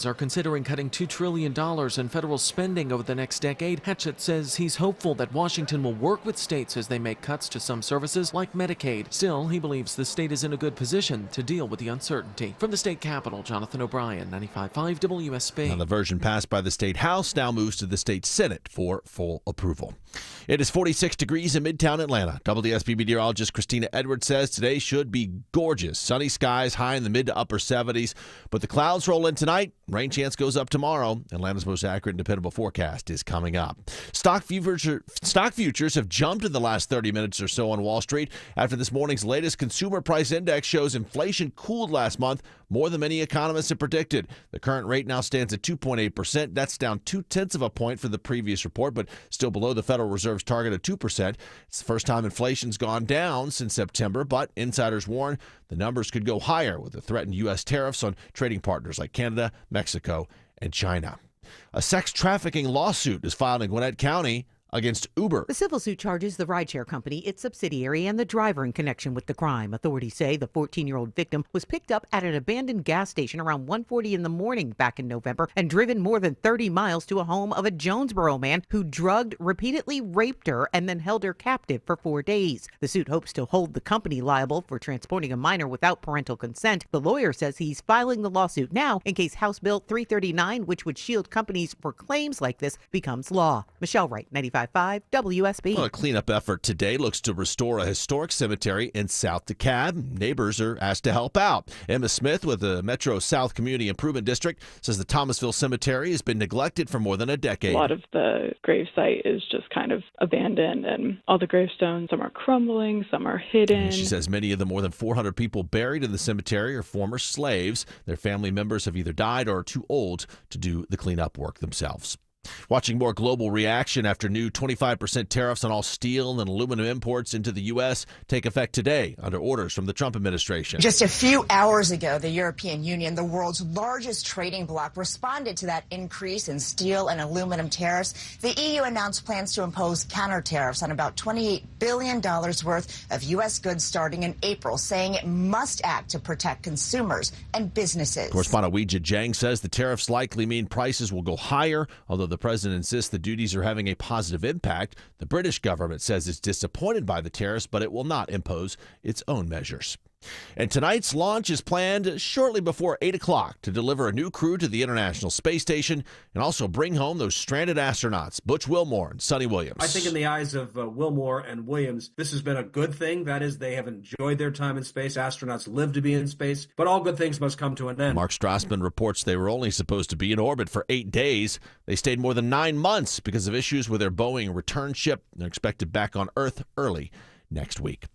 are considering cutting $2 trillion in federal spending over the next decade. Hatchett says he's hopeful that Washington will work with states as they make cuts to some services like Medicaid. Still, he believes the state is in a good position to deal with the uncertainty. From the state capitol, Jonathan O'Brien, 95.5 WSB. Now, the version passed by the state House now moves to the state Senate for full approval. It is 46 degrees in Midtown Atlanta. WSB meteorologist Christina Edwards says today should be gorgeous. Sunny skies, high in the mid to upper 70s. But the clouds roll in tonight. Rain chance goes up tomorrow. Atlanta's most accurate and dependable forecast is coming up. Stock futures have jumped in the last 30 minutes or so on Wall Street after this morning's latest consumer price index shows inflation cooled last month more than many economists had predicted. The current rate now stands at 2.8%. That's down 0.2 of a point from the previous report, but still below the Federal Reserve's target of 2%. It's the first time inflation's gone down since September, but insiders warn the numbers could go higher with the threatened U.S. tariffs on trading partners like Canada, Mexico, and China. A sex trafficking lawsuit is filed in Gwinnett County against Uber. The civil suit charges the rideshare company, its subsidiary, and the driver in connection with the crime. Authorities say the 14-year-old victim was picked up at an abandoned gas station around 1:40 in the morning back in November and driven more than 30 miles to a home of a Jonesboro man who drugged, repeatedly raped her, and then held her captive for 4 days. The suit hopes to hold the company liable for transporting a minor without parental consent. The lawyer says he's filing the lawsuit now in case House Bill 339, which would shield companies for claims like this, becomes law. Michelle Wright, 95.5 WSB. Well, a cleanup effort today looks to restore a historic cemetery in South DeKalb. Neighbors are asked to help out. Emma Smith with the Metro South Community Improvement District says the Thomasville Cemetery has been neglected for more than a decade. A lot of the gravesite is just kind of abandoned, and all the gravestones, some are crumbling, some are hidden. And she says many of the more than 400 people buried in the cemetery are former slaves. Their family members have either died or are too old to do the cleanup work themselves. Watching more global reaction after new 25% tariffs on all steel and aluminum imports into the U.S. take effect today under orders from the Trump administration. Just a few hours ago, the European Union, the world's largest trading bloc, responded to that increase in steel and aluminum tariffs. The EU announced plans to impose counter tariffs on about $28 billion worth of U.S. goods starting in April, saying it must act to protect consumers and businesses. Correspondent Weijia Jiang says the tariffs likely mean prices will go higher, although the president insists the duties are having a positive impact. The British government says it's disappointed by the tariffs, but it will not impose its own measures. And tonight's launch is planned shortly before 8 o'clock to deliver a new crew to the International Space Station and also bring home those stranded astronauts, Butch Wilmore and Sonny Williams. I think in the eyes of Wilmore and Williams, this has been a good thing. That is, they have enjoyed their time in space. Astronauts live to be in space, but all good things must come to an end. Mark Strassman reports they were only supposed to be in orbit for 8 days. They stayed more than 9 months because of issues with their Boeing return ship. They're expected back on Earth early next week.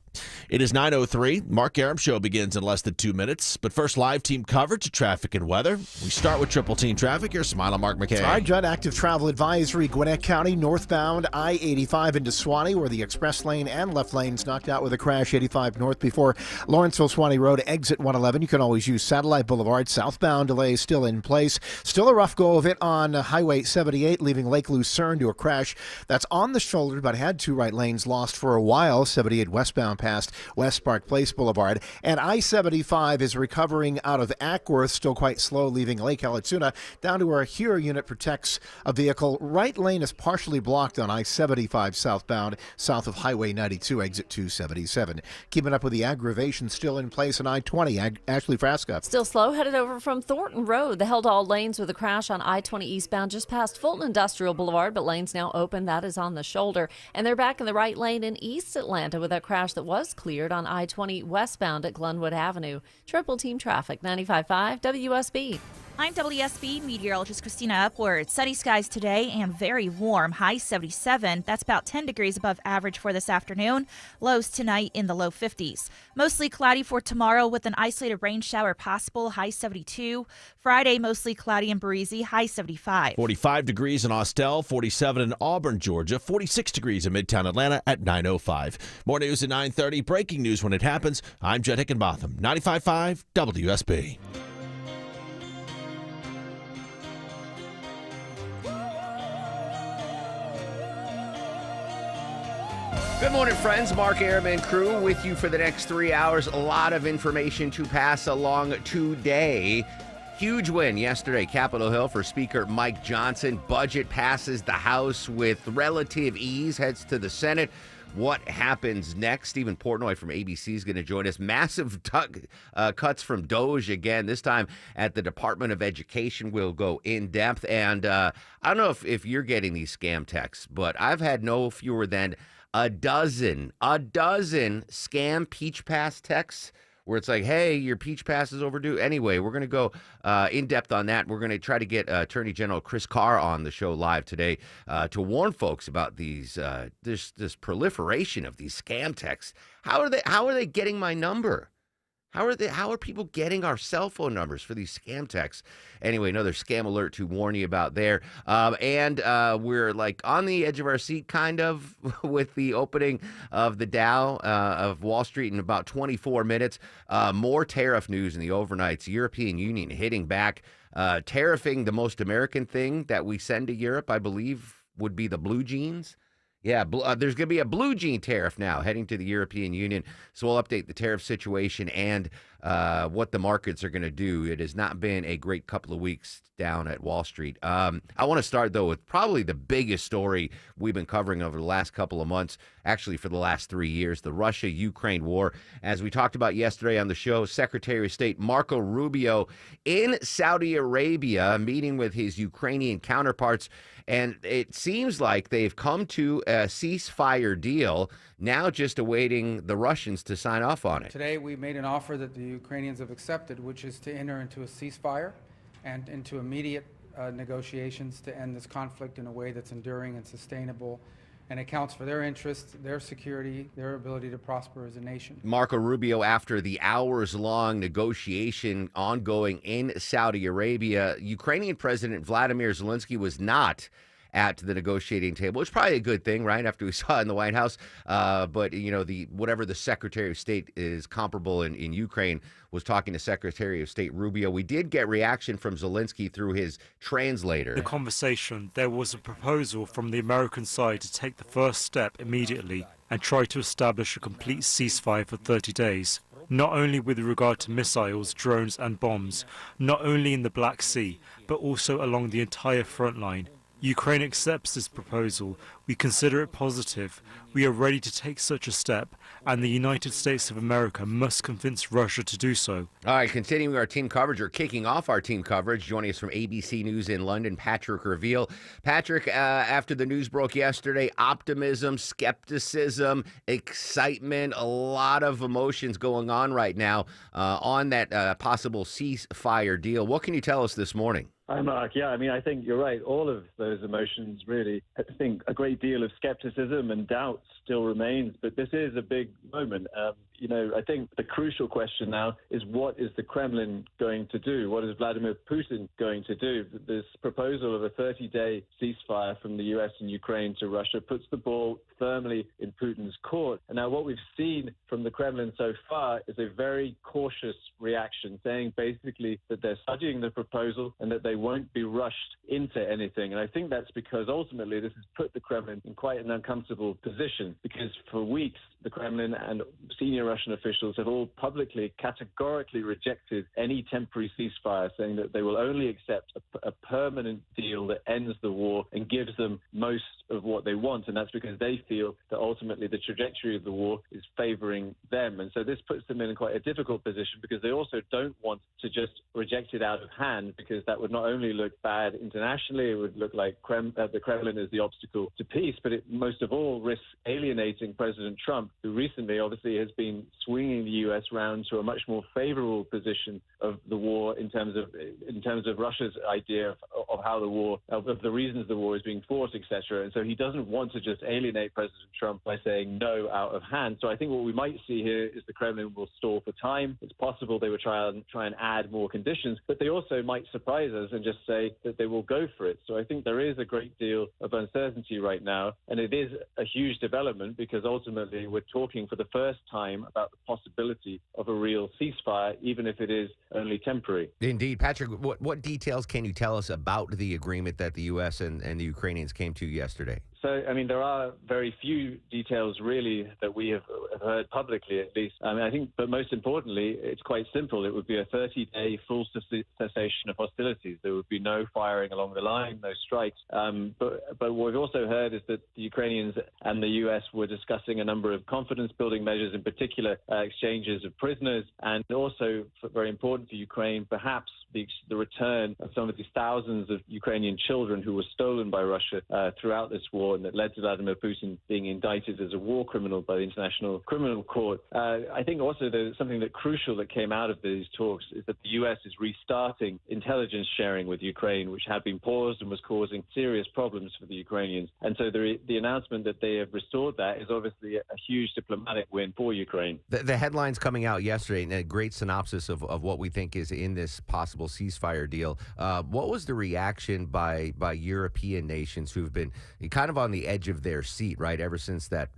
It is 9:03. Mark Aram Show begins in less than 2 minutes. But first, live team coverage of traffic and weather. We start with Triple Team Traffic. Here's Smile on Mark McKay. All right, Judd, active travel advisory. Gwinnett County, northbound I-85 into Suwanee, where the express lane and left lanes knocked out with a crash. 85 north before Lawrenceville-Suwanee Road, exit 111. You can always use Satellite Boulevard. Southbound delay still in place. Still a rough go of it on Highway 78, leaving Lake Lucerne to a crash that's on the shoulder, but had 2 right lanes lost for a while. 78 westbound past West Park Place Boulevard. And I-75 is recovering out of Ackworth, still quite slow, leaving Lake Halitsuna down to where a HERO unit protects a vehicle. Right lane is partially blocked on I-75 southbound, south of Highway 92, exit 277. Keeping up with the aggravation still in place on I-20. Ashley Frasca. Still slow, headed over from Thornton Road. They held all lanes with a crash on I-20 eastbound just past Fulton Industrial Boulevard, but lanes now open. That is on the shoulder. And they're back in the right lane in East Atlanta with that crash that was cleared on I-20 westbound at Glenwood Avenue. Triple Team Traffic, 95.5 WSB. I'm WSB meteorologist Christina Upward. Sunny skies today and very warm, high 77. That's about 10 degrees above average for this afternoon. Lows tonight in the low 50s. Mostly cloudy for tomorrow with an isolated rain shower possible, high 72. Friday, mostly cloudy and breezy, high 75. 45 degrees in Austell, 47 in Auburn, Georgia, 46 degrees in Midtown Atlanta at 9:05. More news at 9:30. Breaking news when it happens. I'm Jed Hickenbotham, 95.5 WSB. Good morning, friends. Mark Aram and crew with you for the next 3 hours. A lot of information to pass along today. Huge win yesterday, Capitol Hill, for Speaker Mike Johnson. Budget passes the House with relative ease, heads to the Senate. What happens next? Stephen Portnoy from ABC is going to join us. Massive cuts from DOGE again, this time at the Department of Education. We'll go in depth. And I don't know if you're getting these scam texts, but I've had no fewer than a dozen scam Peach Pass texts where it's like, hey, your Peach Pass is overdue. Anyway, we're going to go in depth on that. We're going to try to get Attorney General Chris Carr on the show live today to warn folks about these this proliferation of these scam texts. How are they getting my number? How are people getting our cell phone numbers for these scam texts? Anyway, another scam alert to warn you about there. And we're like on the edge of our seat, kind of, with the opening of the Dow of Wall Street in about 24 minutes. More tariff news in the overnights. European Union hitting back. Tariffing, the most American thing that we send to Europe, I believe, would be the blue jeans. Yeah, there's going to be a blue jean tariff now heading to the European Union. So we'll update the tariff situation and what the markets are going to do. It has not been a great couple of weeks down at Wall Street. I want to start, though, with probably the biggest story we've been covering over the last couple of months, actually for the last 3 years, the Russia-Ukraine war. As we talked about yesterday on the show, Secretary of State Marco Rubio in Saudi Arabia meeting with his Ukrainian counterparts. And it seems like they've come to a ceasefire deal, now just awaiting the Russians to sign off on it. Today, we made an offer that the Ukrainians have accepted, which is to enter into a ceasefire and into immediate negotiations to end this conflict in a way that's enduring and sustainable and accounts for their interests, their security, their ability to prosper as a nation. Marco Rubio, after the hours-long negotiation ongoing in Saudi Arabia, Ukrainian President Vladimir Zelensky was not at the negotiating table. It's probably a good thing, right, after we saw it in the White House. But, you know, whatever the Secretary of State is comparable in Ukraine was talking to Secretary of State Rubio. We did get reaction from Zelensky through his translator. The conversation, there was a proposal from the American side to take the first step immediately and try to establish a complete ceasefire for 30 days. Not only with regard to missiles, drones and bombs, not only in the Black Sea, but also along the entire front line. Ukraine accepts this proposal. We consider it positive. We are ready to take such a step, and the United States of America must convince Russia to do so. All right, continuing our team coverage, or kicking off our team coverage, joining us from ABC News in London, Patrick Reveal. Patrick, after the news broke yesterday, optimism, skepticism, excitement, a lot of emotions going on right now on that possible ceasefire deal. What can you tell us this morning? Hi, Mark. Yeah, I mean, I think you're right. All of those emotions, really. I think a great deal of skepticism and doubt still remains, but this is a big moment. I think the crucial question now is, what is the Kremlin going to do? What is Vladimir Putin going to do? This proposal of a 30-day ceasefire from the U.S. and Ukraine to Russia puts the ball firmly in Putin's court. And now what we've seen from the Kremlin so far is a very cautious reaction, saying basically that they're studying the proposal and that they won't be rushed into anything. And I think that's because ultimately this has put the Kremlin in quite an uncomfortable position, because for weeks the Kremlin and senior Russian officials have all publicly, categorically rejected any temporary ceasefire, saying that they will only accept a permanent deal that ends the war and gives them most of what they want. And that's because they feel that ultimately the trajectory of the war is favoring them. And so this puts them in quite a difficult position, because they also don't want to just reject it out of hand, because that would not only look bad internationally, it would look like the Kremlin is the obstacle to peace, but it most of all risks alienating President Trump, who recently obviously has been swinging the U.S. round to a much more favorable position of the war in terms of Russia's idea of how the war, of the reasons the war is being fought, etc. And so he doesn't want to just alienate President Trump by saying no out of hand. So I think what we might see here is the Kremlin will stall for time. It's possible they will try and add more conditions, but they also might surprise us and just say that they will go for it. So I think there is a great deal of uncertainty right now, and it is a huge development, because ultimately we're talking for the first time about the possibility of a real ceasefire, even if it is only temporary. Indeed. Patrick, what details can you tell us about the agreement that the U.S. and the Ukrainians came to yesterday? So, I mean, there are very few details really that we have heard publicly, at least. I mean, I think, but most importantly, it's quite simple. It would be a 30-day full cessation of hostilities. There would be no firing along the line, no strikes. But what we've also heard is that the Ukrainians and the U.S. were discussing a number of confidence-building measures, in particular exchanges of prisoners, and also, very important for Ukraine, perhaps the return of some of these thousands of Ukrainian children who were stolen by Russia throughout this war, and that led to Vladimir Putin being indicted as a war criminal by the International Criminal Court. I think also there's something that crucial that came out of these talks is that the U.S. is restarting intelligence sharing with Ukraine, which had been paused and was causing serious problems for the Ukrainians. And so the announcement that they have restored that is obviously a huge diplomatic win for Ukraine. The headlines coming out yesterday, and a great synopsis of what we think is in this possible ceasefire deal. What was the reaction by European nations who've been kind of on the edge of their seat, right, ever since that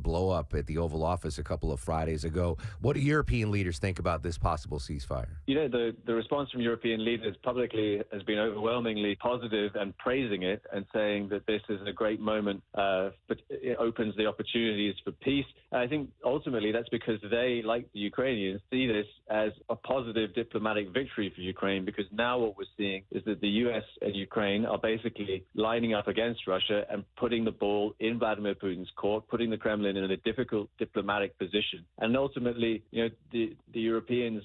blow up at the Oval Office a couple of Fridays ago? What do European leaders think about this possible ceasefire? You know, the response from European leaders publicly has been overwhelmingly positive and praising it and saying that this is a great moment, but it opens the opportunities for peace. I think ultimately that's because they, like the Ukrainians, see this as a positive diplomatic victory for Ukraine, because now what we're seeing is that the U.S. and Ukraine are basically lining up against Russia and putting the ball in Vladimir Putin's court, putting the Kremlin in a difficult diplomatic position. And ultimately, you know, the Europeans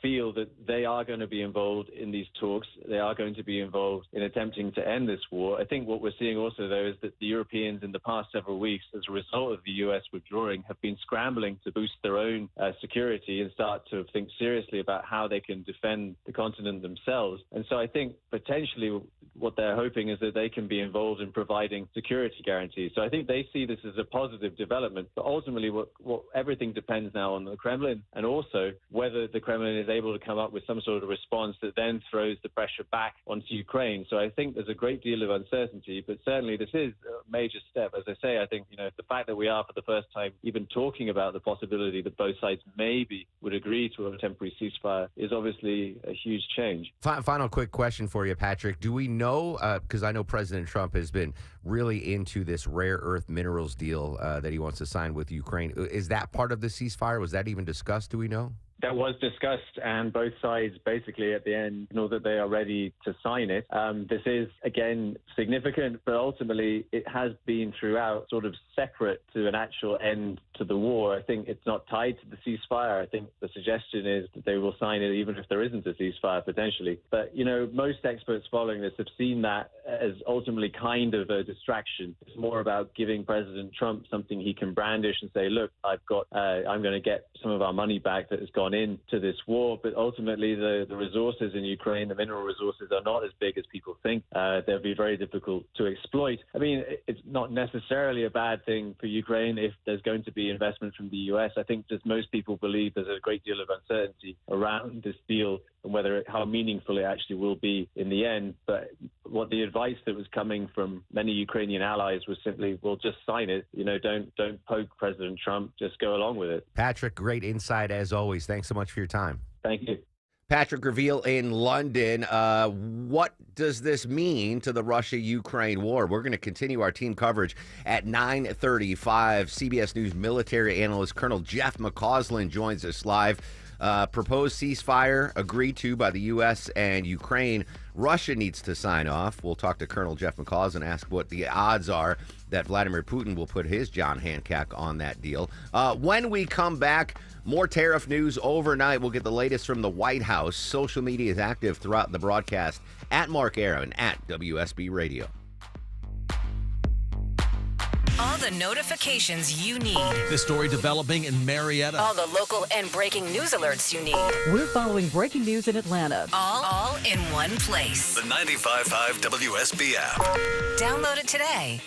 feel that they are going to be involved in these talks. They are going to be involved in attempting to end this war. I think what we're seeing also, though, is that the Europeans in the past several weeks, as a result of the U.S. withdrawing, have been scrambling to boost their own security and start to think seriously about how they can defend the continent themselves. And so I think potentially what they're hoping is that they can be involved in providing security guarantees. So I think they see this as a positive development. But ultimately, what everything depends now on the Kremlin, and also whether the Kremlin is able to come up with some sort of response that then throws the pressure back onto Ukraine. So I think there's a great deal of uncertainty, but certainly this is a major step. As I say, I think, you know, the fact that we are for the first time even talking about the possibility that both sides maybe would agree to a temporary ceasefire is obviously a huge change. Final quick question for you, Patrick. Do we know, because I know President Trump has been really into this rare earth minerals deal that he wants to sign with Ukraine. Is that part of the ceasefire? Was that even discussed? Do we know? That was discussed, and both sides basically at the end know that they are ready to sign it. This is, again, significant, but ultimately it has been throughout sort of separate to an actual end to the war. I think it's not tied to the ceasefire. I think the suggestion is that they will sign it even if there isn't a ceasefire potentially. But, you know, most experts following this have seen that as ultimately kind of a distraction. It's more about giving President Trump something he can brandish and say, look, I'm going to get some of our money back that has gone into this war. But ultimately, the resources in Ukraine, the mineral resources, are not as big as people think. They'll be very difficult to exploit. I mean, it's not necessarily a bad thing for Ukraine if there's going to be investment from the U.S. I think just most people believe there's a great deal of uncertainty around this deal and how meaningful it actually will be in the end. But what the advice that was coming from many Ukrainian allies was simply, well, just sign it. You know, don't poke President Trump. Just go along with it. Patrick, great insight as always. Thanks so much for your time. Thank you. Patrick Reveal in London. What does this mean to the Russia-Ukraine war? We're going to continue our team coverage at 9:35. CBS News military analyst Colonel Jeff McCausland joins us live. Proposed ceasefire agreed to by the U.S. and Ukraine. Russia needs to sign off. We'll talk to Colonel Jeff McCausland and ask what the odds are that Vladimir Putin will put his John Hancock on that deal. When we come back, more tariff news overnight. We'll get the latest from the White House. Social media is active throughout the broadcast at Mark Aaron at WSB Radio. All the notifications you need. The story developing in Marietta. All the local and breaking news alerts you need. We're following breaking news in Atlanta. All in one place. The 95.5 WSB app. Download it today.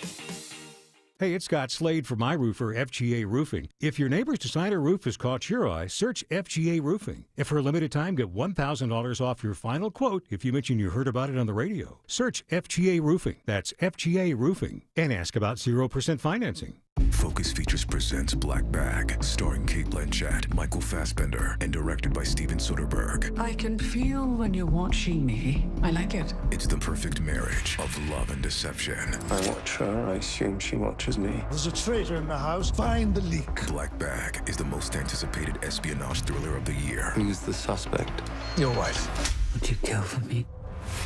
Hey, it's Scott Slade for my roofer, FGA Roofing. If your neighbor's designer roof has caught your eye, search FGA Roofing. And for a limited time, get $1,000 off your final quote if you mention you heard about it on the radio. Search FGA Roofing. That's FGA Roofing. And ask about 0% financing. Focus. Focus Features presents Black Bag, starring Cate Blanchett, Michael Fassbender, and directed by Steven Soderbergh. I can feel when you're watching me. I like it. It's the perfect marriage of love and deception. I watch her, I assume she watches me. There's a traitor in the house. Find the leak. Black Bag is the most anticipated espionage thriller of the year. Who's the suspect? Your wife. Would you kill for me?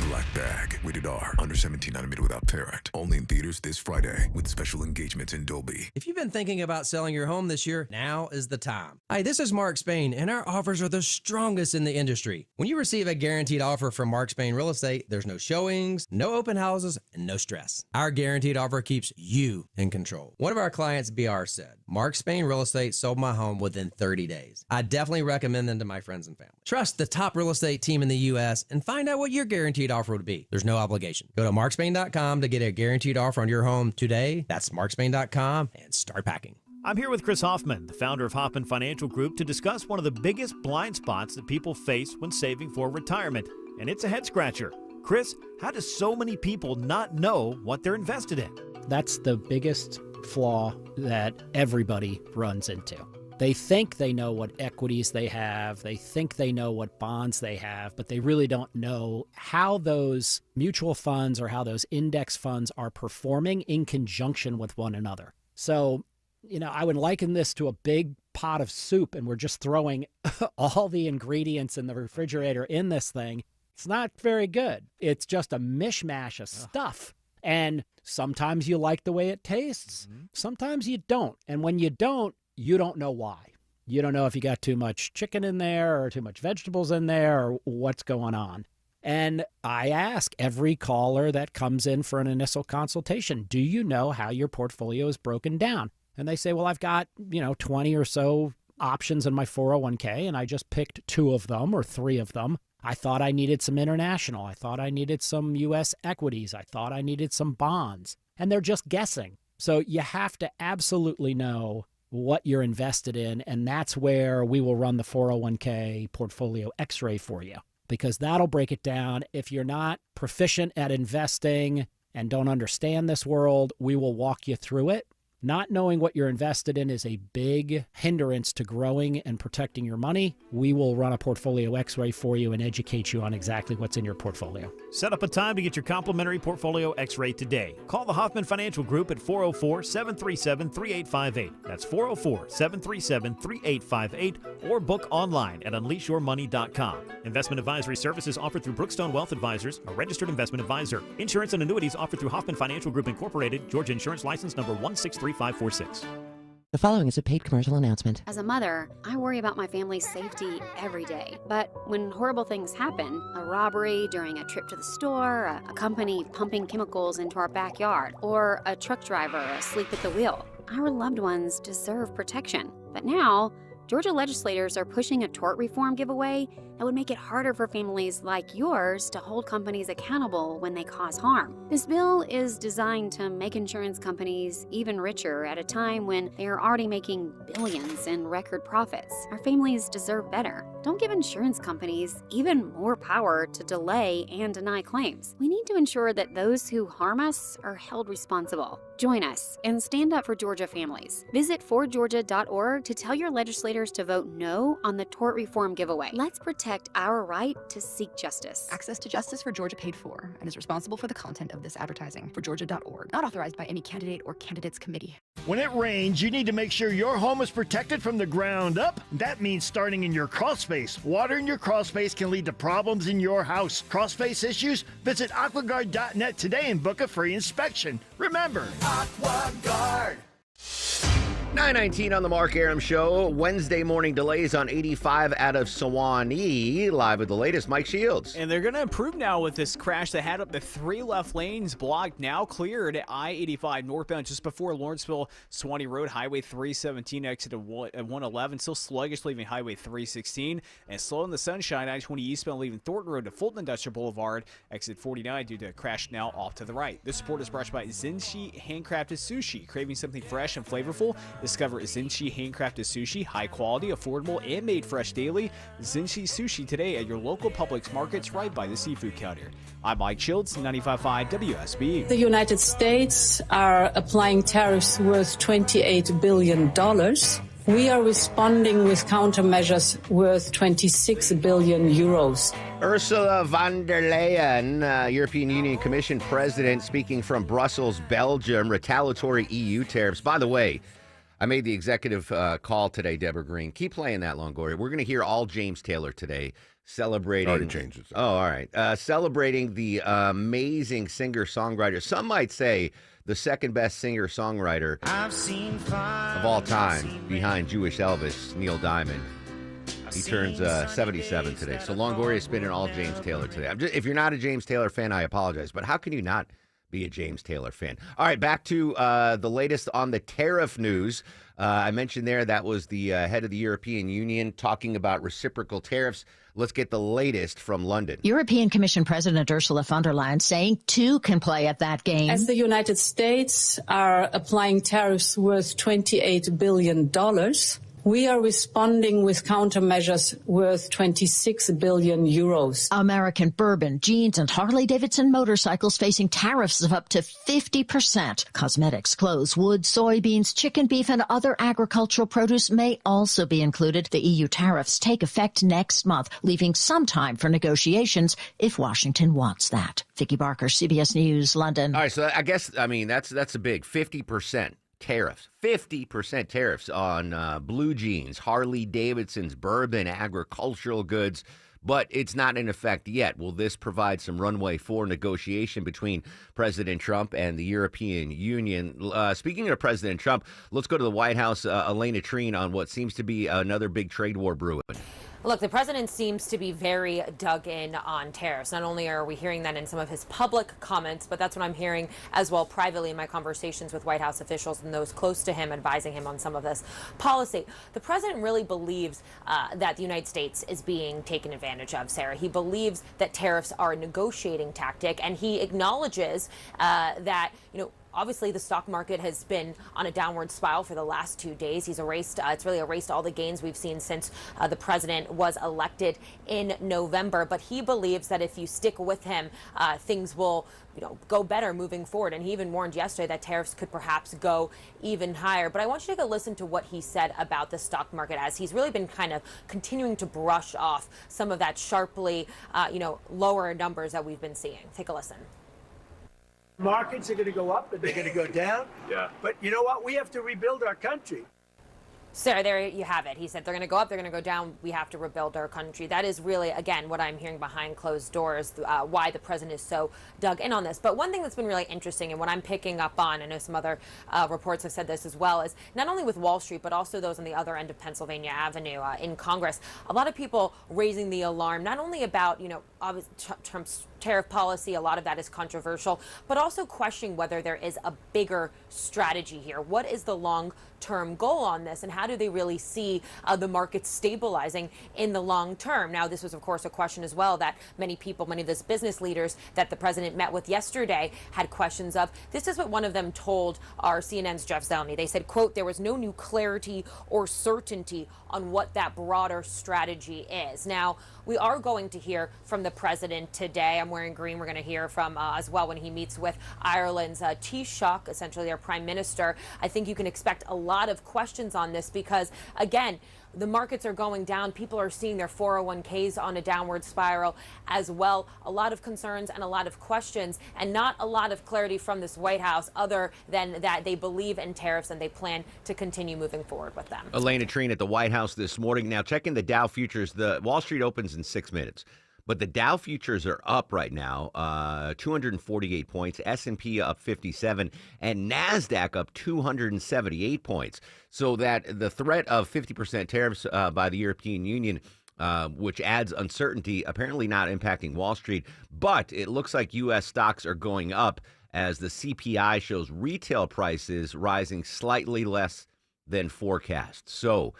Black Bag, rated R, under 17, not admitted without parent. Only in theaters this Friday with special engagements in Dolby. If you've been thinking about selling your home this year, now is the time. Hi, this is Mark Spain, and our offers are the strongest in the industry. When you receive a guaranteed offer from Mark Spain Real Estate, there's no showings, no open houses, and no stress. Our guaranteed offer keeps you in control. One of our clients, BR, said, Mark Spain Real Estate sold my home within 30 days. I definitely recommend them to my friends and family. Trust the top real estate team in the U.S. and find out what your guaranteed offer would be. There's no obligation. Go to markspain.com to get a guaranteed offer on your home today. That's markspain.com and start packing. I'm here with Chris Hoffman, the founder of Hoffman Financial Group, to discuss one of the biggest blind spots that people face when saving for retirement, and it's a head scratcher. Chris, how do so many people not know what they're invested in? That's the biggest flaw that everybody runs into. They think they know what equities they have, they think they know what bonds they have, but they really don't know how those mutual funds or how those index funds are performing in conjunction with one another. So, I would liken this to a big pot of soup, and we're just throwing all the ingredients in the refrigerator in this thing. It's not very good. It's just a mishmash of stuff. And sometimes you like the way it tastes. Sometimes you don't. And when you don't know why. You don't know if you got too much chicken in there or too much vegetables in there or what's going on. And I ask every caller that comes in for an initial consultation, do you know how your portfolio is broken down? And they say, well, I've got, 20 or so options in my 401k, and I just picked 2 of them or 3 of them. I thought I needed some international. I thought I needed some U.S. equities. I thought I needed some bonds. And they're just guessing. So you have to absolutely know what you're invested in, and that's where we will run the 401k portfolio x-ray for you, because that'll break it down. If you're not proficient at investing and don't understand this world, we will walk you through it. Not knowing what you're invested in is a big hindrance to growing and protecting your money. We will run a portfolio x-ray for you and educate you on exactly what's in your portfolio. Set up a time to get your complimentary portfolio x-ray today. Call the Hoffman Financial Group at 404-737-3858. That's 404-737-3858, or book online at unleashyourmoney.com. Investment advisory services offered through Brookstone Wealth Advisors, a registered investment advisor. Insurance and annuities offered through Hoffman Financial Group Incorporated, Georgia Insurance License number 163546. The following is a paid commercial announcement. As a mother, I worry about my family's safety every day. But when horrible things happen, a robbery during a trip to the store, a company pumping chemicals into our backyard, or a truck driver asleep at the wheel, our loved ones deserve protection. But now, Georgia legislators are pushing a tort reform giveaway that would make it harder for families like yours to hold companies accountable when they cause harm. This bill is designed to make insurance companies even richer at a time when they are already making billions in record profits. Our families deserve better. Don't give insurance companies even more power to delay and deny claims. We need to ensure that those who harm us are held responsible. Join us and stand up for Georgia families. Visit forgeorgia.org to tell your legislators to vote no on the tort reform giveaway. Let's protect our right to seek justice. Access to Justice for Georgia paid for and is responsible for the content of this advertising. Forgeorgia.org. Not authorized by any candidate or candidates committee. When it rains, you need to make sure your home is protected from the ground up. That means starting in your crawl space. Water in your crawl space can lead to problems in your house. Crawl space issues? Visit aquaguard.net today and book a free inspection. Remember, AquaGuard. 9:19 on the Mark Arum Show. Wednesday morning delays on 85 out of Sewanee. Live with the latest, Mike Shields. And they're going to improve now with this crash that had up to 3 left lanes blocked, now cleared at I-85 northbound just before Lawrenceville, Sewanee Road, Highway 317 exit of 111. Still sluggish leaving Highway 316. And slow in the Sunshine, I-20 eastbound leaving Thornton Road to Fulton Industrial Boulevard, exit 49 due to a crash now off to the right. This report is brought to you by Zenshi Handcrafted Sushi. Craving something fresh and flavorful? Discover Zinchi handcrafted sushi, high quality, affordable, and made fresh daily. Zinchi Sushi today at your local Publix markets right by the seafood counter. I'm Mike Schultz, 95.5 WSB. The United States are applying tariffs worth $28 billion. We are responding with countermeasures worth 26 billion euros. Ursula von der Leyen, European Union Commission President, speaking from Brussels, Belgium, retaliatory EU tariffs. By the way, I made the executive call today, Deborah Green. Keep playing that, Longoria. We're going to hear all James Taylor today celebrating. Already changed it. Oh, all right. Celebrating the amazing singer-songwriter. Some might say the second best singer-songwriter of all time behind Jewish Elvis, Neil Diamond. He turns 77 today. So Longoria is spinning all James Taylor today. If you're not a James Taylor fan, I apologize. But how can you not be a James Taylor fan? All right, back to the latest on the tariff news. I mentioned there that was the head of the European Union talking about reciprocal tariffs. Let's get the latest from London. European Commission President Ursula von der Leyen saying two can play at that game. As the United States are applying tariffs worth $28 billion, we are responding with countermeasures worth 26 billion euros. American bourbon, jeans, and Harley-Davidson motorcycles facing tariffs of up to 50%. Cosmetics, clothes, wood, soybeans, chicken, beef, and other agricultural produce may also be included. The EU tariffs take effect next month, leaving some time for negotiations if Washington wants that. Vicki Barker, CBS News, London. All right, so I guess, that's a big 50%. Tariffs, 50% tariffs on blue jeans, Harley Davidson's, bourbon, agricultural goods, but it's not in effect yet. Will this provide some runway for negotiation between President Trump and the European Union? Speaking of President Trump, let's go to the White House, Elena Trine, on what seems to be another big trade war brewing. Look, the president seems to be very dug in on tariffs. Not only are we hearing that in some of his public comments, but that's what I'm hearing as well privately in my conversations with White House officials and those close to him advising him on some of this policy. The president really believes that the United States is being taken advantage of, Sarah. He believes that tariffs are a negotiating tactic, and he acknowledges that, obviously, the stock market has been on a downward spiral for the last 2 days. It's really erased all the gains we've seen since the president was elected in November. But he believes that if you stick with him, things will go better moving forward. And he even warned yesterday that tariffs could perhaps go even higher. But I want you to take a listen to what he said about the stock market, as he's really been kind of continuing to brush off some of that sharply, lower numbers that we've been seeing. Take a listen. Markets are going to go up and they're going to go down. Yeah. But you know what? We have to rebuild our country. Sarah, there you have it. He said they're going to go up, they're going to go down. We have to rebuild our country. That is really, again, what I'm hearing behind closed doors, why the president is so dug in on this. But one thing that's been really interesting, and what I'm picking up on, I know some other reports have said this as well, is not only with Wall Street, but also those on the other end of Pennsylvania Avenue in Congress, a lot of people raising the alarm, not only about, Trump's tariff policy, a lot of that is controversial, but also questioning whether there is a bigger strategy here. What is the long-term goal on this, and how do they really see the market stabilizing in the long term? Now, this was, of course, a question as well that many of those business leaders that the president met with yesterday had questions of. This is what one of them told our CNN's Jeff Zeleny. They said, quote, there was no new clarity or certainty on what that broader strategy is. Now, we are going to hear from the president today. I'm wearing green. We're going to hear from as well when he meets with Ireland's Taoiseach, essentially their prime minister. I think you can expect a lot of questions on this because, again, the markets are going down. People are seeing their 401ks on a downward spiral as well. A lot of concerns and a lot of questions, and not a lot of clarity from this White House other than that they believe in tariffs and they plan to continue moving forward with them. Elena Trine at the White House this morning. Now, checking the Dow futures, the Wall Street opens in 6 minutes. But the Dow futures are up right now, 248 points, S&P up 57, and NASDAQ up 278 points. So that the threat of 50% tariffs by the European Union, which adds uncertainty, apparently not impacting Wall Street. But it looks like U.S. stocks are going up as the CPI shows retail prices rising slightly less than forecast. So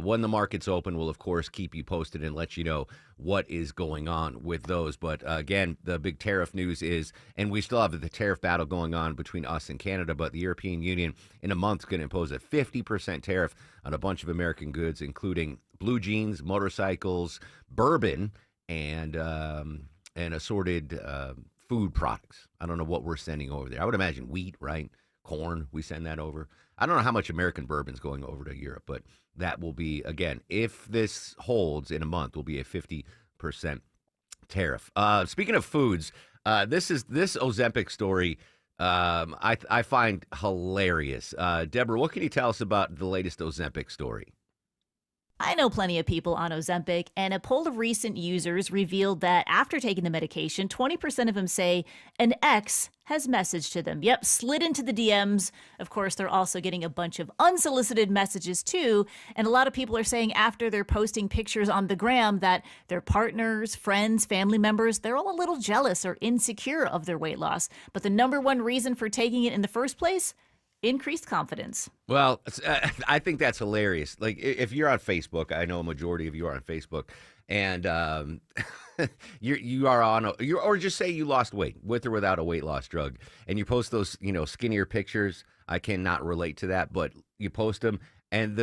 When the markets open, we'll, of course, keep you posted and let you know what is going on with those. But again, the big tariff news is, and we still have the tariff battle going on between us and Canada, but the European Union in a month is going to impose a 50% tariff on a bunch of American goods, including blue jeans, motorcycles, bourbon, and assorted food products. I don't know what we're sending over there. I would imagine wheat, right? Corn, we send that over. I don't know how much American bourbon's going over to Europe, but that will be, again, if this holds in a month, will be a 50% tariff. Speaking of foods, this Ozempic story I find hilarious. Deborah, what can you tell us about the latest Ozempic story? I know plenty of people on Ozempic, and a poll of recent users revealed that after taking the medication, 20% of them say an ex has messaged to them. Yep, slid into the DMs. Of course, they're also getting a bunch of unsolicited messages too, and a lot of people are saying after they're posting pictures on the gram that their partners, friends, family members, they're all a little jealous or insecure of their weight loss. But the number one reason for taking it in the first place? Increased confidence. Well, I think that's hilarious. Like, if you're on Facebook, I know a majority of you are on Facebook, and you are on, or just say you lost weight with or without a weight loss drug, and you post those, skinnier pictures. I cannot relate to that, but you post them, and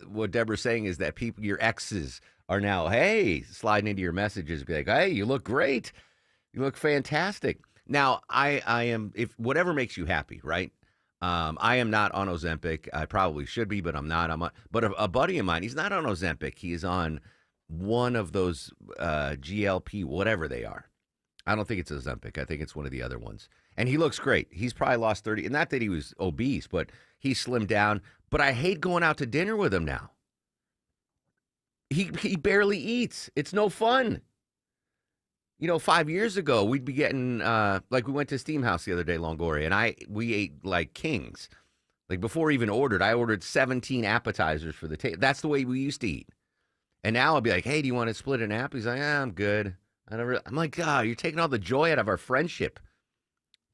what Deborah's saying is that people, your exes, are now, hey, sliding into your messages, be like, hey, you look great, you look fantastic. Now, I am, if whatever makes you happy, right? I am not on Ozempic. I probably should be, but I'm not. But a buddy of mine, he's not on Ozempic. He is on one of those GLP, whatever they are. I don't think it's Ozempic. I think it's one of the other ones. And he looks great. He's probably lost 30. And not that he was obese, but he slimmed down. But I hate going out to dinner with him now. He barely eats. It's no fun. 5 years ago, we'd be getting, we went to Steamhouse the other day, Longoria, and we ate like kings. Like, before we even ordered, I ordered 17 appetizers for the table. That's the way we used to eat. And now I'll be like, hey, do you want to split an app? He's like, I'm good. I'm like, God, you're taking all the joy out of our friendship.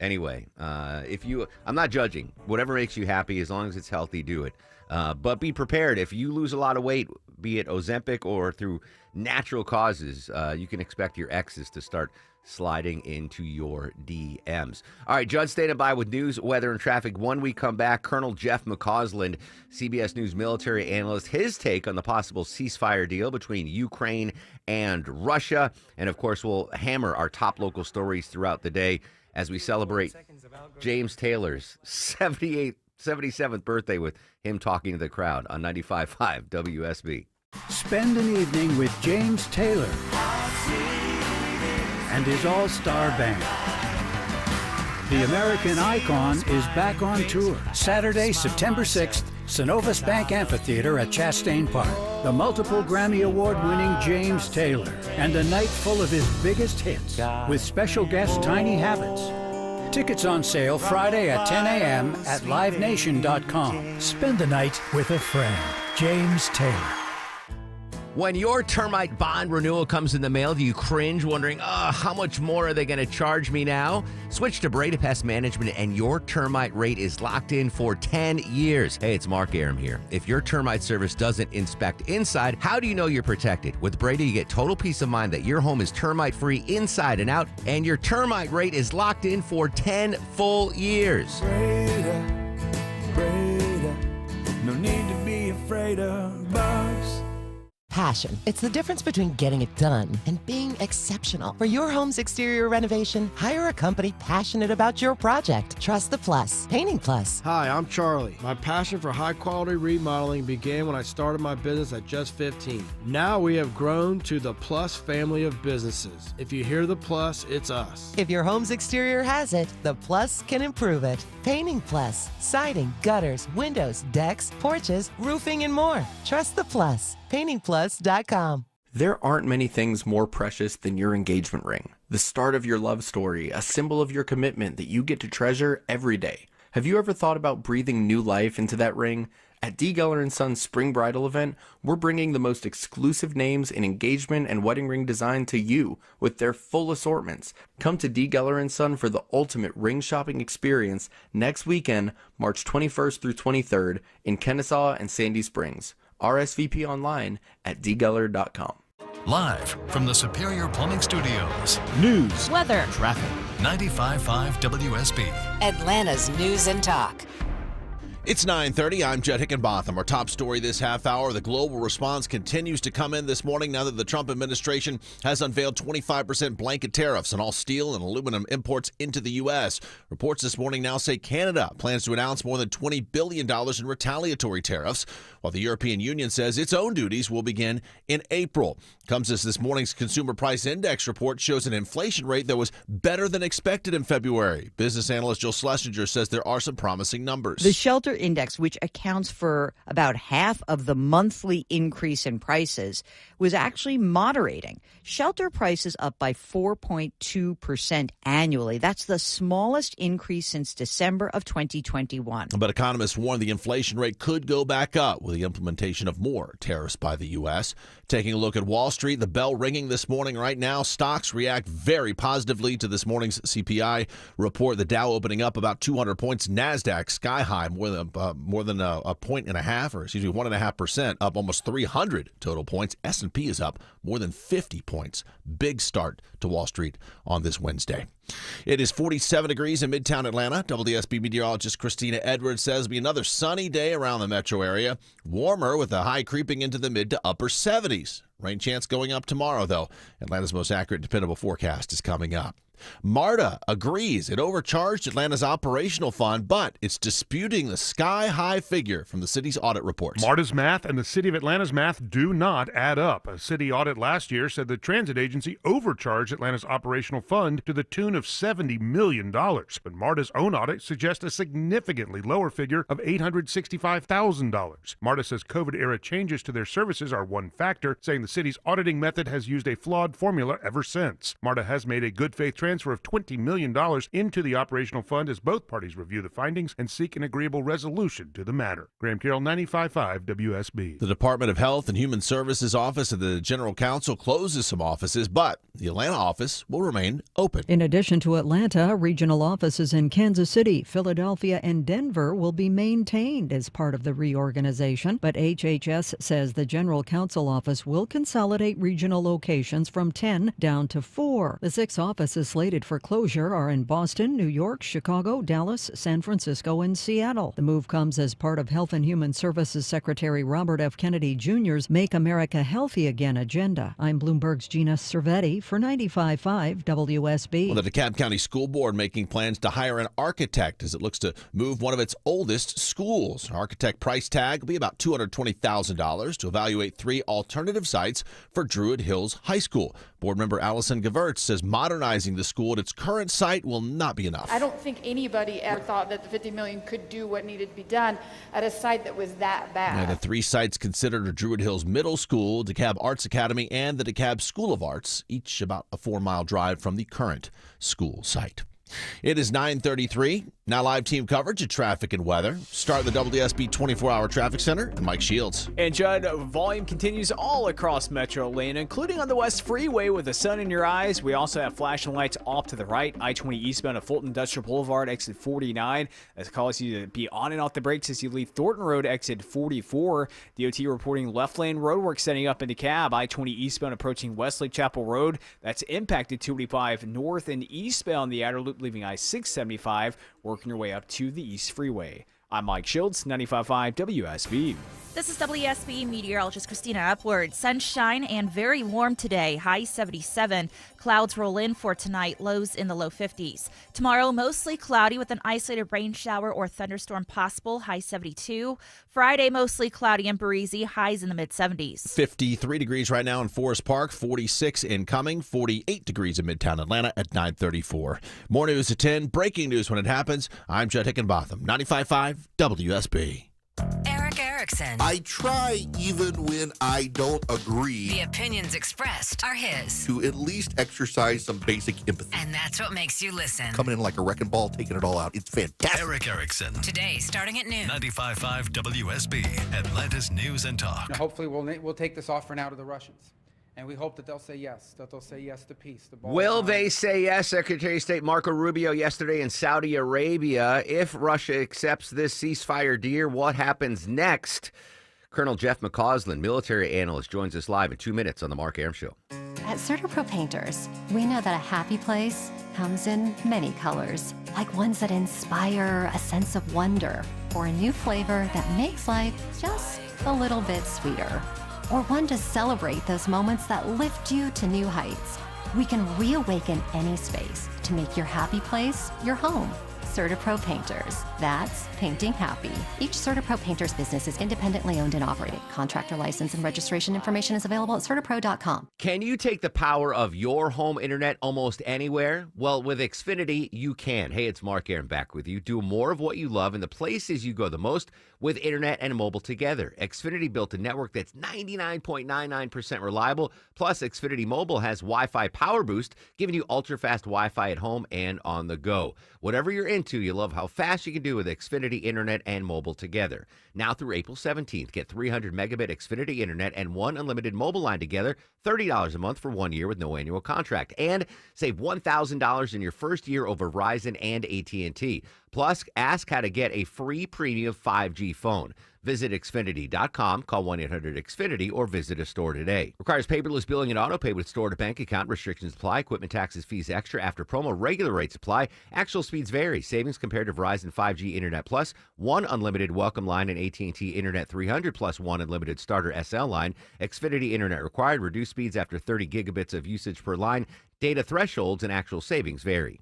Anyway, I'm not judging. Whatever makes you happy, as long as it's healthy, do it. But be prepared. If you lose a lot of weight, be it Ozempic or through natural causes, you can expect your exes to start sliding into your DMs. All right, Judd standing by with news, weather, and traffic. When we come back, Colonel Jeff McCausland, CBS News military analyst, his take on the possible ceasefire deal between Ukraine and Russia. And, of course, we'll hammer our top local stories throughout the day as we celebrate James Taylor's 77th birthday with him talking to the crowd on 95.5 WSB. Spend an evening with James Taylor and his all-star band. The American icon is back on tour. Saturday, September 6th, Synovus Bank Amphitheater at Chastain Park. The multiple Grammy Award-winning James Taylor, and a night full of his biggest hits with special guest Tiny Habits. Tickets on sale Friday at 10 a.m. at livenation.com. Spend the night with a friend. James Taylor. When your termite bond renewal comes in the mail, do you cringe wondering, how much more are they going to charge me now? Switch to Breda Pest Management and your termite rate is locked in for 10 years. Hey, it's Mark Aram here. If your termite service doesn't inspect inside, how do you know you're protected? With Breda, you get total peace of mind that your home is termite-free inside and out, and your termite rate is locked in for 10 full years. Breda, no need to be afraid of bugs. Passion. It's the difference between getting it done and being exceptional. For your home's exterior renovation, hire a company passionate about your project. Trust the Plus. Painting Plus. Hi, I'm Charlie. My passion for high-quality remodeling began when I started my business at just 15. Now we have grown to the Plus family of businesses. If you hear the Plus, it's us. If your home's exterior has it, the Plus can improve it. Painting Plus. Siding, gutters, windows, decks, porches, roofing, and more. Trust the Plus. PaintingPlus.com. There aren't many things more precious than your engagement ring. The start of your love story, a symbol of your commitment that you get to treasure every day. Have you ever thought about breathing new life into that ring? At D. Geller & Sons Spring Bridal event, we're bringing the most exclusive names in engagement and wedding ring design to you with their full assortments. Come to D. Geller & Son for the ultimate ring shopping experience next weekend, March 21st through 23rd in Kennesaw and Sandy Springs. RSVP online at dgeller.com. Live from the Superior Plumbing Studios. News, weather, traffic. 95.5 WSB. Atlanta's News and Talk. It's 9:30. I'm Judd Hickenbotham. Our top story this half hour, the global response continues to come in this morning now that the Trump administration has unveiled 25% blanket tariffs on all steel and aluminum imports into the U.S. Reports this morning now say Canada plans to announce more than $20 billion in retaliatory tariffs, while the European Union says its own duties will begin in April. Comes as this morning's Consumer Price Index report shows an inflation rate that was better than expected in February. Business analyst Jill Schlesinger says there are some promising numbers. The Shelter Index, which accounts for about half of the monthly increase in prices, was actually moderating. Shelter prices up by 4.2% annually. That's the smallest increase since December of 2021. But economists warn the inflation rate could go back up with the implementation of more tariffs by the U.S. Taking a look at Wall Street, the bell ringing this morning right now. Stocks react very positively to this morning's CPI report. The Dow opening up about 200 points. NASDAQ sky high, more than a point and a half, or 1.5%, up almost 300 total points. S&P is up more than 50 points. Big start to Wall Street on this Wednesday. It is 47 degrees in Midtown Atlanta. WSB meteorologist Christina Edwards says it'll be another sunny day around the metro area. Warmer with a high creeping into the mid to upper 70s. Rain chance going up tomorrow, though. Atlanta's most accurate, dependable forecast is coming up. MARTA agrees it overcharged Atlanta's operational fund, but it's disputing the sky-high figure from the city's audit reports. MARTA's math and the City of Atlanta's math do not add up. A city audit last year said the transit agency overcharged Atlanta's operational fund to the tune of $70 million. But MARTA's own audit suggests a significantly lower figure of $865,000. MARTA says COVID-era changes to their services are one factor, saying the city's auditing method has used a flawed formula ever since. MARTA has made a good faith transfer of $20 million into the operational fund as both parties review the findings and seek an agreeable resolution to the matter. Graham Carroll, 95.5 WSB. The Department of Health and Human Services Office of the General Counsel closes some offices, but the Atlanta office will remain open. In addition to Atlanta, regional offices in Kansas City, Philadelphia, and Denver will be maintained as part of the reorganization, but HHS says the General Counsel office will consolidate regional locations from 10 down to 4. The 6 offices slated for closure are in Boston, New York, Chicago, Dallas, San Francisco, and Seattle. The move comes as part of Health and Human Services Secretary Robert F. Kennedy Jr.'s Make America Healthy Again agenda. I'm Bloomberg's Gina Cervetti for 95.5 WSB. Well, the DeKalb County School Board making plans to hire an architect as it looks to move one of its oldest schools. An architect price tag will be about $220,000 to evaluate 3 alternative sites for Druid Hills High School. Board member Allison Gewirtz says modernizing the school at its current site will not be enough. I don't think anybody ever thought that the $50 million could do what needed to be done at a site that was that bad. Now, the 3 sites considered are Druid Hills Middle School, DeKalb Arts Academy, and the DeKalb School of Arts, each about a 4-mile drive from the current school site. It is 9:33. Now live team coverage of traffic and weather. Start the WSB 24-hour traffic center and Mike Shields. And Judd, volume continues all across Metro Atlanta, including on the West Freeway with the sun in your eyes. We also have flashing lights off to the right. I-20 eastbound of Fulton Industrial Boulevard, exit 49. That calls you to be on and off the brakes as you leave Thornton Road, exit 44. DOT reporting left lane roadwork setting up into DeKalb. I-20 eastbound approaching Westlake Chapel Road. That's impacted 285 north and eastbound the outer loop leaving I-675. Working your way up to the East Freeway. I'm Mike Shields, 95.5 WSB. This is WSB meteorologist Christina Upward. Sunshine and very warm today, high 77. Clouds roll in for tonight, lows in the low 50s. Tomorrow, mostly cloudy with an isolated rain shower or thunderstorm possible, high 72. Friday, mostly cloudy and breezy, highs in the mid-70s. 53 degrees right now in Forest Park, 46 incoming, 48 degrees in Midtown Atlanta at 9:34. More news at 10, breaking news when it happens. I'm Judd Hickenbotham, 95.5 WSB. Eric Erickson. I try even when I don't agree. The opinions expressed are his. To at least exercise some basic empathy. And that's what makes you listen. Coming in like a wrecking ball, taking it all out. It's fantastic. Eric Erickson. Today, starting at noon. 95.5 WSB, Atlanta's News and Talk. Now, hopefully we'll take this offer now to the Russians. And we hope that they'll say yes, to peace. Will they say yes? Secretary of State Marco Rubio yesterday in Saudi Arabia. If Russia accepts this ceasefire deal, what happens next? Colonel Jeff McCausland, military analyst, joins us live in 2 minutes on The Mark Arum Show. At CertaPro Painters, we know that a happy place comes in many colors, like ones that inspire a sense of wonder, or a new flavor that makes life just a little bit sweeter, or one to celebrate those moments that lift you to new heights. We can reawaken any space to make your happy place your home. CertaPro Painters. That's painting happy. Each CertaPro Painters business is independently owned and operated. Contractor license and registration information is available at CertaPro.com. Can you take the power of your home internet almost anywhere? Well, with Xfinity, you can. Hey, it's Mark Arum back with you. Do more of what you love in the places you go the most with internet and mobile together. Xfinity built a network that's 99.99% reliable. Plus, Xfinity Mobile has Wi-Fi Power Boost, giving you ultra-fast Wi-Fi at home and on the go. Whatever you're into, you love how fast you can do with Xfinity Internet and mobile together. Now through April 17th, get 300 megabit Xfinity Internet and one unlimited mobile line together, $30 a month for 1 year with no annual contract. And save $1,000 in your first year over Verizon and AT&T. Plus, ask how to get a free premium 5G phone. Visit Xfinity.com, call 1-800-XFINITY, or visit a store today. Requires paperless billing and auto pay with store to bank account. Restrictions apply. Equipment taxes, fees extra. After promo, regular rates apply. Actual speeds vary. Savings compared to Verizon 5G Internet Plus, one unlimited welcome line, and AT&T Internet 300 plus one unlimited starter SL line. Xfinity Internet required. Reduced speeds after 30 gigabits of usage per line. Data thresholds and actual savings vary.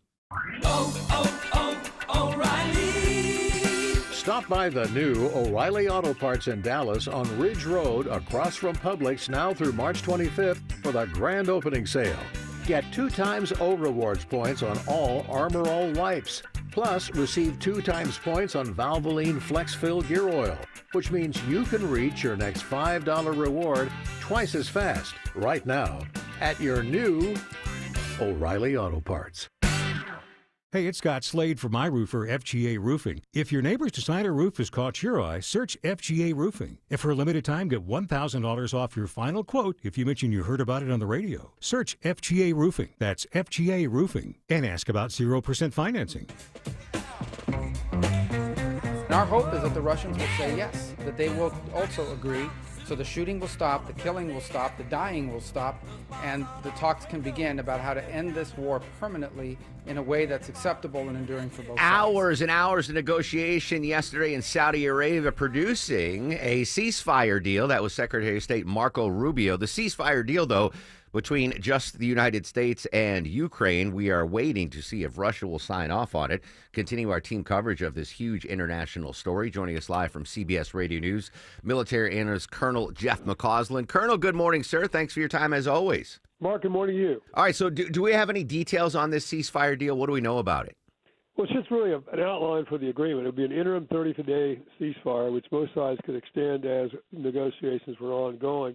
Stop by the new O'Reilly Auto Parts in Dallas on Ridge Road across from Publix now through March 25th for the grand opening sale. Get 2 times O Rewards points on all Armor All wipes. Plus, receive 2 times points on Valvoline Flex Fill Gear Oil, which means you can reach your next $5 reward twice as fast right now at your new O'Reilly Auto Parts. Hey, it's Scott Slade from my roofer, FGA Roofing. If your neighbor's designer roof has caught your eye, search FGA Roofing. And for a limited time, get $1,000 off your final quote if you mention you heard about it on the radio. Search FGA Roofing. That's FGA Roofing. And ask about 0% financing. And our hope is that the Russians will say yes, that they will also agree. So the shooting will stop, the killing will stop, the dying will stop, and the talks can begin about how to end this war permanently in a way that's acceptable and enduring for both sides. Hours and hours of negotiation yesterday in Saudi Arabia producing a ceasefire deal. That was Secretary of State Marco Rubio. The ceasefire deal, though, between just the United States and Ukraine. We are waiting to see if Russia will sign off on it. Continue our team coverage of this huge international story. Joining us live from CBS Radio News, military analyst Colonel Jeff McCausland. Colonel, good morning, sir. Thanks for your time as always. Mark, good morning to you. All right, so do we have any details on this ceasefire deal? What do we know about it? Well, it's just really an outline for the agreement. It would be an interim 30-day ceasefire, which both sides could extend as negotiations were ongoing.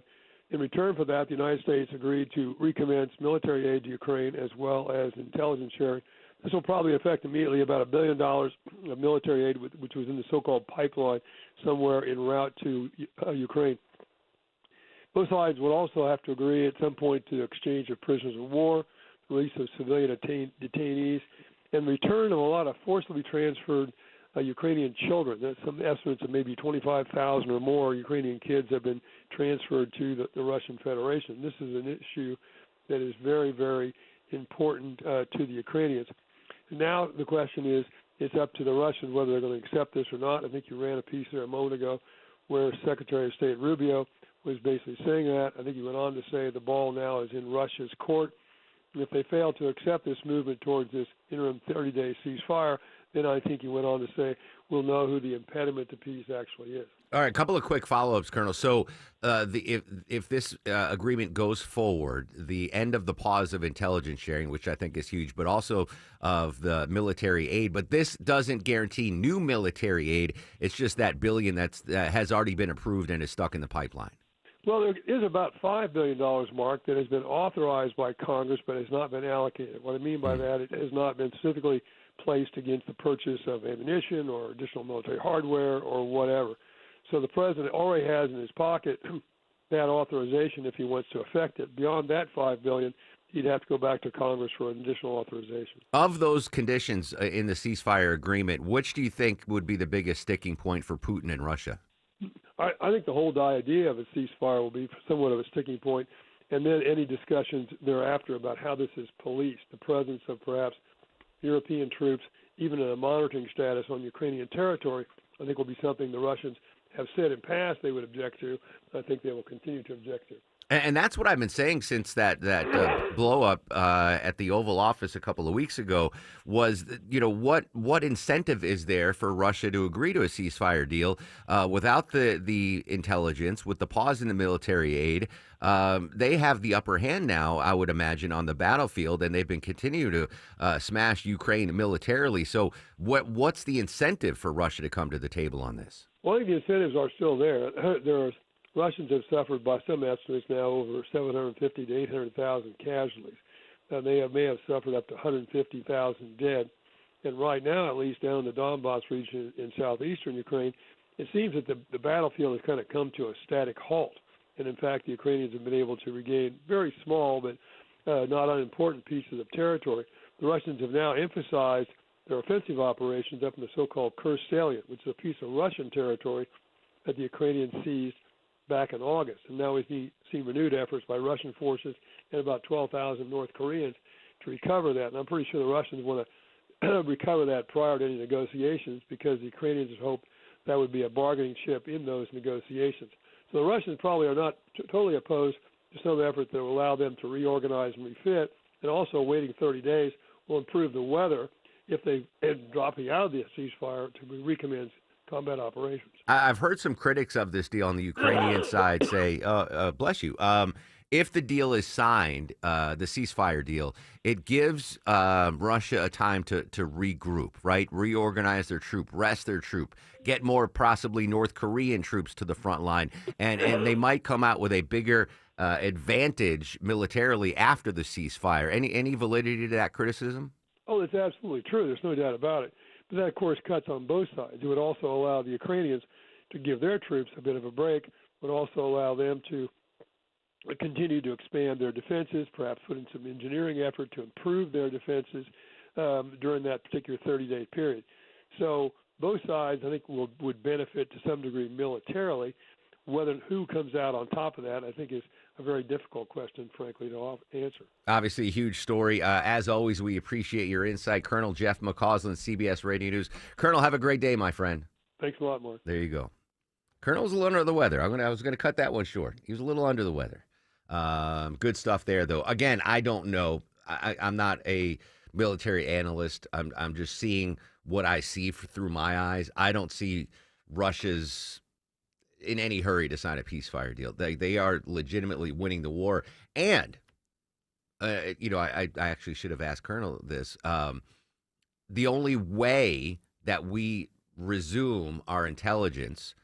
In return for that, the United States agreed to recommence military aid to Ukraine as well as intelligence sharing. This will probably affect immediately about $1 billion of military aid, which was in the so-called pipeline somewhere en route to Ukraine. Both sides would also have to agree at some point to exchange of prisoners of war, release of civilian detainees, and return of a lot of forcibly transferred Ukrainian children. There's some estimates of maybe 25,000 or more Ukrainian kids have been transferred to the Russian Federation. This is an issue that is very, very important to the Ukrainians. Now the question is, it's up to the Russians whether they're going to accept this or not. I think you ran a piece there a moment ago where Secretary of State Rubio was basically saying that. I think he went on to say the ball now is in Russia's court. And if they fail to accept this movement towards this interim 30-day ceasefire, then I think he went on to say we'll know who the impediment to peace actually is. All right, a couple of quick follow-ups, Colonel. So if this agreement goes forward, the end of the pause of intelligence sharing, which I think is huge, but also of the military aid. But this doesn't guarantee new military aid. It's just that billion that has already been approved and is stuck in the pipeline. Well, there is about $5 billion, Mark, that has been authorized by Congress but has not been allocated. What I mean by that, it has not been specifically placed against the purchase of ammunition or additional military hardware or whatever. So the president already has in his pocket that authorization if he wants to affect it. Beyond that $5 billion, he'd have to go back to Congress for an additional authorization. Of those conditions in the ceasefire agreement, which do you think would be the biggest sticking point for Putin and Russia? I think the whole idea of a ceasefire will be somewhat of a sticking point, and then any discussions thereafter about how this is policed, the presence of perhaps European troops, even in a monitoring status on Ukrainian territory, I think will be something the Russians have said in past they would object to. I think they will continue to object to. And that's what I've been saying since that blow up at the Oval Office a couple of weeks ago was, what incentive is there for Russia to agree to a ceasefire deal without the intelligence, with the pause in the military aid? They have the upper hand now, I would imagine, on the battlefield, and they've been continuing to smash Ukraine militarily. So what's the incentive for Russia to come to the table on this? Well, I think the incentives are still there. Russians have suffered, by some estimates now, over 750 to 800,000 casualties. They may have suffered up to 150,000 dead. And right now, at least down in the Donbass region in southeastern Ukraine, it seems that the battlefield has kind of come to a static halt. And in fact, the Ukrainians have been able to regain very small but not unimportant pieces of territory. The Russians have now emphasized their offensive operations up in the so-called Kursk salient, which is a piece of Russian territory that the Ukrainians seized back in August. And now we see renewed efforts by Russian forces and about 12,000 North Koreans to recover that. And I'm pretty sure the Russians want to recover that prior to any negotiations, because the Ukrainians hope that would be a bargaining chip in those negotiations. So the Russians probably are not totally opposed to some effort that will allow them to reorganize and refit, and also waiting 30 days will improve the weather if they end dropping out of the ceasefire to recommence combat operations. I've heard some critics of this deal on the Ukrainian side say, bless you, if the deal is signed, the ceasefire deal, it gives Russia a time to regroup, right? Reorganize their troop, rest their troop, get more possibly North Korean troops to the front line, and they might come out with a bigger advantage militarily after the ceasefire. Any validity to that criticism? Oh, it's absolutely true. There's no doubt about it. But that, of course, cuts on both sides. It would also allow the Ukrainians to give their troops a bit of a break, would also allow them to continue to expand their defenses, perhaps put in some engineering effort to improve their defenses during that particular 30-day period. So both sides, I think, would benefit to some degree militarily. Who comes out on top of that, I think, is a very difficult question, frankly, to answer. Obviously, a huge story. As always, we appreciate your insight. Colonel Jeff McCausland, CBS Radio News. Colonel, have a great day, my friend. Thanks a lot, Mark. There you go. Colonel was a little under the weather. I was going to cut that one short. He was a little under the weather. Good stuff there, though. Again, I don't know. I'm not a military analyst. I'm just seeing what I see through my eyes. I don't see Russia's in any hurry to sign a ceasefire deal. They are legitimately winning the war. And, I actually should have asked Colonel this. The only way that we resume our intelligence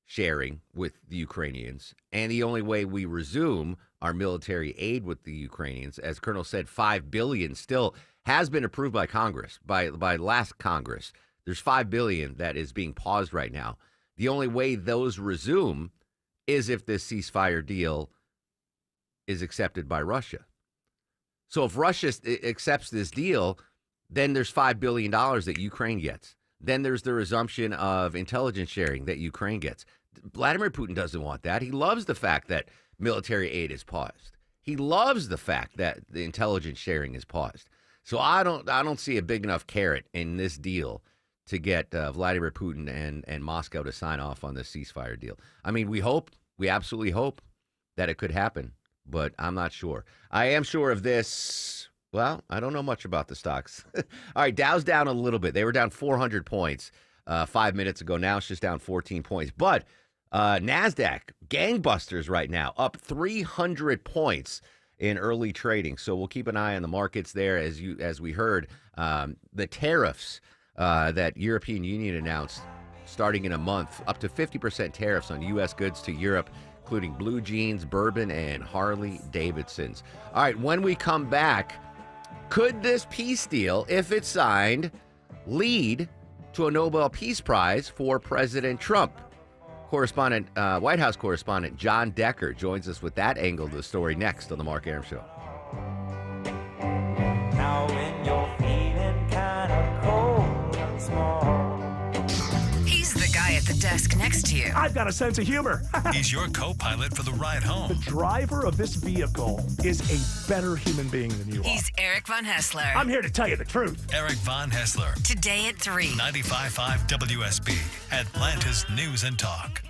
sharing with the Ukrainians, and the only way we resume our military aid with the Ukrainians, as Colonel said, $5 billion still has been approved by Congress, by last Congress. There's $5 billion that is being paused right now. The only way those resume is if this ceasefire deal is accepted by Russia. So if Russia accepts this deal, then there's $5 billion that Ukraine gets. Then there's the resumption of intelligence sharing that Ukraine gets. Vladimir Putin doesn't want that. He loves the fact that military aid is paused. He loves the fact that the intelligence sharing is paused. So I don't see a big enough carrot in this deal to get Vladimir Putin and Moscow to sign off on this ceasefire deal. I mean, we absolutely hope that it could happen, but I'm not sure. I am sure of this. Well, I don't know much about the stocks. All right, Dow's down a little bit. They were down 400 points 5 minutes ago. Now it's just down 14 points. But NASDAQ, gangbusters right now, up 300 points in early trading. So we'll keep an eye on the markets there. As we heard, the tariffs that European Union announced starting in a month, up to 50% tariffs on U.S. goods to Europe, including blue jeans, bourbon, and Harley Davidsons. All right, when we come back, could this peace deal, if it's signed, lead to a Nobel Peace Prize for President Trump? White House correspondent John Decker joins us with that angle of the story next on The Mark Arum Show. Now when you're feeling kind of cold and small. He's the guy at the desk next to you. I've got a sense of humor. He's your co-pilot for the ride home. The driver of this vehicle is a better human being than you are. He's Eric Von Hessler. I'm here to tell you the truth. Eric Von Hessler. Today at 3. 95.5 WSB, Atlanta's News and Talk.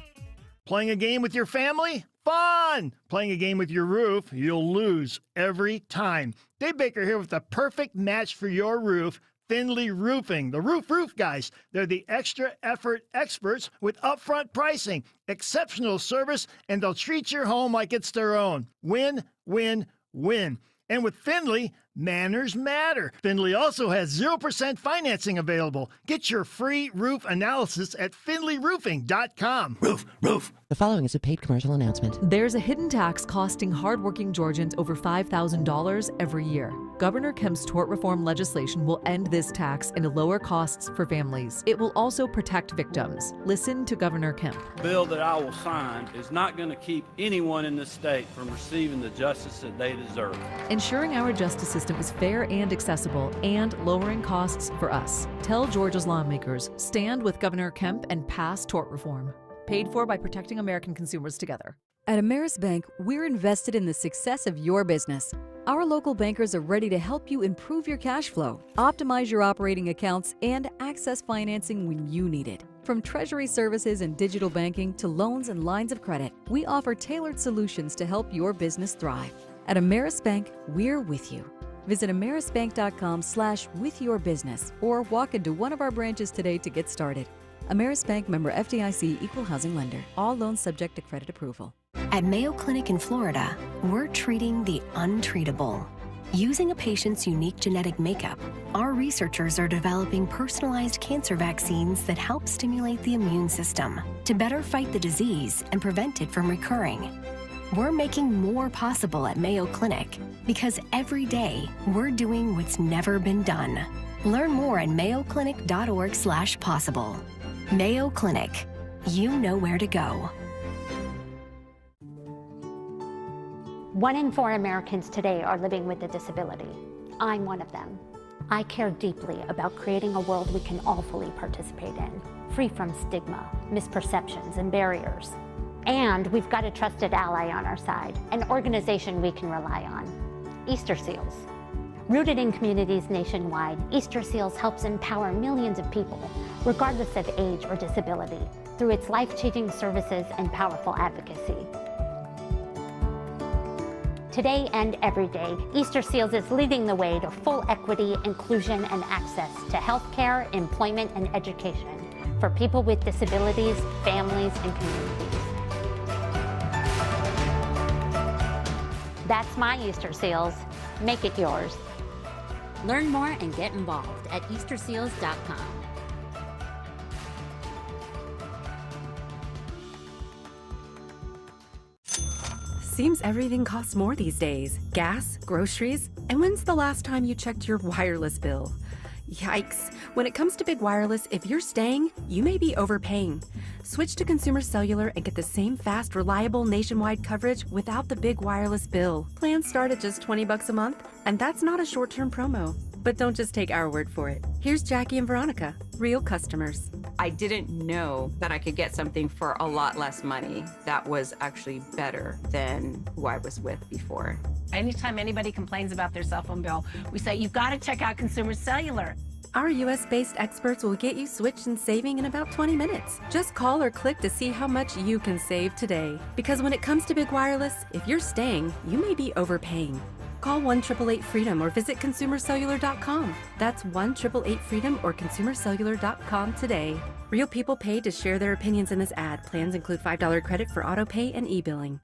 Playing a game with your family? Fun! Playing a game with your roof? You'll lose every time. Dave Baker here with the perfect match for your roof, Findlay Roofing. The roof guys. They're the extra effort experts with upfront pricing, exceptional service, and they'll treat your home like it's their own. Win, win, win. And with Findlay, manners matter. Findlay also has 0% financing available. Get your free roof analysis at FindlayRoofing.com. Roof. The following is a paid commercial announcement. There's a hidden tax costing hardworking Georgians over $5,000 every year. Governor Kemp's tort reform legislation will end this tax and lower costs for families. It will also protect victims. Listen to Governor Kemp. The bill that I will sign is not going to keep anyone in this state from receiving the justice that they deserve. Ensuring our justice system is fair and accessible and lowering costs for us. Tell Georgia's lawmakers, stand with Governor Kemp and pass tort reform. Paid for by Protecting American Consumers Together. At Ameris Bank, we're invested in the success of your business. Our local bankers are ready to help you improve your cash flow, optimize your operating accounts, and access financing when you need it. From treasury services and digital banking to loans and lines of credit, we offer tailored solutions to help your business thrive. At Ameris Bank, we're with you. Visit amerisbank.com/withyourbusiness or walk into one of our branches today to get started. Ameris Bank, member FDIC, equal housing lender. All loans subject to credit approval. At Mayo Clinic in Florida, we're treating the untreatable. Using a patient's unique genetic makeup, our researchers are developing personalized cancer vaccines that help stimulate the immune system to better fight the disease and prevent it from recurring. We're making more possible at Mayo Clinic because every day we're doing what's never been done. Learn more at mayoclinic.org/possible. Mayo Clinic. You know where to go. 1 in 4 Americans today are living with a disability. I'm one of them. I care deeply about creating a world we can all fully participate in, free from stigma, misperceptions, and barriers. And we've got a trusted ally on our side, an organization we can rely on, Easter Seals. Rooted in communities nationwide, Easter Seals helps empower millions of people, regardless of age or disability, through its life-changing services and powerful advocacy. Today and every day, Easter Seals is leading the way to full equity, inclusion, and access to healthcare, employment, and education for people with disabilities, families, and communities. That's my Easter Seals. Make it yours. Learn more and get involved at easterseals.com. Seems everything costs more these days. Gas, groceries, and when's the last time you checked your wireless bill? Yikes. When it comes to big wireless, if you're staying, you may be overpaying. Switch to Consumer Cellular and get the same fast, reliable nationwide coverage without the big wireless bill. Plans start at just $20 a month, and that's not a short-term promo. But don't just take our word for it. Here's Jackie and Veronica, real customers. I didn't know that I could get something for a lot less money that was actually better than who I was with before. Anytime anybody complains about their cell phone bill, we say, you've got to check out Consumer Cellular. Our US-based experts will get you switched and saving in about 20 minutes. Just call or click to see how much you can save today. Because when it comes to big wireless, if you're staying, you may be overpaying. Call 1-888-FREEDOM or visit ConsumerCellular.com. That's 1-888-FREEDOM or ConsumerCellular.com today. Real people pay to share their opinions in this ad. Plans include $5 credit for auto pay and e-billing.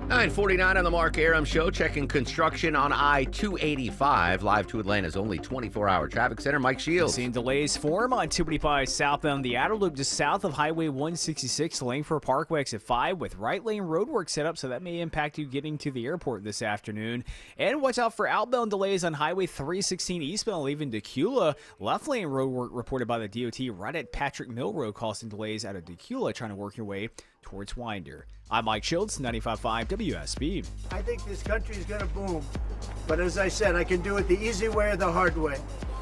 9:49 on the Mark Arum Show, checking construction on I-285, live to Atlanta's only 24-hour traffic center. Mike Shields. Seeing delays form on 285 southbound the outer loop just south of Highway 166, Langford Parkway exit 5 with right lane roadwork set up, so that may impact you getting to the airport this afternoon. And watch out for outbound delays on Highway 316 eastbound leaving Decula. Left lane roadwork reported by the DOT right at Patrick Mill Road, causing delays out of Decula, trying to work your way towards Winder. I'm Mike Shields, 95.5 WSB. I think this country is going to boom. But as I said, I can do it the easy way or the hard way.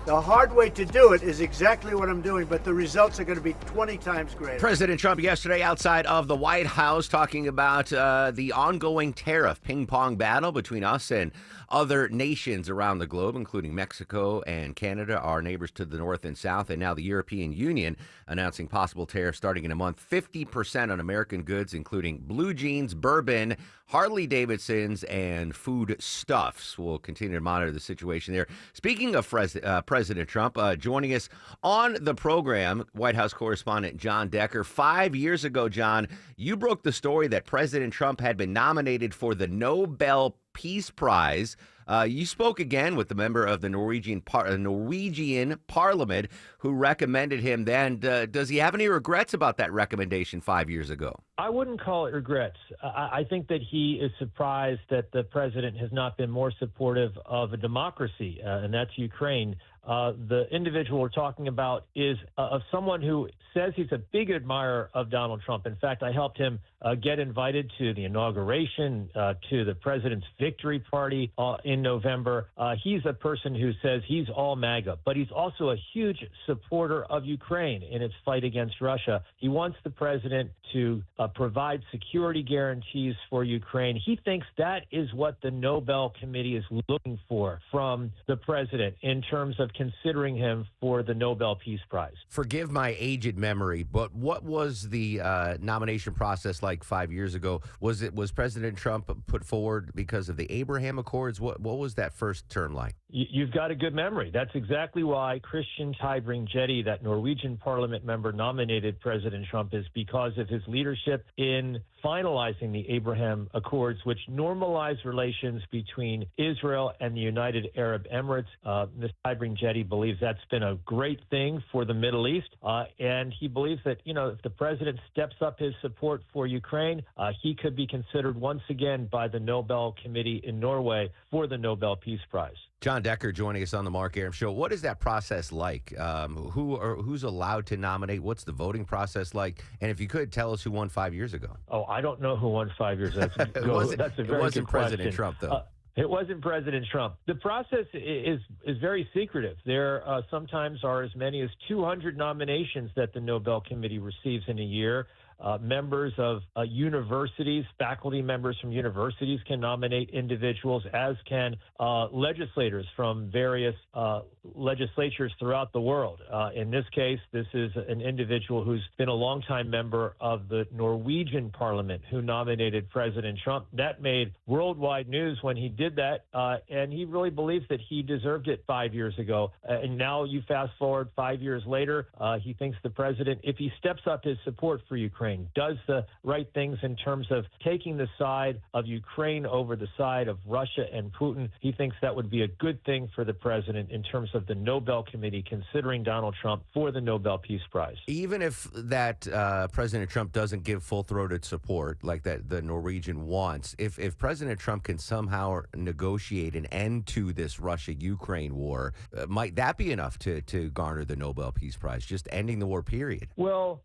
The hard way to do it is exactly what I'm doing, but the results are going to be 20 times greater. President Trump yesterday outside of the White House talking about the ongoing tariff ping-pong battle between us and other nations around the globe, including Mexico and Canada, our neighbors to the north and south, and now the European Union announcing possible tariffs starting in a month, 50% on American goods, including blue jeans, bourbon, Harley Davidsons, and food stuffs. We'll continue to monitor the situation there. Speaking of President Trump, joining us on the program, White House correspondent John Decker. 5 years ago, John, you broke the story that President Trump had been nominated for the Nobel Peace Prize. You spoke again with the member of the Norwegian Parliament who recommended him then. Does he have any regrets about that recommendation 5 years ago? I wouldn't call it regrets. I think that he is surprised that the president has not been more supportive of a democracy, and that's Ukraine. The individual we're talking about is of someone who says he's a big admirer of Donald Trump. In fact, I helped him get invited to the inauguration, to the president's victory party in November. He's a person who says he's all MAGA, but he's also a huge supporter of Ukraine in its fight against Russia. He wants the president to provide security guarantees for Ukraine. He thinks that is what the Nobel Committee is looking for from the president in terms of considering him for the Nobel Peace Prize. Forgive my aged memory, but what was the nomination process like 5 years ago? Was President Trump put forward because of the Abraham Accords? What was that first term like? You've got a good memory. That's exactly why Christian Tybring-Gjedde, that Norwegian parliament member, nominated President Trump, is because of his leadership in finalizing the Abraham Accords, which normalize relations between Israel and the United Arab Emirates. Ms. Tybring-Gjedde believes that's been a great thing for the Middle East, and he believes that, if the president steps up his support for Ukraine, he could be considered once again by the Nobel Committee in Norway for the Nobel Peace Prize. John Decker joining us on the Mark Arum Show. What is that process like? Who's allowed to nominate? What's the voting process like? And if you could, tell us who won 5 years ago. Oh, I don't know who won 5 years ago. It wasn't President Trump, though. It wasn't President Trump. The process is very secretive. There sometimes are as many as 200 nominations that the Nobel Committee receives in a year. Members of universities, faculty members from universities can nominate individuals, as can legislators from various legislatures throughout the world. In this case, this is an individual who's been a longtime member of the Norwegian Parliament who nominated President Trump. That made worldwide news when he did that, and he really believes that he deserved it 5 years ago. And now you fast forward 5 years later, he thinks the president, if he steps up his support for Ukraine, does the right things in terms of taking the side of Ukraine over the side of Russia and Putin, he thinks that would be a good thing for the president in terms of the Nobel Committee considering Donald Trump for the Nobel Peace Prize. Even if that President Trump doesn't give full-throated support like that the Norwegian wants, if President Trump can somehow negotiate an end to this Russia-Ukraine war, might that be enough to garner the Nobel Peace Prize, just ending the war, period? Well,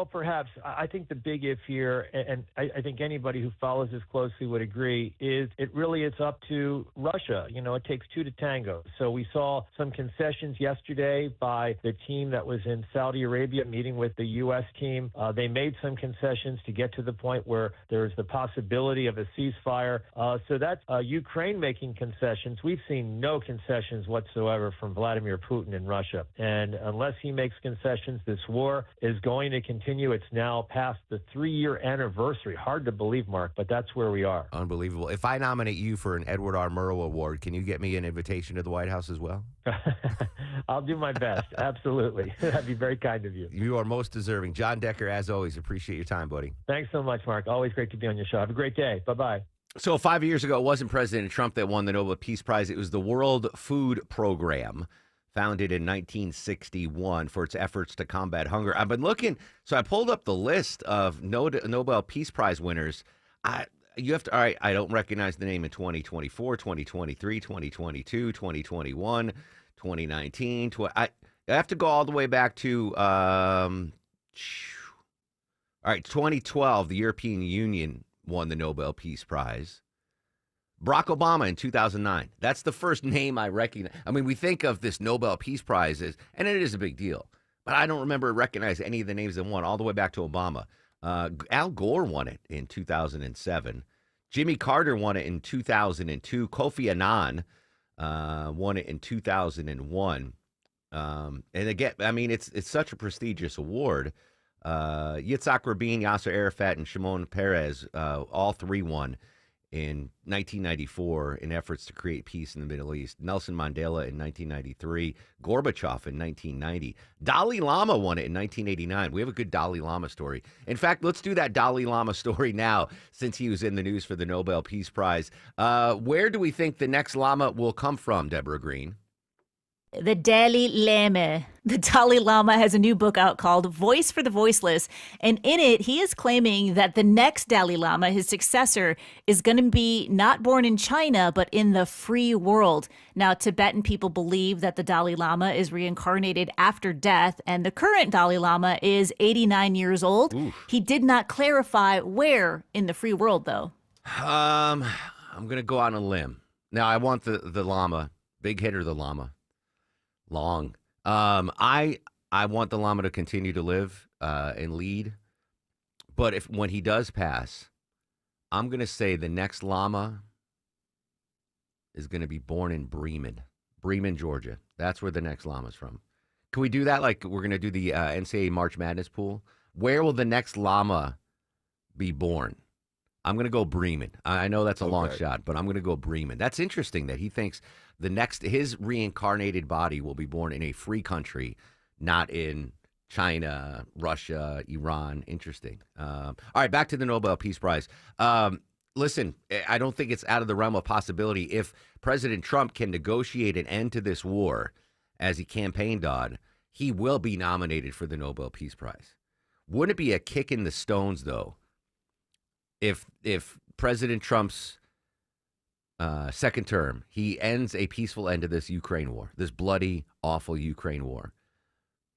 perhaps. I think the big if here, and I think anybody who follows this closely would agree, is it really is up to Russia. It takes two to tango. So we saw some concessions yesterday by the team that was in Saudi Arabia meeting with the U.S. team. They made some concessions to get to the point where there is the possibility of a ceasefire. So that's Ukraine making concessions. We've seen no concessions whatsoever from Vladimir Putin in Russia. And unless he makes concessions, this war is going to continue. It's now past the 3-year anniversary. Hard to believe, Mark, but that's where we are. Unbelievable. If I nominate you for an Edward R. Murrow Award, can you get me an invitation to the White House as well? I'll do my best. Absolutely. That'd be very kind of you. You are most deserving. John Decker, as always, appreciate your time, buddy. Thanks so much, Mark. Always great to be on your show. Have a great day. Bye-bye. So 5 years ago, it wasn't President Trump that won the Nobel Peace Prize. It was the World Food Program, founded in 1961 for its efforts to combat hunger. I've been looking, so I pulled up the list of Nobel Peace Prize winners. You have to, all right, I don't recognize the name in 2024, 2023, 2022, 2021, 2019. I have to go all the way back to, 2012, the European Union won the Nobel Peace Prize. Barack Obama in 2009. That's the first name I recognize. I mean, we think of this Nobel Peace Prize as, and it is a big deal, but I don't remember recognize any of the names that won all the way back to Obama. Al Gore won it in 2007. Jimmy Carter won it in 2002. Kofi Annan won it in 2001. And again, I mean, it's such a prestigious award. Yitzhak Rabin, Yasser Arafat, and Shimon Peres, all three won in 1994 in efforts to create peace in the Middle East. Nelson Mandela in 1993, Gorbachev in 1990. Dalai Lama won it in 1989. We have a good Dalai Lama story. In fact, let's do that Dalai Lama story now, since he was in the news for the Nobel Peace Prize. Where do we think the next Lama will come from, Deborah Green? The Dalai Lama. The Dalai Lama has a new book out called Voice for the Voiceless. And in it, he is claiming that the next Dalai Lama, his successor, is going to be not born in China, but in the free world. Now, Tibetan people believe that the Dalai Lama is reincarnated after death, and the current Dalai Lama is 89 years old. Oof. He did not clarify where in the free world, though. I'm going to go on a limb. Now, I want the Lama, big hitter, the Lama. Long. I want the Lama to continue to live and lead. But when he does pass, I'm going to say the next Lama is going to be born in Bremen, Georgia. That's where the next Lama's from. Can we do that like we're going to do the NCAA March Madness pool? Where will the next Lama be born? I'm going to go Bremen. I know that's a long shot, but I'm going to go Bremen. That's interesting that he thinks his reincarnated body will be born in a free country, not in China, Russia, Iran. Interesting. All right, back to the Nobel Peace Prize. Listen, I don't think it's out of the realm of possibility if President Trump can negotiate an end to this war, as he campaigned on, he will be nominated for the Nobel Peace Prize. Wouldn't it be a kick in the stones, though, if President Trump's second term, he ends a peaceful end to this Ukraine war, this bloody, awful Ukraine war,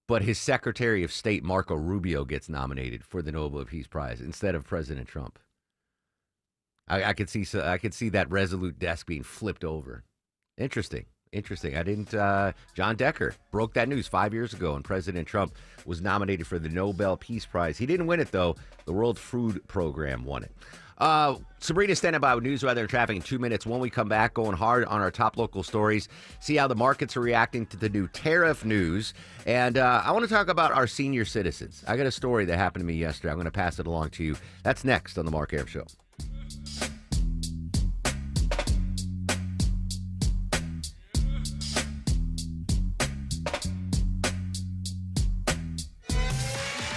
but his Secretary of State, Marco Rubio, gets nominated for the Nobel Peace Prize instead of President Trump? I could see that resolute desk being flipped over. Interesting. I didn't. John Decker broke that news 5 years ago, and President Trump was nominated for the Nobel Peace Prize. He didn't win it, though. The World Food Program won it. Sabrina standing by with news, weather, and traffic in 2 minutes. When we come back, going hard on our top local stories, see how the markets are reacting to the new tariff news. And I want to talk about our senior citizens. I got a story that happened to me yesterday. I'm going to pass it along to you. That's next on the Mark Arum Show.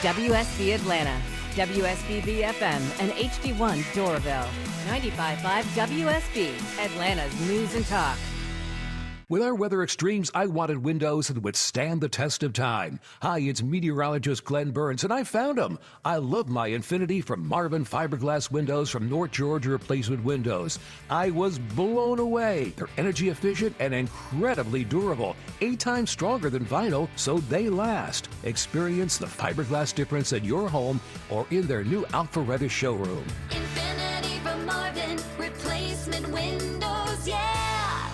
WSB Atlanta, WSB FM, and HD1 Doraville. 95.5 WSB, Atlanta's News and Talk. With our weather extremes, I wanted windows that would stand the test of time. Hi, it's meteorologist Glenn Burns, and I found them. I love my Infinity from Marvin Fiberglass Windows from North Georgia Replacement Windows. I was blown away. They're energy efficient and incredibly durable. 8 times stronger than vinyl, so they last. Experience the fiberglass difference in your home or in their new Alpharetta showroom. Infinity from Marvin Replacement Windows, yeah!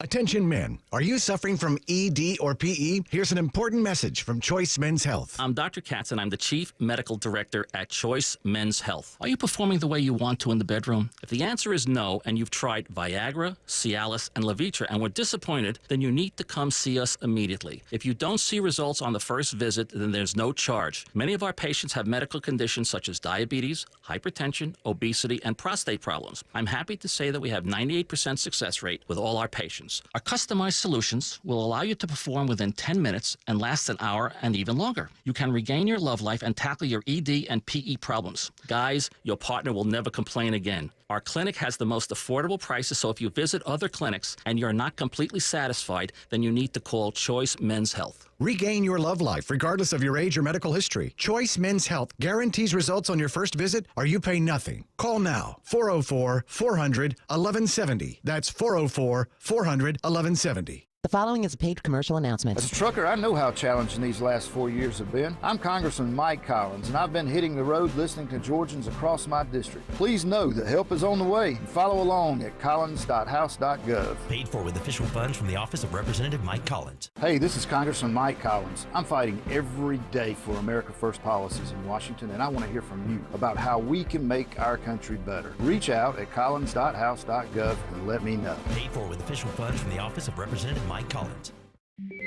Attention men, are you suffering from ED or PE? Here's an important message from Choice Men's Health. I'm Dr. Katz, and I'm the Chief Medical Director at Choice Men's Health. Are you performing the way you want to in the bedroom? If the answer is no, and you've tried Viagra, Cialis, and Levitra and were disappointed, then you need to come see us immediately. If you don't see results on the first visit, then there's no charge. Many of our patients have medical conditions such as diabetes, hypertension, obesity, and prostate problems. I'm happy to say that we have 98% success rate with all our patients. Our customized solutions will allow you to perform within 10 minutes and last an hour and even longer. You can regain your love life and tackle your ED and PE problems. Guys, your partner will never complain again. Our clinic has the most affordable prices, so if you visit other clinics and you're not completely satisfied, then you need to call Choice Men's Health. Regain your love life regardless of your age or medical history. Choice Men's Health guarantees results on your first visit or you pay nothing. Call now. 404-400-1170. That's 404-400-1170. The following is a paid commercial announcement. As a trucker, I know how challenging these last 4 years have been. I'm Congressman Mike Collins, and I've been hitting the road listening to Georgians across my district. Please know that help is on the way, and follow along at collins.house.gov. Paid for with official funds from the Office of Representative Mike Collins. Hey, this is Congressman Mike Collins. I'm fighting every day for America First policies in Washington, and I want to hear from you about how we can make our country better. Reach out at collins.house.gov and let me know. Paid for with official funds from the Office of Representative Mike Collins.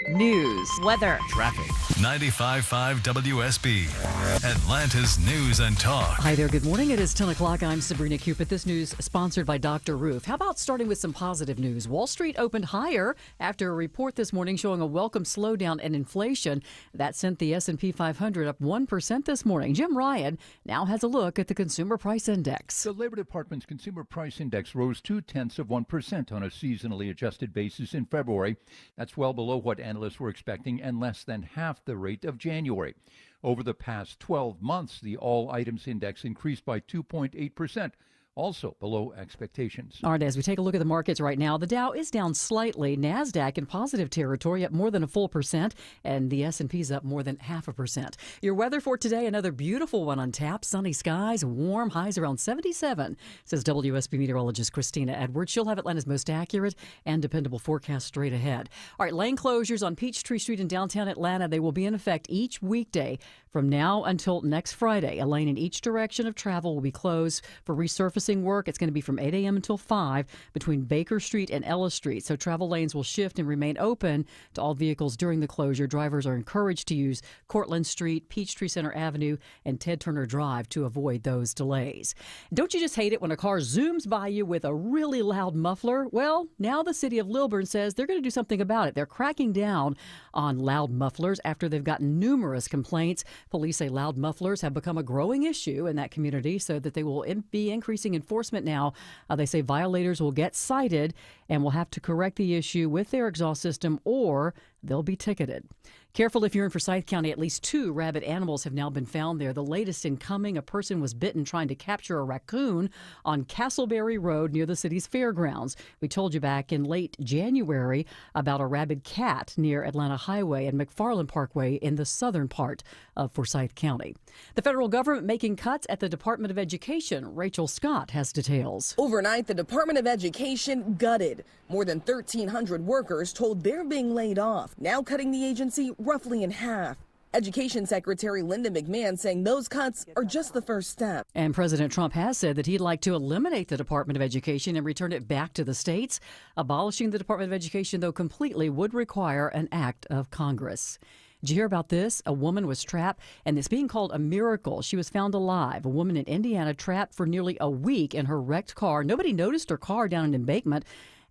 News, weather, traffic. 95.5 WSB, Atlanta's News and Talk. Hi there, good morning. It is 10 o'clock. I'm Sabrina Cupid. This news sponsored by Dr. Roof. How about starting with some positive news? Wall Street opened higher after a report this morning showing a welcome slowdown in inflation. That sent the S&P 500 up 1% this morning. Jim Ryan now has a look at the Consumer Price Index. The Labor Department's Consumer Price Index rose 0.2% on a seasonally adjusted basis in February. That's well below what analysts were expecting and less than half the rate of January. Over the past 12 months, the all items index increased by 2.8%. Also below expectations. All right, as we take a look at the markets right now, the Dow is down slightly. NASDAQ in positive territory up more than 1%, and the S&P's up more than 0.5%. Your weather for today, another beautiful one on tap. Sunny skies, warm, highs around 77, says WSB meteorologist Christina Edwards. She'll have Atlanta's most accurate and dependable forecast straight ahead. All right, lane closures on Peachtree Street in downtown Atlanta. They will be in effect each weekday from now until next Friday. A lane in each direction of travel will be closed for resurfacing work. It's going to be from 8 a.m. until 5 between Baker Street and Ellis Street. So travel lanes will shift and remain open to all vehicles during the closure. Drivers are encouraged to use Cortlandt Street, Peachtree Center Avenue, and Ted Turner Drive to avoid those delays. Don't you just hate it when a car zooms by you with a really loud muffler? Well, now the city of Lilburn says they're going to do something about it. They're cracking down on loud mufflers after they've gotten numerous complaints. Police say loud mufflers have become a growing issue in that community, so that they will be increasing enforcement now. They say violators will get cited and will have to correct the issue with their exhaust system, or they'll be ticketed. Careful if you're in Forsyth County. At least 2 rabid animals have now been found there. The latest in coming, a person was bitten trying to capture a raccoon on Castleberry Road near the city's fairgrounds. We told you back in late January about a rabid cat near Atlanta Highway and McFarland Parkway in the southern part of Forsyth County. The federal government making cuts at the Department of Education. Rachel Scott has details. Overnight, the Department of Education gutted. More than 1,300 workers told they're being laid off, now cutting the agency roughly in half. Education Secretary Linda McMahon saying those cuts are just the first step. And President Trump has said that he'd like to eliminate the Department of Education and return it back to the states. Abolishing the Department of Education, though, completely would require an act of Congress. Did you hear about this? A woman was trapped, and it's being called a miracle. She was found alive. A woman in Indiana trapped for nearly a week in her wrecked car. Nobody noticed her car down an embankment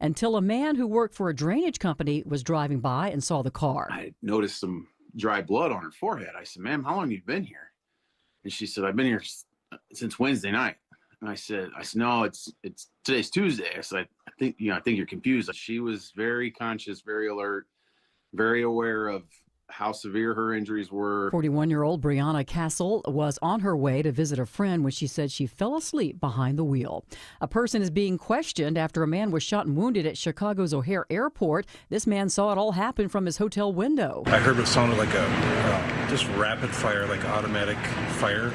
until a man who worked for a drainage company was driving by and saw the car. I noticed some dry blood on her forehead. I said, "Ma'am, how long have you been here?" And she said, "I've been here since Wednesday night." And I said, "No, it's today's Tuesday." I said, I think you're confused." She was very conscious, very alert, very aware of how severe her injuries were. 41-year-old Brianna Castle was on her way to visit a friend when she said she fell asleep behind the wheel. A person is being questioned after a man was shot and wounded at Chicago's O'Hare Airport. This man saw it all happen from his hotel window. I heard what sounded like a just rapid fire, like automatic fire.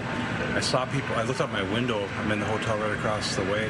I saw people. I looked out my window. I'm in the hotel right across the way,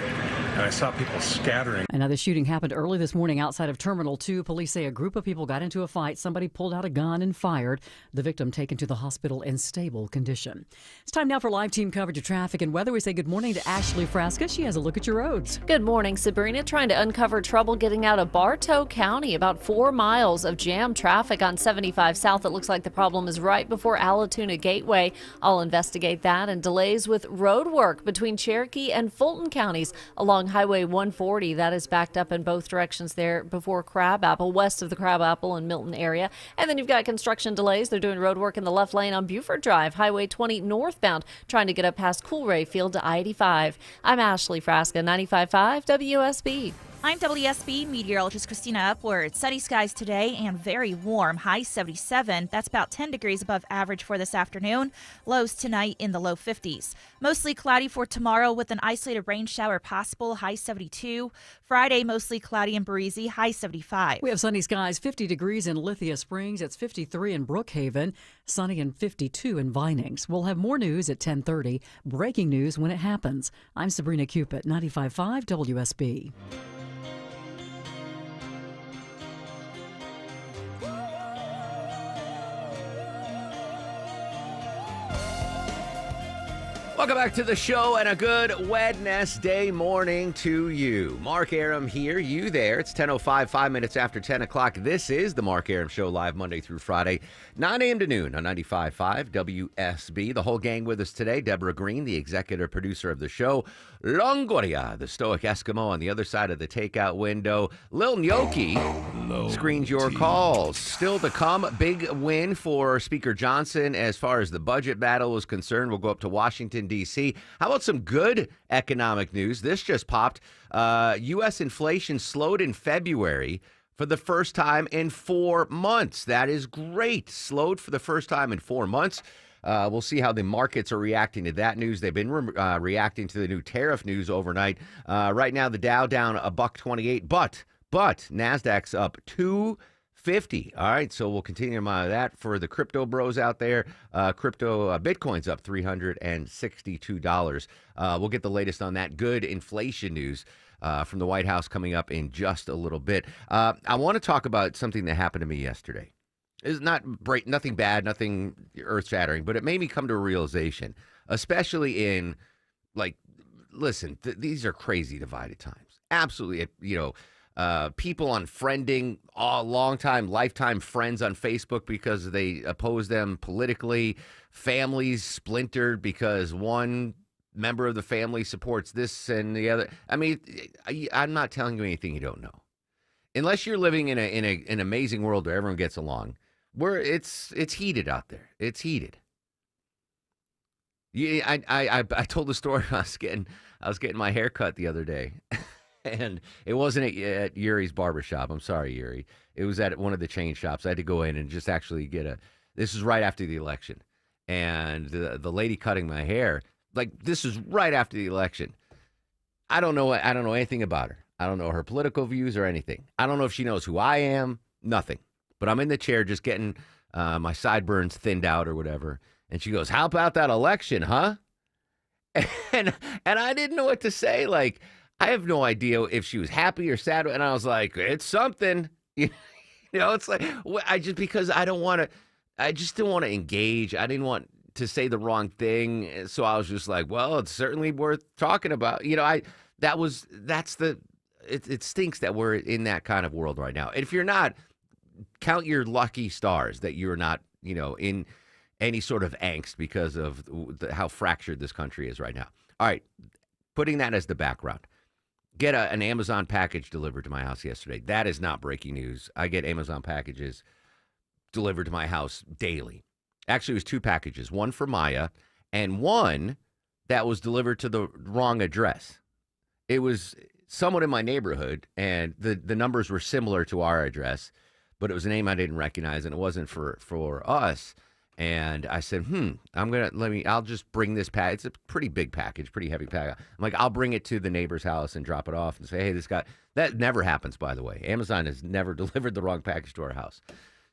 and I saw people scattering. Another shooting happened early this morning outside of Terminal 2. Police say a group of people got into a fight. Somebody pulled out a gun and fired. The victim taken to the hospital in stable condition. It's time now for live team coverage of traffic and weather. We say good morning to Ashley Frasca. She has a look at your roads. Good morning, Sabrina. Trying to uncover trouble getting out of Bartow County. About 4 miles of jammed traffic on 75 South. It looks like the problem is right before Allatoona Gateway. I'll investigate that. And delays with road work between Cherokee and Fulton counties along Highway 140. That is backed up in both directions there before Crabapple, west of the Crabapple and Milton area. And then you've got construction delays. They're doing road work in the left lane on Buford Drive, Highway 20 northbound, trying to get up past Coolray Field to I-85. I'm Ashley Frasca, 95.5 WSB. I'm WSB meteorologist Christina Upward. Sunny skies today and very warm, high 77. That's about 10 degrees above average for this afternoon. Lows tonight in the low 50s. Mostly cloudy for tomorrow with an isolated rain shower possible, high 72. Friday, mostly cloudy and breezy, high 75. We have sunny skies, 50 degrees in Lithia Springs. It's 53 in Brookhaven, sunny and 52 in Vinings. We'll have more news at 10:30. Breaking news when it happens. I'm Sabrina Cupid, 95.5 WSB. Welcome back to the show and a good Wednesday morning to you. Mark Aram here, you there. It's 10:05, 5 minutes after 10 o'clock. This is the Mark Aram Show, live Monday through Friday, 9 a.m. to noon on 95.5 WSB. The whole gang with us today. Deborah Green, the executive producer of the show. Longoria, the stoic Eskimo on the other side of the takeout window. Lil Gnocchi screens your calls. Still to come, big win for Speaker Johnson as far as the budget battle is concerned. We'll go up to Washington, D.C. How about some good economic news? This just popped. U.S. inflation slowed in February for the first time in 4 months. That is great. Slowed for the first time in 4 months. We'll see how the markets are reacting to that news. They've been reacting to the new tariff news overnight. Right now, the Dow down $128, but NASDAQ's up 250. All right, so we'll continue to monitor that for the crypto bros out there. Bitcoin's up $362. We'll get the latest on that good inflation news from the White House coming up in just a little bit. I want to talk about something that happened to me yesterday. It's nothing bad, nothing earth-shattering, but it made me come to a realization, especially in, listen, these are crazy divided times. Absolutely, people unfriending longtime, lifetime friends on Facebook because they oppose them politically, families splintered because one member of the family supports this and the other. I mean, I'm not telling you anything you don't know. Unless you're living in an amazing world where everyone gets along, where it's heated out there. It's heated. Yeah, I told the story. I was getting my hair cut the other day. And it wasn't at Yuri's barbershop. I'm sorry, Yuri. It was at one of the chain shops. I had to go in and just actually this is right after the election. And the lady cutting my hair, this is right after the election. I don't know anything about her. I don't know her political views or anything. I don't know if she knows who I am. Nothing. But I'm in the chair just getting my sideburns thinned out or whatever. And she goes, "How about that election, huh?" And I didn't know what to say. I have no idea if she was happy or sad. And I was like, it's something. It's because I just didn't want to engage. I didn't want to say the wrong thing. So I was just like, well, it's certainly worth talking about. It stinks that we're in that kind of world right now. And if you're not, count your lucky stars that you're not, in any sort of angst because of how fractured this country is right now. All right. Putting that as the background. Get an Amazon package delivered to my house yesterday. That is not breaking news. I get Amazon packages delivered to my house daily. Actually, it was 2 packages, one for Maya and one that was delivered to the wrong address. It was someone in my neighborhood, and the numbers were similar to our address, but it was a name I didn't recognize, and it wasn't for us. And I said, I'll just bring this package. It's a pretty big package, pretty heavy package. I'm like, I'll bring it to the neighbor's house and drop it off and say, hey, this guy, that never happens, by the way. Amazon has never delivered the wrong package to our house.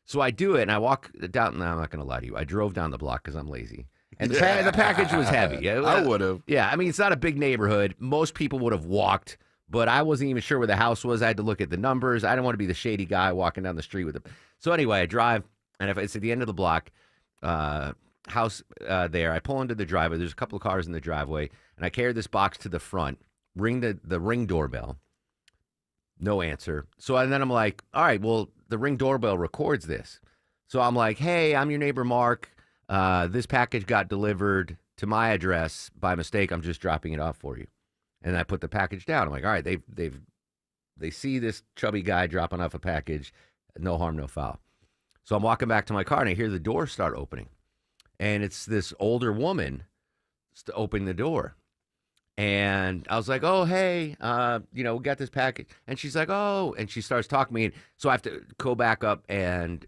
So I do it, and I walk down. No, I'm not going to lie to you. I drove down the block because I'm lazy. And the package was heavy. I would have. Yeah, I mean, it's not a big neighborhood. Most people would have walked, but I wasn't even sure where the house was. I had to look at the numbers. I didn't want to be the shady guy walking down the street with it. So anyway, I drive, and if it's at the end of the block, house there. I pull into the driveway. There's a couple of cars in the driveway, and I carry this box to the front, ring the Ring doorbell. No answer. And then I'm like, all right, well, the Ring doorbell records this. So I'm like, hey, I'm your neighbor, Mark. This package got delivered to my address by mistake. I'm just dropping it off for you. And I put the package down. I'm like, all right, they see this chubby guy dropping off a package. No harm, no foul. So I'm walking back to my car, and I hear the door start opening. And it's this older woman opening the door. And I was like, oh, hey, we got this package. And she's like, oh, and she starts talking to me. And so I have to go back up and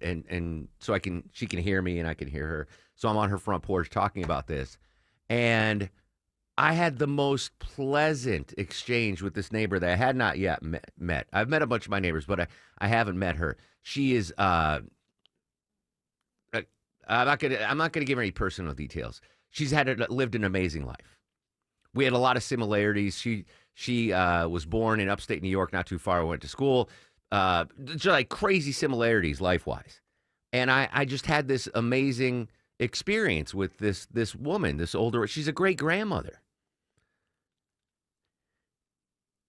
so she can hear me and I can hear her. So I'm on her front porch talking about this. And I had the most pleasant exchange with this neighbor that I had not yet met. I've met a bunch of my neighbors, but I haven't met her. She is, I'm not gonna give her any personal details. She's lived an amazing life. We had a lot of similarities. She was born in upstate New York, not too far. I went to school. Just like crazy similarities life-wise. And I just had this amazing experience with this woman, this older. She's a great grandmother.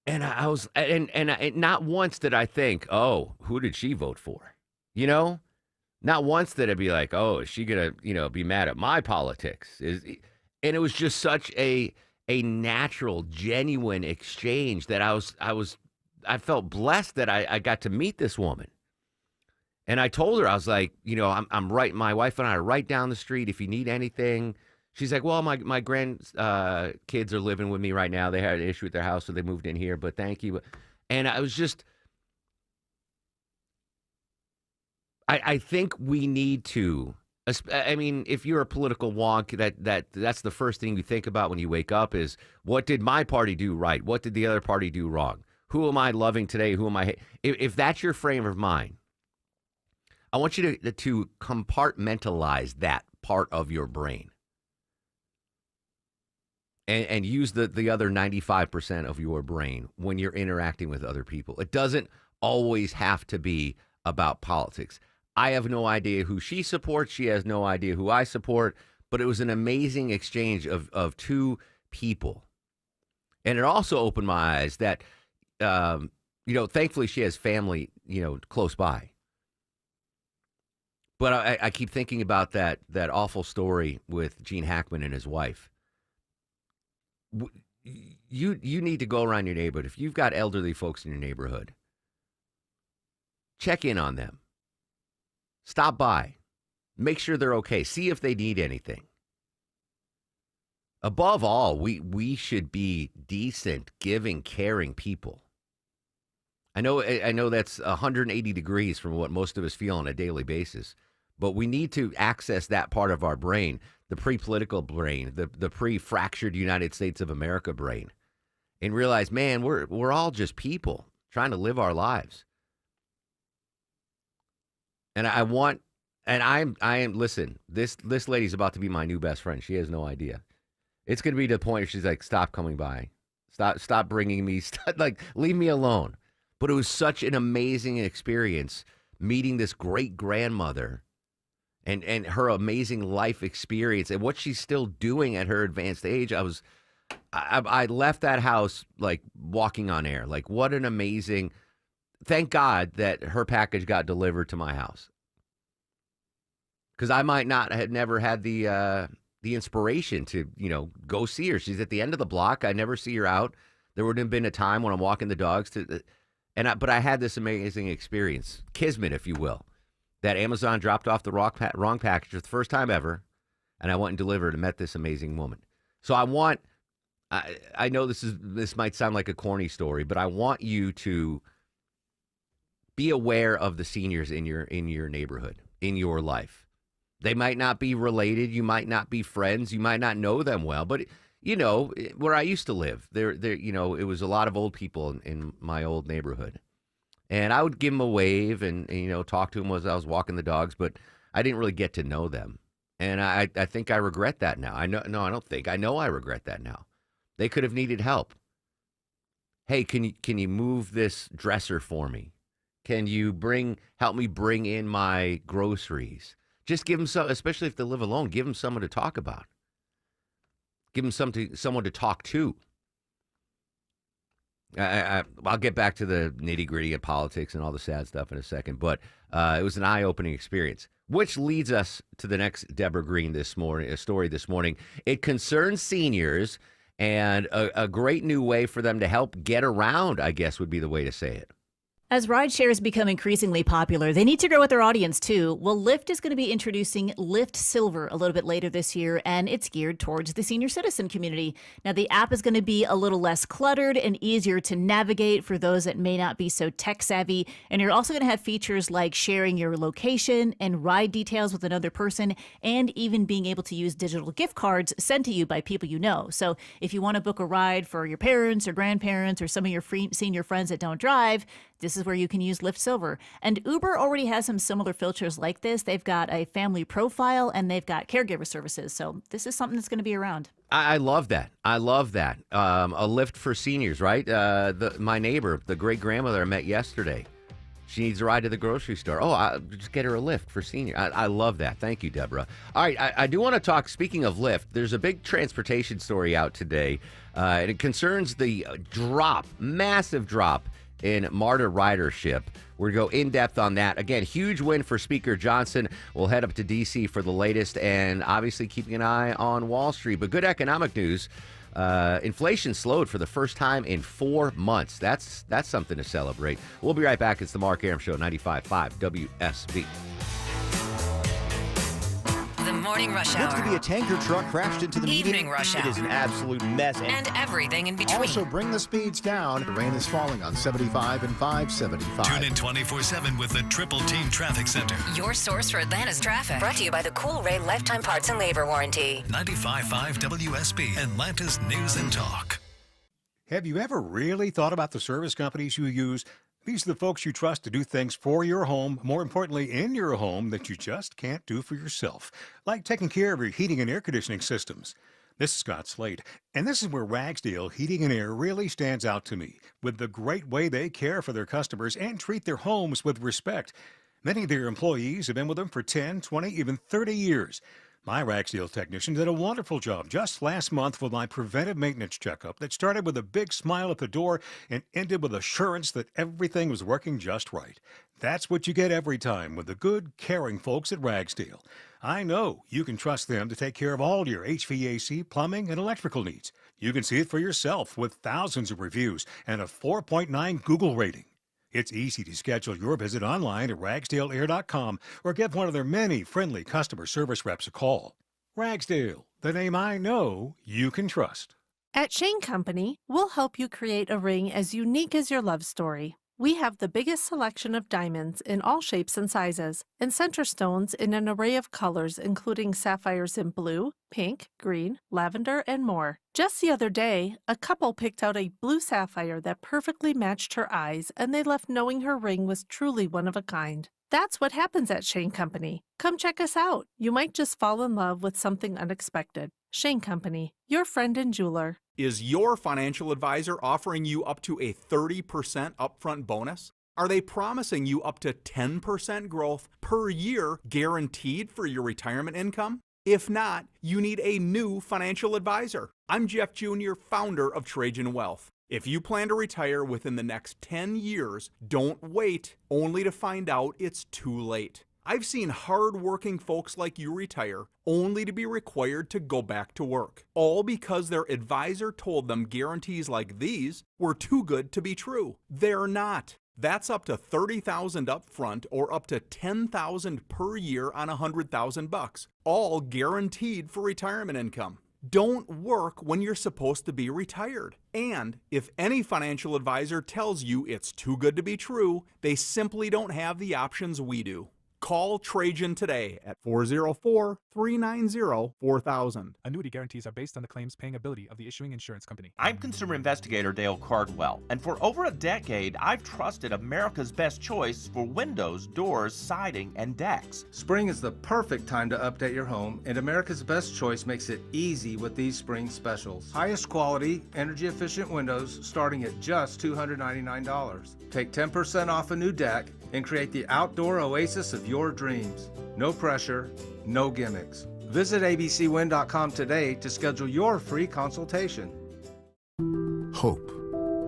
And I was, and not once did I think, oh, who did she vote for? Not once did I be like, oh, is she gonna, be mad at my politics? And it was just such a natural, genuine exchange that I felt blessed that I got to meet this woman. And I told her, I was like, I'm right. My wife and I are right down the street. If you need anything. She's like, well, my grand kids are living with me right now. They had an issue with their house, so they moved in here. But thank you. And I was just, I think we need to. I mean, if you're a political wonk, that's the first thing you think about when you wake up is, what did my party do right? What did the other party do wrong? Who am I loving today? Who am I? If that's your frame of mind, I want you to compartmentalize that part of your brain. And use the other 95% of your brain when you're interacting with other people. It doesn't always have to be about politics. I have no idea who she supports. She has no idea who I support. But it was an amazing exchange of two people. And it also opened my eyes that, thankfully she has family, close by. But I keep thinking about that awful story with Gene Hackman and his wife. You need to go around your neighborhood. If you've got elderly folks in your neighborhood, check in on them. Stop by. Make sure they're okay. See if they need anything. Above all, we should be decent, giving, caring people. I know that's 180 degrees from what most of us feel on a daily basis, but we need to access that part of our brain. The pre-political brain, the pre-fractured United States of America brain, and realize, man, we're all just people trying to live our lives. And I am listen, this lady's about to be my new best friend. She has no idea. It's going to be to the point where she's like, stop coming by. Stop bringing me, leave me alone. But it was such an amazing experience meeting this great grandmother. And her amazing life experience and what she's still doing at her advanced age. I left that house like walking on air. Like, what an amazing, thank God that her package got delivered to my house. Because I might not have never had the inspiration to, go see her. She's at the end of the block. I never see her out. There would have been a time when I'm walking the dogs but I had this amazing experience, kismet, if you will. That Amazon dropped off the wrong package for the first time ever, and I went and delivered and met this amazing woman. So I know this might sound like a corny story, but I want you to be aware of the seniors in your neighborhood, in your life. They might not be related, you might not be friends, you might not know them well, but where I used to live, there it was a lot of old people in my old neighborhood. And I would give them a wave and talk to them as I was walking the dogs, but I didn't really get to know them. And I think I regret that now. I know I regret that now. They could have needed help. Hey, can you move this dresser for me? Can you help me bring in my groceries? Just give them some, especially if they live alone, give them someone to talk about. Give them someone to talk to. I'll get back to the nitty-gritty of politics and all the sad stuff in a second, but it was an eye-opening experience, which leads us to the next Deborah Green story this morning. It concerns seniors and a great new way for them to help get around, I guess would be the way to say it. As rideshares become increasingly popular, they need to grow with their audience too. Well, Lyft is going to be introducing Lyft Silver a little bit later this year, and it's geared towards the senior citizen community. Now, the app is going to be a little less cluttered and easier to navigate for those that may not be so tech savvy. And you're also going to have features like sharing your location and ride details with another person, and even being able to use digital gift cards sent to you by people you know. So if you want to book a ride for your parents or grandparents or some of your senior friends that don't drive, this is where you can use Lyft Silver. And Uber already has some similar features like this. They've got a family profile and they've got caregiver services. So this is something that's going to be around. I love that. I love that. A Lyft for seniors, right? My neighbor, the great grandmother I met yesterday, she needs a ride to the grocery store. Oh, I'll just get her a Lyft for senior. I love that. Thank you, Deborah. All right, I do want to talk, speaking of Lyft, there's a big transportation story out today, and it concerns the massive drop in MARTA ridership. We're going to go in depth on that. Again, huge win for Speaker Johnson. We'll head up to D.C. for the latest, and obviously keeping an eye on Wall Street. But good economic news. Inflation slowed for the first time in 4 months. That's something to celebrate. We'll be right back. It's the Mark Arum Show, 95.5 WSB. The Morning Rush Hour. Looks to be a tanker truck crashed into the median. Evening Rush Hour. It is an absolute mess. And everything in between. Also, bring the speeds down. The rain is falling on 75 and 575. Tune in 24/7 with the Triple Team Traffic Center. Your source for Atlanta's traffic. Brought to you by the Cool Ray Lifetime Parts and Labor Warranty. 95.5 WSB, Atlanta's News and Talk. Have you ever really thought about the service companies you use? These are the folks you trust to do things for your home, more importantly, in your home, that you just can't do for yourself, like taking care of your heating and air conditioning systems. This is Scott Slade, and this is where Ragsdale Heating and Air really stands out to me, with the great way they care for their customers and treat their homes with respect. Many of their employees have been with them for 10, 20, even 30 years. My Ragsdale technician did a wonderful job just last month with my preventive maintenance checkup that started with a big smile at the door and ended with assurance that everything was working just right. That's what you get every time with the good, caring folks at Ragsdale. I know you can trust them to take care of all your HVAC, plumbing, and electrical needs. You can see it for yourself with thousands of reviews and a 4.9 Google rating. It's easy to schedule your visit online at ragsdaleair.com or give one of their many friendly customer service reps a call. Ragsdale, the name I know you can trust. At Shane Company, we'll help you create a ring as unique as your love story. We have the biggest selection of diamonds in all shapes and sizes, and center stones in an array of colors, including sapphires in blue, pink, green, lavender, and more. Just the other day, a couple picked out a blue sapphire that perfectly matched her eyes, and they left knowing her ring was truly one of a kind. That's what happens at Shane Company. Come check us out. You might just fall in love with something unexpected. Shane Company, your friend and jeweler. Is your financial advisor offering you up to a 30% upfront bonus? Are they promising you up to 10% growth per year guaranteed for your retirement income? If not, you need a new financial advisor. I'm Jeff Jr., founder of Trajan Wealth. If you plan to retire within the next 10 years, don't wait only to find out it's too late. I've seen hard-working folks like you retire only to be required to go back to work, all because their advisor told them guarantees like these were too good to be true. They're not. That's up to $30,000 up front or up to $10,000 per year on $100,000, all guaranteed for retirement income. Don't work when you're supposed to be retired. And if any financial advisor tells you it's too good to be true, they simply don't have the options we do. Call Trajan today at 404-390-4000. Annuity guarantees are based on the claims paying ability of the issuing insurance company. I'm consumer investigator Dale Cardwell, and for over a decade, I've trusted America's best choice for windows, doors, siding, and decks. Spring is the perfect time to update your home, and America's Best Choice makes it easy with these spring specials. Highest quality, energy-efficient windows starting at just $299. Take 10% off a new deck and create the outdoor oasis of your dreams. No pressure, no gimmicks. Visit abcwin.com today to schedule your free consultation. Hope.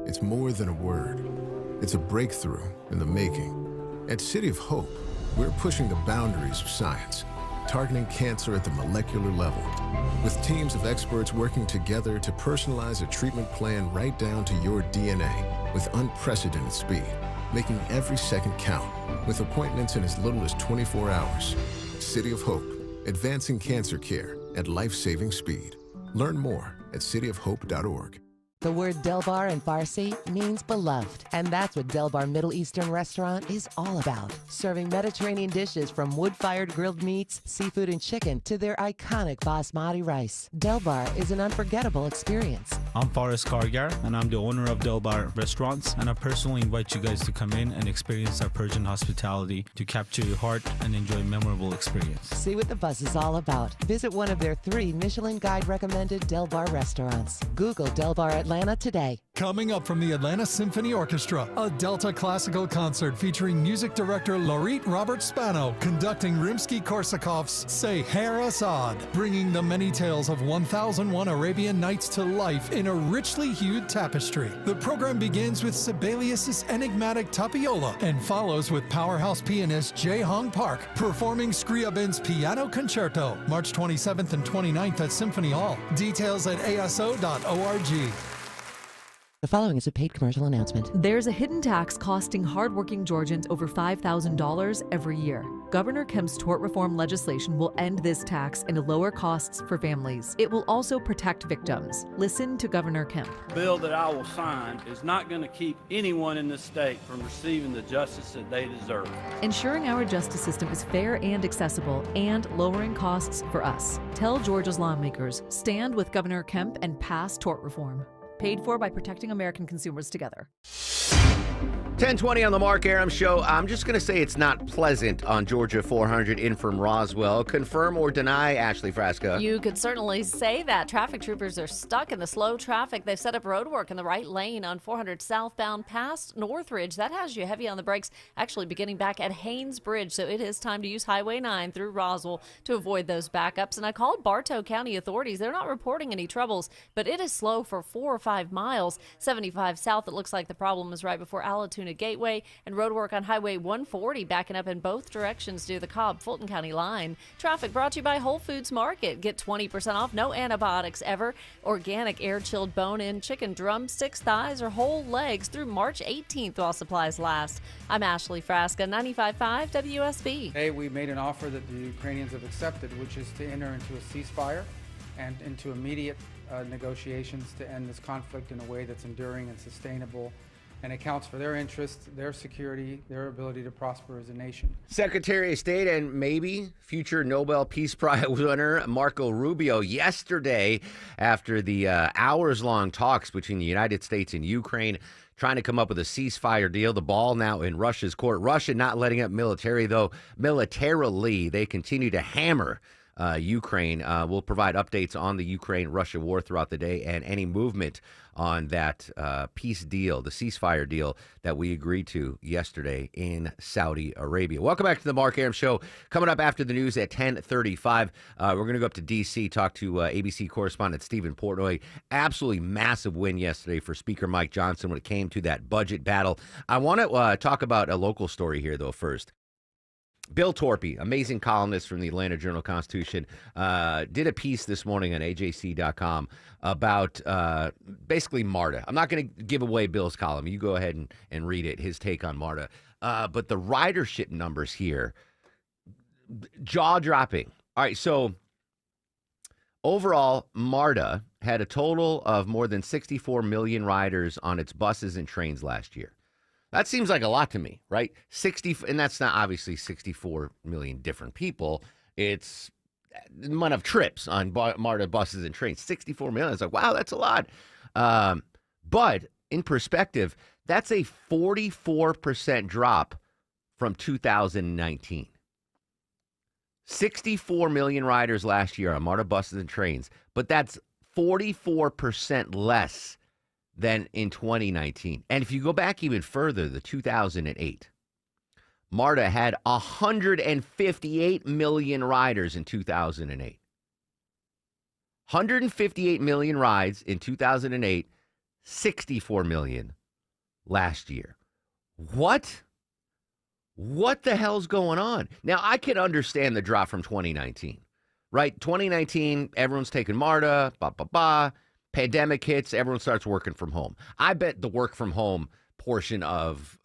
It's more than a word. It's a breakthrough in the making. At City of Hope, we're pushing the boundaries of science, targeting cancer at the molecular level, with teams of experts working together to personalize a treatment plan right down to your DNA with unprecedented speed. making every second count with appointments in as little as 24 hours. City of Hope, advancing cancer care at life-saving speed. Learn more at cityofhope.org. The word Del Bar in Farsi means beloved, and that's what Del Bar Middle Eastern Restaurant is all about. Serving Mediterranean dishes from wood-fired grilled meats, seafood, and chicken to their iconic basmati rice. Del Bar is an unforgettable experience. I'm Faris Kargar, and I'm the owner of Del Bar Restaurants, and I personally invite you guys to come in and experience our Persian hospitality to capture your heart and enjoy a memorable experience. See what the buzz is all about. Visit one of their 3 Michelin Guide-recommended Del Bar restaurants. Google Del Bar Atlanta today. Coming up from the Atlanta Symphony Orchestra, a Delta classical concert featuring music director Laureate Robert Spano conducting Rimsky-Korsakov's Scheherazade, bringing the many tales of 1001 Arabian Nights to life in a richly hued tapestry. The program begins with Sibelius' enigmatic Tapiola and follows with powerhouse pianist Jae Hong Park performing Scriabin's Piano Concerto, March 27th and 29th at Symphony Hall. Details at aso.org. The following is a paid commercial announcement. There's a hidden tax costing hardworking Georgians over $5,000 every year. Governor Kemp's tort reform legislation will end this tax and lower costs for families. It will also protect victims. Listen to Governor Kemp. The bill that I will sign is not going to keep anyone in this state from receiving the justice that they deserve. Ensuring our justice system is fair and accessible and lowering costs for us. Tell Georgia's lawmakers, stand with Governor Kemp and pass tort reform. Paid for by Protecting American Consumers Together. 10:20 on the Mark Aram Show. I'm just going to say it's not pleasant on Georgia 400 in from Roswell. Confirm or deny, Ashley Frasca? You could certainly say that. Traffic troopers are stuck in the slow traffic. They've set up roadwork in the right lane on 400 southbound past Northridge. That has you heavy on the brakes, actually beginning back at Haynes Bridge. So it is time to use Highway 9 through Roswell to avoid those backups. And I called Bartow County authorities. They're not reporting any troubles, but it is slow for 4 or 5 miles. 75 south, it looks like the problem is right before Alatoona Gateway, and roadwork on Highway 140 backing up in both directions due to the Cobb-Fulton County line. Traffic brought to you by Whole Foods Market. Get 20% off, no antibiotics ever. Organic air-chilled bone-in chicken drumsticks, thighs, or whole legs through March 18th while supplies last. I'm Ashley Frasca, 95.5 WSB. Today we made an offer that the Ukrainians have accepted, which is to enter into a ceasefire and into immediate negotiations to end this conflict in a way that's enduring and sustainable and accounts for their interests, their security, their ability to prosper as a nation. Secretary of State and maybe future Nobel Peace Prize winner Marco Rubio yesterday, after the hours-long talks between the United States and Ukraine, trying to come up with a ceasefire deal. The ball now in Russia's court. Russia not letting up militarily. They continue to hammer Ukraine. We'll provide updates on the Ukraine-Russia war throughout the day and any movement on that peace deal, the ceasefire deal that we agreed to yesterday in Saudi Arabia. Welcome back to the Mark Aram Show. Coming up after the news at 10:35, we're going to go up to D.C., talk to ABC correspondent Stephen Portnoy. Absolutely massive win yesterday for Speaker Mike Johnson when it came to that budget battle. I want to talk about a local story here, though, first. Bill Torpy, amazing columnist from the Atlanta Journal-Constitution, did a piece this morning on AJC.com about basically MARTA. I'm not going to give away Bill's column. You go ahead and read it, his take on MARTA. But the ridership numbers here, jaw-dropping. All right, so overall, MARTA had a total of more than 64 million riders on its buses and trains last year. That seems like a lot to me, right? 60, and that's not obviously 64 million different people. It's the amount of trips on MARTA buses and trains. 64 million. It's like, wow, that's a lot. But in perspective, that's a 44% drop from 2019. 64 million riders last year on MARTA buses and trains, but that's 44% less than in 2019. And if you go back even further, the 2008, MARTA had 158 million riders in 2008. 158 million rides in 2008, 64 million last year. What the hell's going on? Now, I can understand the drop from 2019, right? 2019, everyone's taking MARTA, pandemic hits, everyone starts working from home. I bet the work from home portion of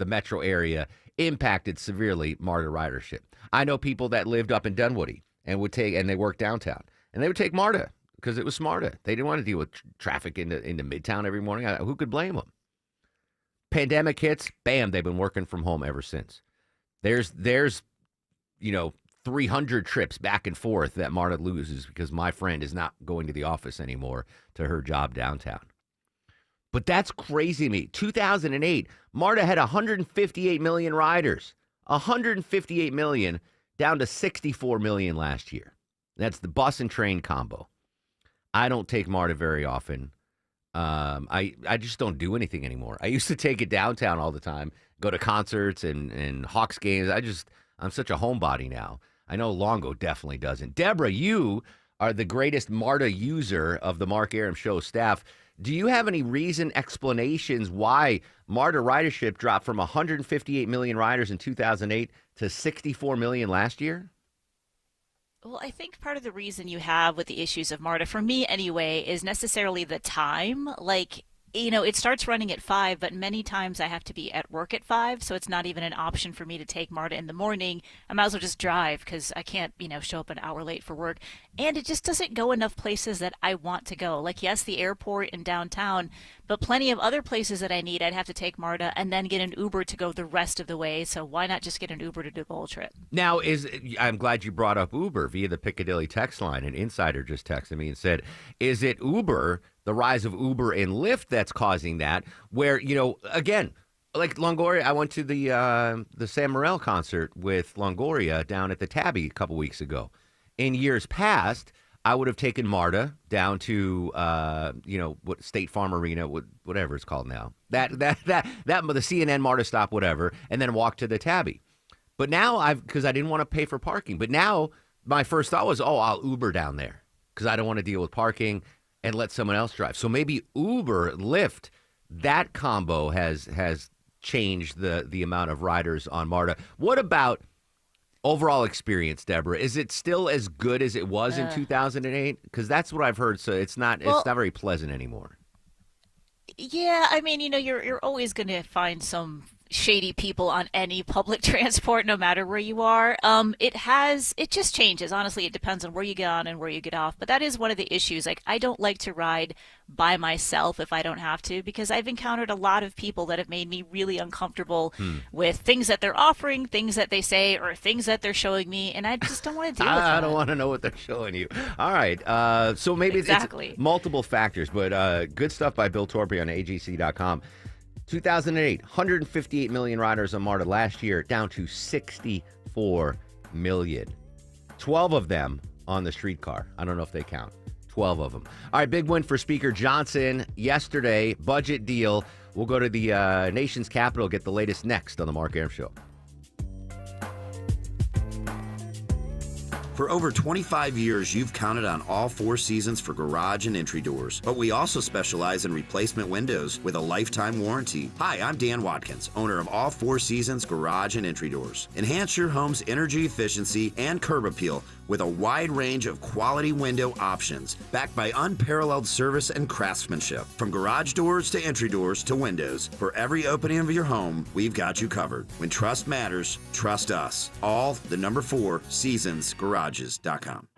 the metro area impacted severely MARTA ridership. I know people that lived up in Dunwoody and they worked downtown, and they would take MARTA because it was smarter. They didn't want to deal with traffic into Midtown every morning. Who could blame them? Pandemic hits, bam, they've been working from home ever since. There's 300 trips back and forth that MARTA loses because my friend is not going to the office anymore to her job downtown. But that's crazy to me. 2008, MARTA had 158 million riders. 158 million down to 64 million last year. That's the bus and train combo. I don't take MARTA very often. I just don't do anything anymore. I used to take it downtown all the time, go to concerts and Hawks games. I'm such a homebody now. I know Longo definitely doesn't. Deborah, you are the greatest MARTA user of the Mark Arum Show staff. Do you have any explanations why MARTA ridership dropped from 158 million riders in 2008 to 64 million last year? Well, I think part of the reason you have with the issues of MARTA, for me anyway, is necessarily the time. Like, it starts running at 5, but many times I have to be at work at 5, so it's not even an option for me to take MARTA in the morning. I might as well just drive because I can't, show up an hour late for work. And it just doesn't go enough places that I want to go. Like, yes, the airport and downtown, but plenty of other places that I need, I'd have to take MARTA and then get an Uber to go the rest of the way. So why not just get an Uber to do the whole trip? Now, I'm glad you brought up Uber via the Piccadilly text line. An insider just texted me and said, is it Uber, the rise of Uber and Lyft that's causing that? Where, again, like Longoria, I went to the Sam Morril concert with Longoria down at the Tabby a couple weeks ago. In years past, I would have taken MARTA down to, what State Farm Arena, whatever it's called now. That the CNN MARTA stop, whatever, and then walk to the Tabby. But now because I didn't want to pay for parking. But now my first thought was, I'll Uber down there because I don't want to deal with parking and let someone else drive. So maybe Uber, Lyft, that combo has changed the amount of riders on MARTA. What about overall experience, Deborah? Is it still as good as it was in 2008? Because that's what I've heard. So it's not very pleasant anymore. Yeah, I mean, you're always going to find some shady people on any public transport, no matter where you are. It just changes. Honestly, it depends on where you get on and where you get off. But that is one of the issues. Like, I don't like to ride by myself if I don't have to, because I've encountered a lot of people that have made me really uncomfortable with things that they're offering, things that they say, or things that they're showing me, and I just don't want to deal with that. I don't want to know what they're showing you. All right. So maybe it's multiple factors, but good stuff by Bill Torpey on AGC.com. 2008, 158 million riders on MARTA. Last year, down to 64 million. 12 of them on the streetcar. I don't know if they count. 12 of them. All right, big win for Speaker Johnson yesterday. Budget deal. We'll go to the nation's capital, get the latest next on the Mark Arum Show. For over 25 years, you've counted on All Four Seasons for garage and entry doors. But we also specialize in replacement windows with a lifetime warranty. Hi, I'm Dan Watkins, owner of All Four Seasons Garage and Entry Doors. Enhance your home's energy efficiency and curb appeal with a wide range of quality window options, backed by unparalleled service and craftsmanship. From garage doors to entry doors to windows, for every opening of your home, we've got you covered. When trust matters, trust us. All the number 4 seasonsgarages.com.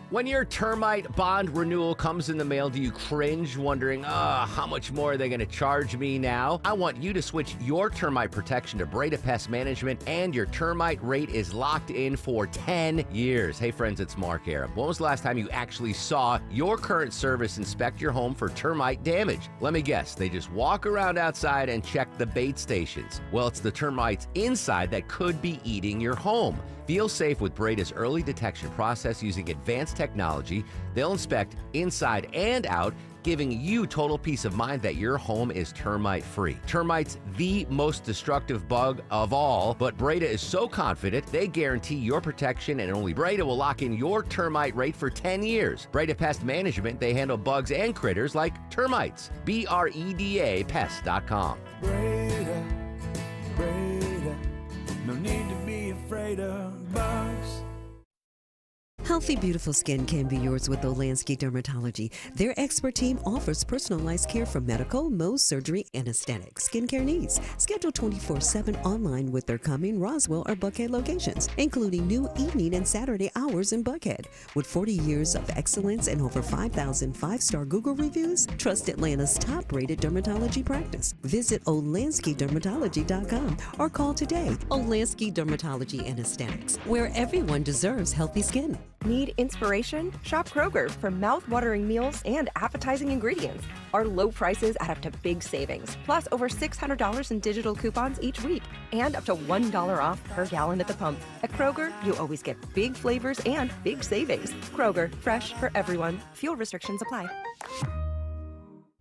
When your termite bond renewal comes in the mail, do you cringe wondering, how much more are they going to charge me now? I want you to switch your termite protection to Breda Pest Management, and your termite rate is locked in for 10 years. Hey friends, it's Mark Arum. When was the last time you actually saw your current service inspect your home for termite damage? Let me guess, they just walk around outside and check the bait stations. Well, it's the termites inside that could be eating your home. Feel safe with Breda's early detection process using advanced technology. They'll inspect inside and out, giving you total peace of mind that your home is termite-free. Termites, the most destructive bug of all, but Breda is so confident they guarantee your protection, and only Breda will lock in your termite rate for 10 years. Breda Pest Management, they handle bugs and critters like termites. BREDA Pest.com. Breda, no need to be afraid of bugs. Healthy, beautiful skin can be yours with Olansky Dermatology. Their expert team offers personalized care for medical, Mohs, surgery, and aesthetic skincare needs. Schedule 24/7 online with their Cumming, Roswell, or Buckhead locations, including new evening and Saturday hours in Buckhead. With 40 years of excellence and over 5,000 five-star Google reviews, trust Atlanta's top-rated dermatology practice. Visit OlanskyDermatology.com or call today. Olansky Dermatology and Aesthetics, where everyone deserves healthy skin. Need inspiration? Shop Kroger for mouth-watering meals and appetizing ingredients. Our low prices add up to big savings, plus over $600 in digital coupons each week, and up to $1 off per gallon at the pump. At Kroger, you always get big flavors and big savings. Kroger, fresh for everyone. Fuel restrictions apply.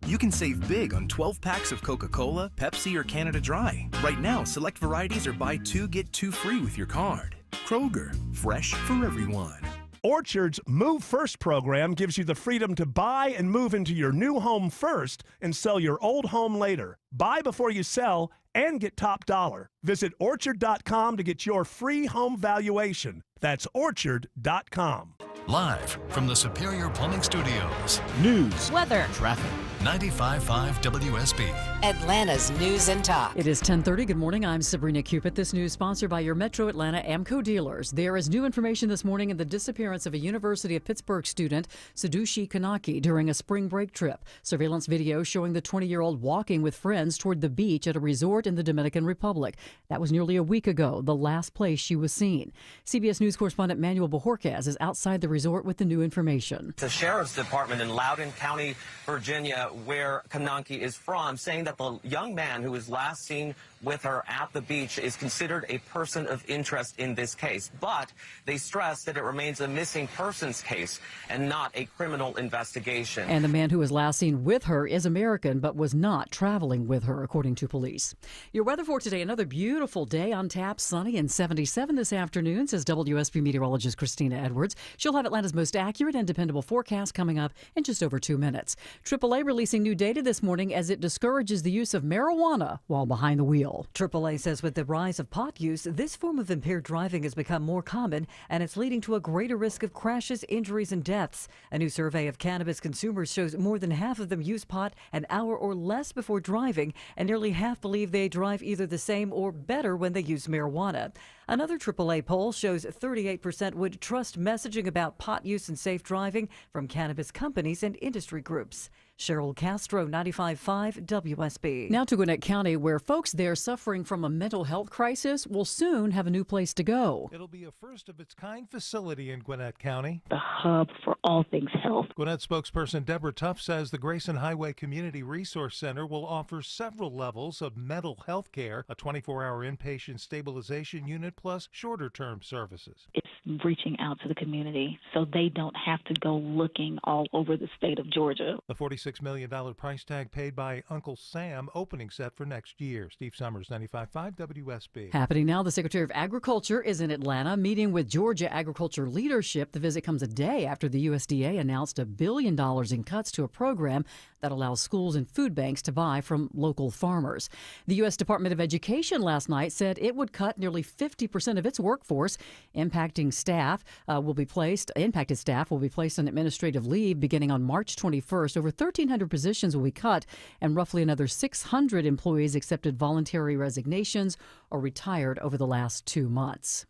You can save big on 12 packs of Coca-Cola, Pepsi, or Canada Dry. Right now, select varieties are buy 2, get 2 free with your card. Kroger, fresh for everyone. Orchard's Move First program gives you the freedom to buy and move into your new home first and sell your old home later. Buy before you sell and get top dollar. Visit Orchard.com to get your free home valuation. That's Orchard.com. Live from the Superior Plumbing Studios. News, weather, traffic. 95.5 WSB. Atlanta's News and Talk. It is 10:30. Good morning. I'm Sabrina Cupid. This news sponsored by your Metro Atlanta Amco dealers. There is new information this morning in the disappearance of a University of Pittsburgh student, Sadushi Kanaki, during a spring break trip. Surveillance video showing the 20-year-old walking with friends toward the beach at a resort in the Dominican Republic. That was nearly a week ago, the last place she was seen. CBS News correspondent Manuel Bojorquez is outside the resort with the new information. The Sheriff's Department in Loudoun County, Virginia, where Kanaki is from, saying that the young man who was last seen with her at the beach is considered a person of interest in this case. But they stress that it remains a missing persons case and not a criminal investigation. And the man who was last seen with her is American but was not traveling with her, according to police. Your weather for today, another beautiful day on tap, sunny and 77 this afternoon, says WSB meteorologist Christina Edwards. She'll have Atlanta's most accurate and dependable forecast coming up in just over 2 minutes. AAA releasing new data this morning as it discourages the use of marijuana while behind the wheel. AAA says with the rise of pot use, this form of impaired driving has become more common, and it's leading to a greater risk of crashes, injuries, and deaths. A new survey of cannabis consumers shows more than half of them use pot an hour or less before driving, and nearly half believe they drive either the same or better when they use marijuana. Another AAA poll shows 38% would trust messaging about pot use and safe driving from cannabis companies and industry groups. Cheryl Castro, 95.5 WSB. Now to Gwinnett County, where folks there suffering from a mental health crisis will soon have a new place to go. It'll be a first-of-its-kind facility in Gwinnett County. The hub for all things health. Gwinnett spokesperson Deborah Tuff says the Grayson Highway Community Resource Center will offer several levels of mental health care, a 24-hour inpatient stabilization unit, plus shorter-term services. It's reaching out to the community so they don't have to go looking all over the state of Georgia. The $46 million price tag paid by Uncle Sam, opening set for next year. Steve Summers, 95.5 WSB. Happening now, the Secretary of Agriculture is in Atlanta meeting with Georgia agriculture leadership. The visit comes a day after the USDA announced $1 billion in cuts to a program that allows schools and food banks to buy from local farmers. The U.S. Department of Education last night said it would cut nearly 50% of its workforce. Impacted staff will be placed on administrative leave beginning on March 21st. Over 1,300 positions will be cut, and roughly another 600 employees accepted voluntary resignations or retired over the last 2 months.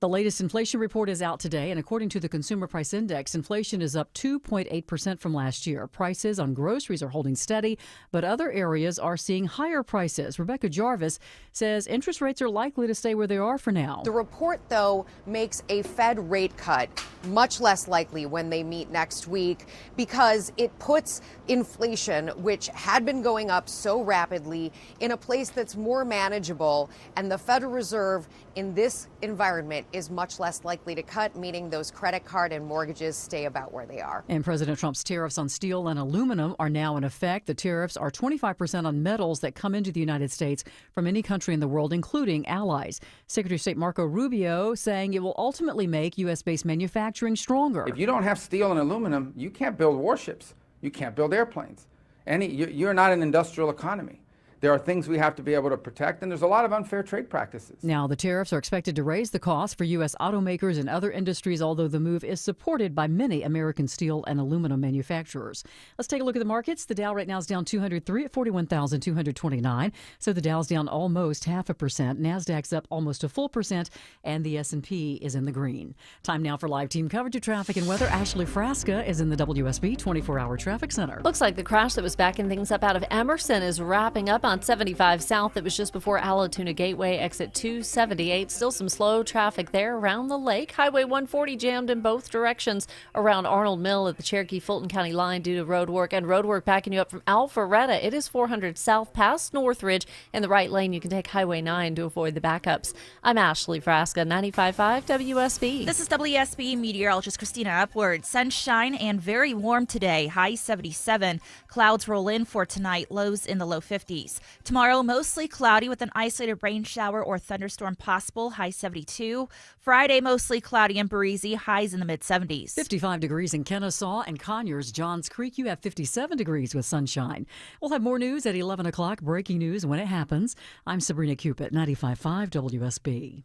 The latest inflation report is out today, and according to the Consumer Price Index, inflation is up 2.8% from last year. Prices on groceries are holding steady, but other areas are seeing higher prices. Rebecca Jarvis says interest rates are likely to stay where they are for now. The report, though, makes a Fed rate cut much less likely when they meet next week because it puts inflation, which had been going up so rapidly, in a place that's more manageable, and the Federal Reserve in this environment is much less likely to cut, meaning those credit card and mortgages stay about where they are. And President Trump's tariffs on steel and aluminum are now in effect. The tariffs are 25% on metals that come into the United States from any country in the world, including allies. Secretary of State Marco Rubio saying it will ultimately make U.S.-based manufacturing stronger. If you don't have steel and aluminum, you can't build warships. You can't build airplanes. You're not an industrial economy. There are things we have to be able to protect, and there's a lot of unfair trade practices. Now, the tariffs are expected to raise the cost for U.S. automakers and other industries, although the move is supported by many American steel and aluminum manufacturers. Let's take a look at the markets. The Dow right now is down 203 at 41,229. So the Dow's down almost 0.5%. NASDAQ's up almost a full percent, and the S&P is in the green. Time now for live team coverage of traffic and weather. Ashley Frasca is in the WSB 24-hour traffic center. Looks like the crash that was backing things up out of Emerson is wrapping up on 75 South. It was just before Allatoona Gateway, exit 278. Still some slow traffic there around the lake. Highway 140 jammed in both directions around Arnold Mill at the Cherokee-Fulton County line due to road work. And road work backing you up from Alpharetta. It is 400 South past Northridge. In the right lane, you can take Highway 9 to avoid the backups. I'm Ashley Frasca, 95.5 WSB. This is WSB meteorologist Christina Upward. Sunshine and very warm today. High 77. Clouds roll in for tonight. Lows in the low 50s. Tomorrow, mostly cloudy with an isolated rain shower or thunderstorm possible. High 72. Friday, mostly cloudy and breezy. Highs in the mid-70s. 55 degrees in Kennesaw and Conyers, Johns Creek. You have 57 degrees with sunshine. We'll have more news at 11 o'clock. Breaking news when it happens. I'm Sabrina Cupid, 95.5 WSB.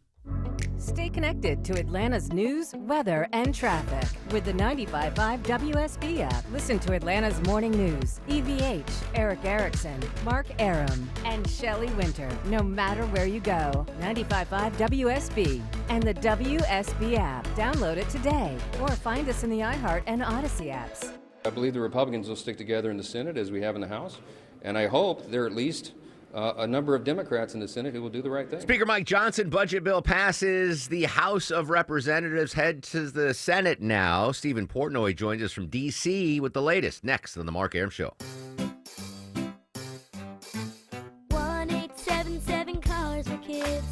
Stay connected to Atlanta's news, weather, and traffic with the 95.5 WSB app. Listen to Atlanta's morning news. EVH, Eric Erickson, Mark Aram, and Shelley Winter. No matter where you go, 95.5 WSB and the WSB app. Download it today or find us in the iHeart and Odyssey apps. I believe the Republicans will stick together in the Senate as we have in the House, and I hope there are at least a number of Democrats in the Senate who will do the right thing. Speaker Mike Johnson, budget bill passes. The House of Representatives head to the Senate now. Stephen Portnoy joins us from D.C. with the latest. Next on The Mark Arum Show. 1877 Cars for Kids.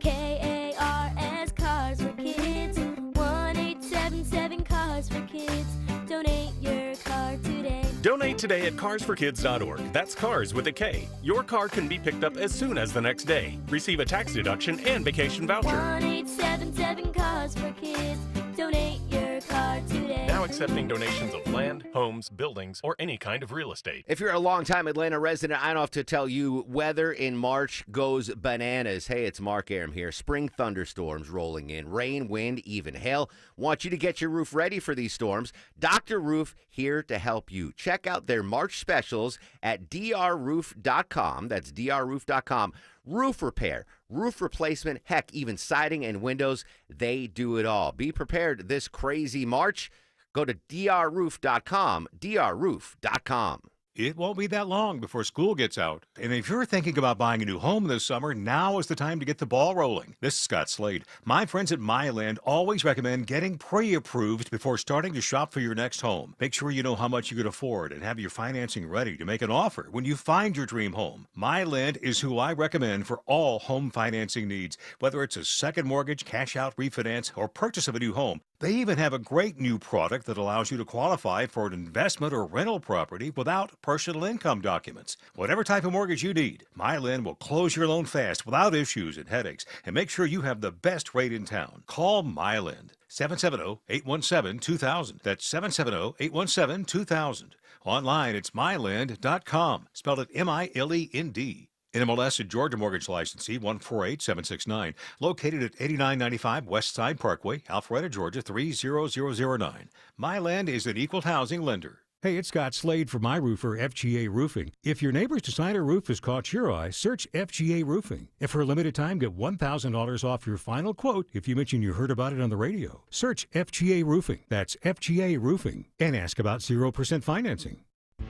KARS Cars for Kids. 1877 Cars for Kids. Donate your car today. Donate today at carsforkids.org. That's cars with a K. Your car can be picked up as soon as the next day. Receive a tax deduction and vacation voucher. 1877 Cars for Kids. Donate your car today. Now accepting donations of land, homes, buildings, or any kind of real estate. If you're a longtime Atlanta resident, I don't have to tell you, weather in March goes bananas. Hey, it's Mark Arum here. Spring thunderstorms rolling in. Rain, wind, even hail. Want you to get your roof ready for these storms. Dr. Roof here to help you. Check out their March specials at drroof.com. That's drroof.com. Roof repair, roof replacement, heck, even siding and windows, they do it all. Be prepared this crazy March. Go to drroof.com, drroof.com. It won't be that long before school gets out. And if you're thinking about buying a new home this summer, now is the time to get the ball rolling. This is Scott Slade. My friends at MyLand always recommend getting pre-approved before starting to shop for your next home. Make sure you know how much you can afford and have your financing ready to make an offer when you find your dream home. MyLand is who I recommend for all home financing needs, whether it's a second mortgage, cash out refinance, or purchase of a new home. They even have a great new product that allows you to qualify for an investment or rental property without personal income documents. Whatever type of mortgage you need, MyLand will close your loan fast without issues and headaches and make sure you have the best rate in town. Call MyLand, 770-817-2000. That's 770-817-2000. Online, it's myland.com. Spelled it M-I-L-E-N-D. NMLS and Georgia Mortgage Licensee 148769, located at 8995 West Side Parkway, Alpharetta, Georgia 30009. MyLand is an equal housing lender. Hey, it's Scott Slade for My Roofer, FGA Roofing. If your neighbor's designer roof has caught your eye, search FGA Roofing. And for a limited time, get $1,000 off your final quote if you mention you heard about it on the radio. Search FGA Roofing. That's FGA Roofing. And ask about 0% financing.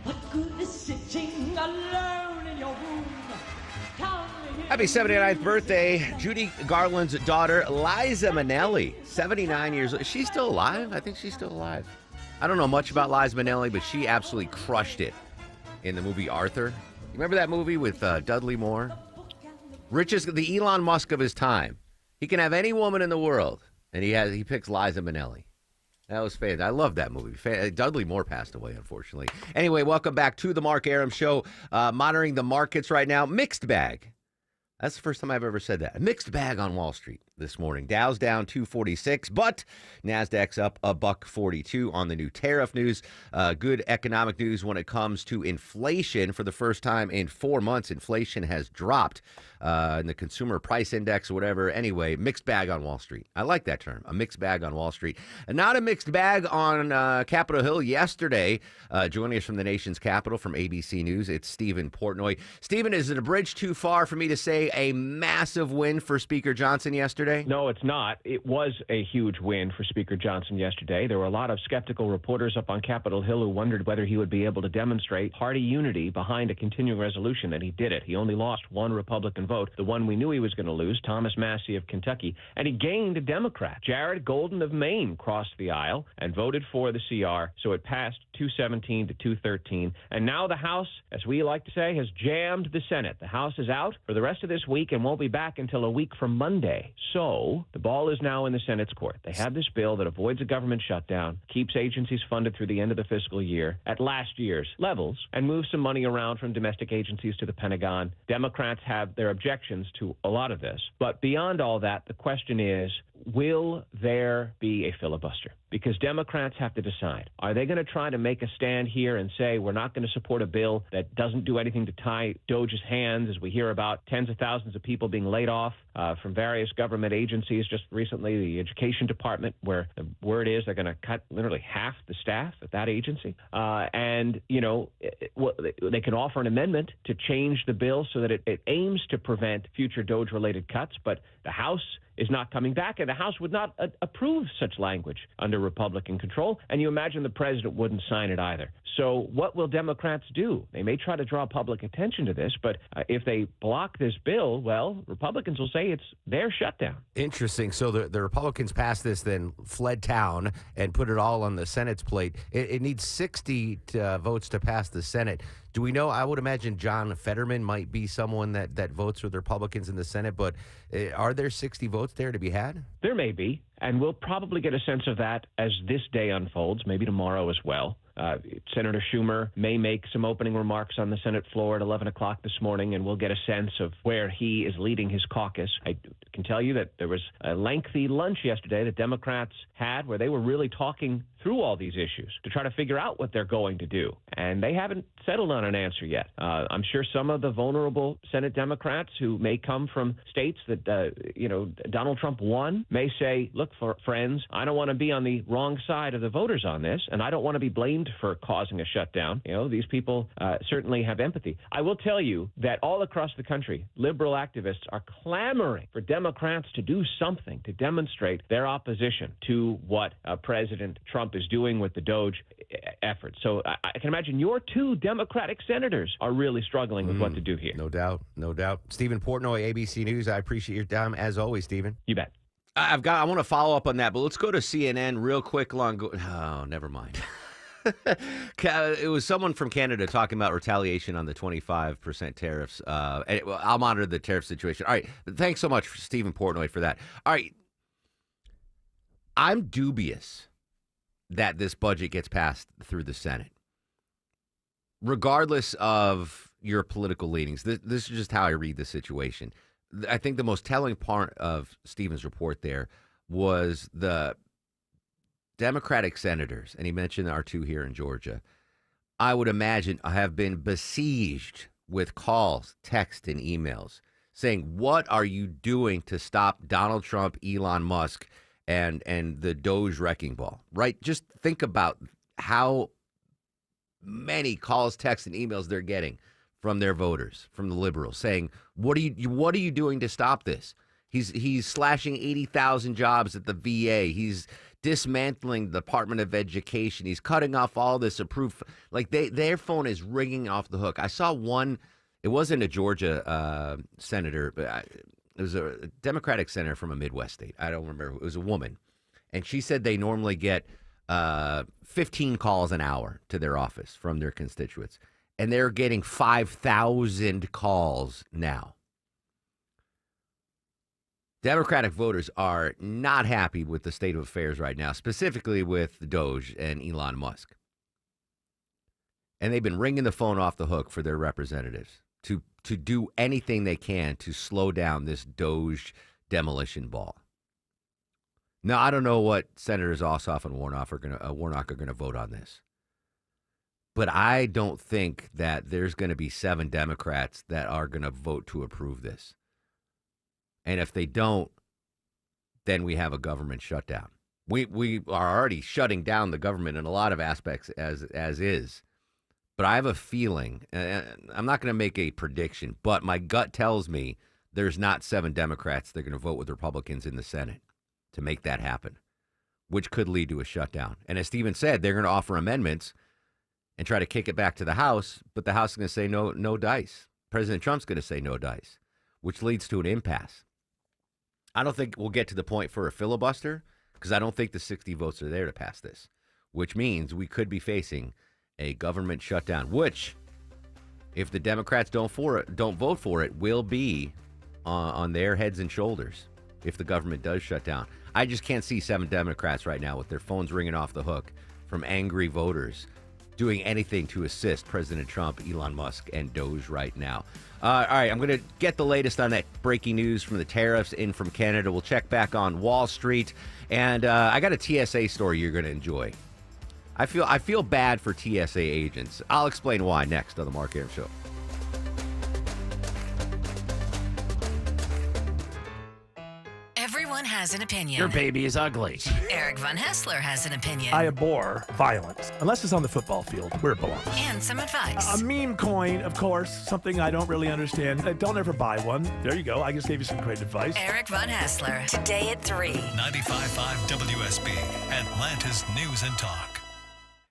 What good is sitting alone in your room? Happy 79th birthday, Judy Garland's daughter, Liza Minnelli, 79 years old. Is she still alive? I think she's still alive. I don't know much about Liza Minnelli, but she absolutely crushed it in the movie Arthur. You remember that movie with Dudley Moore? Richest, the Elon Musk of his time. He can have any woman in the world, and he picks Liza Minnelli. That was fantastic. I love that movie. Dudley Moore passed away, unfortunately. Anyway, welcome back to the Mark Arum Show. Monitoring the markets right now. Mixed bag. That's the first time I've ever said that. A mixed bag on Wall Street this morning. Dow's down 246, but NASDAQ's up $1.42 on the new tariff news. Good economic news when it comes to inflation. For the first time in 4 months, inflation has dropped in the consumer price index or whatever. Anyway, mixed bag on Wall Street. I like that term, a mixed bag on Wall Street. And not a mixed bag on Capitol Hill yesterday. Joining us from the nation's capital from ABC News, it's Stephen Portnoy. Stephen, is it a bridge too far for me to say a massive win for Speaker Johnson yesterday? No, it's not. It was a huge win for Speaker Johnson yesterday. There were a lot of skeptical reporters up on Capitol Hill who wondered whether he would be able to demonstrate party unity behind a continuing resolution, and he did it. He only lost one Republican vote, the one we knew he was going to lose, Thomas Massie of Kentucky, and he gained a Democrat. Jared Golden of Maine crossed the aisle and voted for the CR, so it passed 217 to 213. And now the House, as we like to say, has jammed the Senate. The House is out for the rest of this week and won't be back until a week from Monday. So the ball is now in the Senate's court. They have this bill that avoids a government shutdown, keeps agencies funded through the end of the fiscal year at last year's levels, and moves some money around from domestic agencies to the Pentagon. Democrats have their objections to a lot of this. But beyond all that, the question is, will there be a filibuster? Because Democrats have to decide. Are they going to try to make a stand here and say we're not going to support a bill that doesn't do anything to tie DOJ's hands, as we hear about tens of thousands of people being laid off from various government agencies, just recently the Education Department, where the word is they're going to cut literally half the staff at that agency. They can offer an amendment to change the bill so that it aims to prevent future DOJ-related cuts, but the House is not coming back, and the House would not approve such language under Republican control, and you imagine the president wouldn't sign it either. So what will Democrats do? They may try to draw public attention to this, but if they block this bill, well, Republicans will say it's their shutdown. Interesting. So the Republicans passed this, then fled town and put it all on the Senate's plate. It needs 60 votes to pass the Senate. Do we know? I would imagine John Fetterman might be someone that votes with Republicans in the Senate, but are there 60 votes there to be had? There may be, and we'll probably get a sense of that as this day unfolds, maybe tomorrow as well. Senator Schumer may make some opening remarks on the Senate floor at 11 o'clock this morning, and we'll get a sense of where he is leading his caucus. I can tell you that there was a lengthy lunch yesterday that Democrats had where they were really talking through all these issues to try to figure out what they're going to do. And they haven't settled on an answer yet. I'm sure some of the vulnerable Senate Democrats who may come from states that, Donald Trump won may say, look, friends, I don't want to be on the wrong side of the voters on this, and I don't want to be blamed for causing a shutdown. These people certainly have empathy. I will tell you that all across the country, liberal activists are clamoring for Democrats to do something to demonstrate their opposition to what President Trump is doing with the DOJ effort. So I can imagine your two Democratic senators are really struggling with what to do here. No doubt. No doubt. Stephen Portnoy, ABC News. I appreciate your time as always, Stephen. You bet. I want to follow up on that, but let's go to CNN real quick. Oh, never mind. It was someone from Canada talking about retaliation on the 25% tariffs. I'll monitor the tariff situation. All right. Thanks so much, Stephen Portnoy, for that. All right. I'm dubious that this budget gets passed through the Senate. Regardless of your political leanings, this is just how I read the situation. I think the most telling part of Stephen's report there was the Democratic senators, and he mentioned our two here in Georgia, I would imagine have been besieged with calls, texts, and emails saying, what are you doing to stop Donald Trump, Elon Musk, and the DOJ wrecking ball, right? Just think about how many calls, texts, and emails they're getting from their voters, from the liberals, saying, what are you doing to stop this? He's slashing 80,000 jobs at the VA. He's dismantling the Department of Education. He's cutting off all this approved. Like their phone is ringing off the hook. I saw one. It wasn't a Georgia senator, but it was a Democratic senator from a Midwest state. I don't remember. It was a woman. And she said they normally get 15 calls an hour to their office from their constituents. And they're getting 5,000 calls now. Democratic voters are not happy with the state of affairs right now, specifically with DOJ and Elon Musk. And they've been ringing the phone off the hook for their representatives. to do anything they can to slow down this DOGE demolition ball. Now, I don't know what Senators Ossoff and Warnock are going to vote on this. But I don't think that there's going to be 7 Democrats that are going to vote to approve this. And if they don't, then we have a government shutdown. We are already shutting down the government in a lot of aspects as is. But I have a feeling, and I'm not going to make a prediction, but my gut tells me there's not 7 Democrats that are going to vote with Republicans in the Senate to make that happen, which could lead to a shutdown. And as Stephen said, they're going to offer amendments and try to kick it back to the House, but the House is going to say no dice. President Trump's going to say no dice, which leads to an impasse. I don't think we'll get to the point for a filibuster because I don't think the 60 votes are there to pass this, which means we could be facing a government shutdown, which, if the Democrats don't vote for it, will be on their heads and shoulders if the government does shut down. I just can't see 7 Democrats right now with their phones ringing off the hook from angry voters doing anything to assist President Trump, Elon Musk, and DOGE right now. All right, I'm going to get the latest on that breaking news from the tariffs in from Canada. We'll check back on Wall Street, and I got a TSA story you're going to enjoy. I feel bad for TSA agents. I'll explain why next on the Mark Arum Show. Everyone has an opinion. Your baby is ugly. Eric Von Hessler has an opinion. I abhor violence. Unless it's on the football field, where it belongs. And some advice. A meme coin, of course, something I don't really understand. Don't ever buy one. There you go. I just gave you some great advice. Eric Von Hessler, today at 3. 95.5 WSB, Atlanta's News and Talk.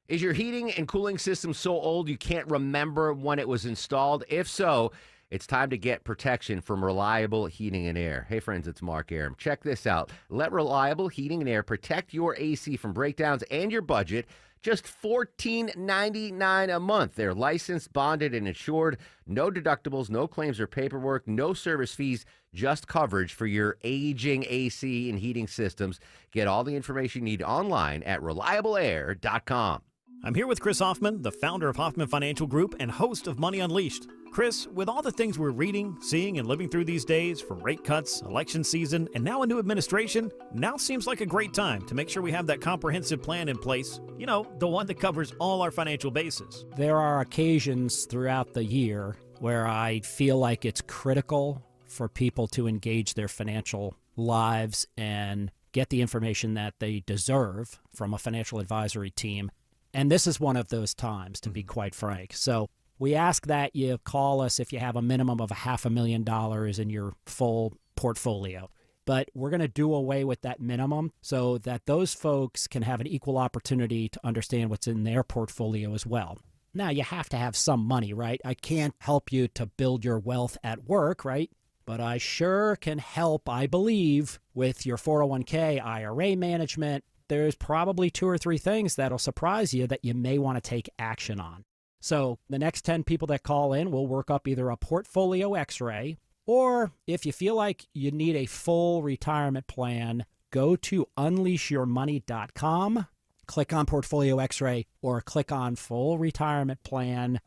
Is your heating and cooling system so old you can't remember when it was installed? If so, it's time to get protection from Reliable Heating and Air. Hey, friends, it's Mark Arum. Check this out. Let Reliable Heating and Air protect your AC from breakdowns and your budget. Just $14.99 a month. They're licensed, bonded, and insured. No deductibles, no claims or paperwork, no service fees, just coverage for your aging AC and heating systems. Get all the information you need online at reliableair.com. I'm here with Chris Hoffman, the founder of Hoffman Financial Group and host of Money Unleashed. Chris, with all the things we're reading, seeing, and living through these days, from rate cuts, election season, and now a new administration, now seems like a great time to make sure we have that comprehensive plan in place. You know, the one that covers all our financial bases. There are occasions throughout the year where I feel like it's critical for people to engage their financial lives and get the information that they deserve from a financial advisory team. And this is one of those times, to be quite frank. So we ask that you call us if you have a minimum of $500,000 in your full portfolio. But we're going to do away with that minimum so that those folks can have an equal opportunity to understand what's in their portfolio as well. Now, you have to have some money, right? I can't help you to build your wealth at work, right? But I sure can help, I believe, with your 401k, IRA management. There's probably 2 or 3 things that'll surprise you that you may want to take action on. So the next 10 people that call in, we'll work up either a portfolio x-ray, or if you feel like you need a full retirement plan, go to unleashyourmoney.com, click on portfolio x-ray, or click on full retirement plan.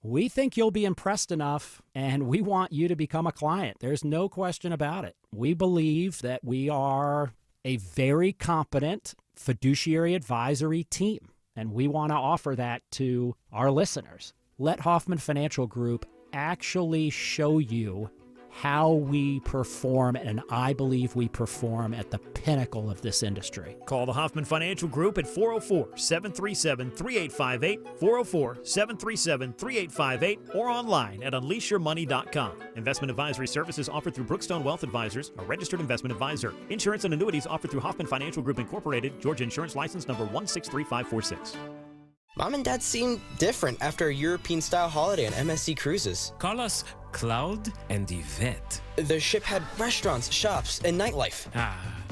We think you'll be impressed enough, and we want you to become a client. There's no question about it. We believe that we are a very competent fiduciary advisory team, and we want to offer that to our listeners. Let Hoffman Financial Group actually show you how we perform, and I believe we perform at the pinnacle of this industry. Call the Hoffman Financial Group at 404-737-3858, 404-737-3858, or online at unleashyourmoney.com. Investment advisory services offered through Brookstone Wealth Advisors, a registered investment advisor. Insurance and annuities offered through Hoffman Financial Group Incorporated, Georgia Insurance License number 163546. Mom and Dad seem different after a European-style holiday on MSC Cruises. Call us Cloud and Yvette. The ship had restaurants, shops, and nightlife.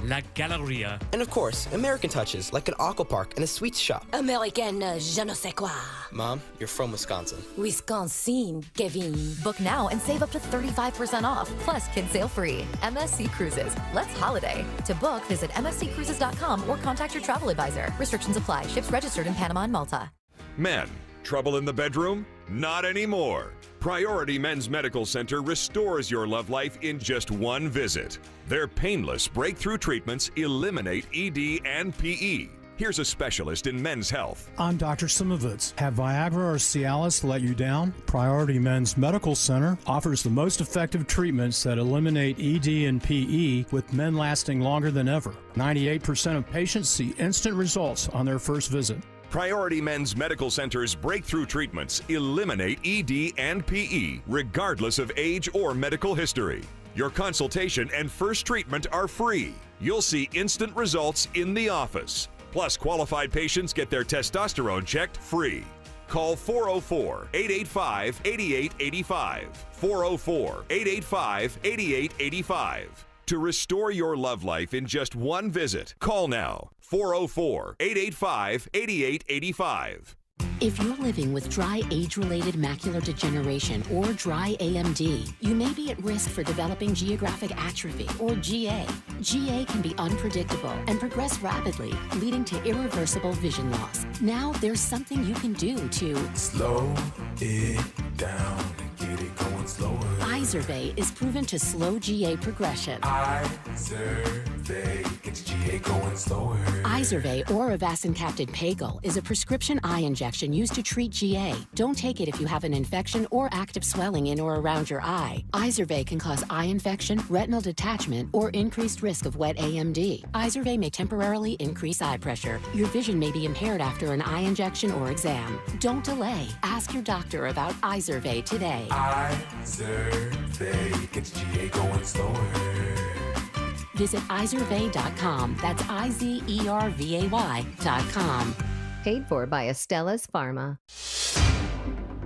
La Galleria. And of course, American touches like an aqua park and a sweets shop. American je ne sais quoi. Mom, you're from Wisconsin. Wisconsin, Kevin. Book now and save up to 35% off. Plus, kids sail free. MSC Cruises. Let's holiday. To book, visit msccruises.com or contact your travel advisor. Restrictions apply. Ships registered in Panama and Malta. Men, Trouble in the bedroom? Not anymore. Priority Men's Medical Center restores your love life in just one visit. Their painless breakthrough treatments eliminate ED and PE. Here's a specialist in men's health. I'm Dr. Simovitz. Have Viagra or Cialis let you down? Priority Men's Medical Center offers the most effective treatments that eliminate ED and PE, with men lasting longer than ever. 98% of patients see instant results on their first visit. Priority Men's Medical Center's breakthrough treatments eliminate ED and PE, regardless of age or medical history. Your consultation and first treatment are free. You'll see instant results in the office. Plus, qualified patients get their testosterone checked free. Call 404-885-8885. 404-885-8885. To restore your love life in just one visit, call now. 404-885-8885. If you're living with dry age-related macular degeneration or dry AMD, you may be at risk for developing geographic atrophy or GA. GA can be unpredictable and progress rapidly, leading to irreversible vision loss. Now there's something you can do to slow it down and get it going slower. Izervay is proven to slow GA progression. Izervay gets GA going slower. Izervay or avacincaptad pegol is a prescription eye injection used to treat GA. Don't take it if you have an infection or active swelling in or around your eye. Izervay can cause eye infection, retinal detachment, or increased risk of wet AMD. Izervay may temporarily increase eye pressure. Your vision may be impaired after an eye injection or exam. Don't delay. Ask your doctor about Izervay today. Izervay gets GA going slower. Visit Izervay.com. That's IZERVAY.com. Paid for by Astellas Pharma.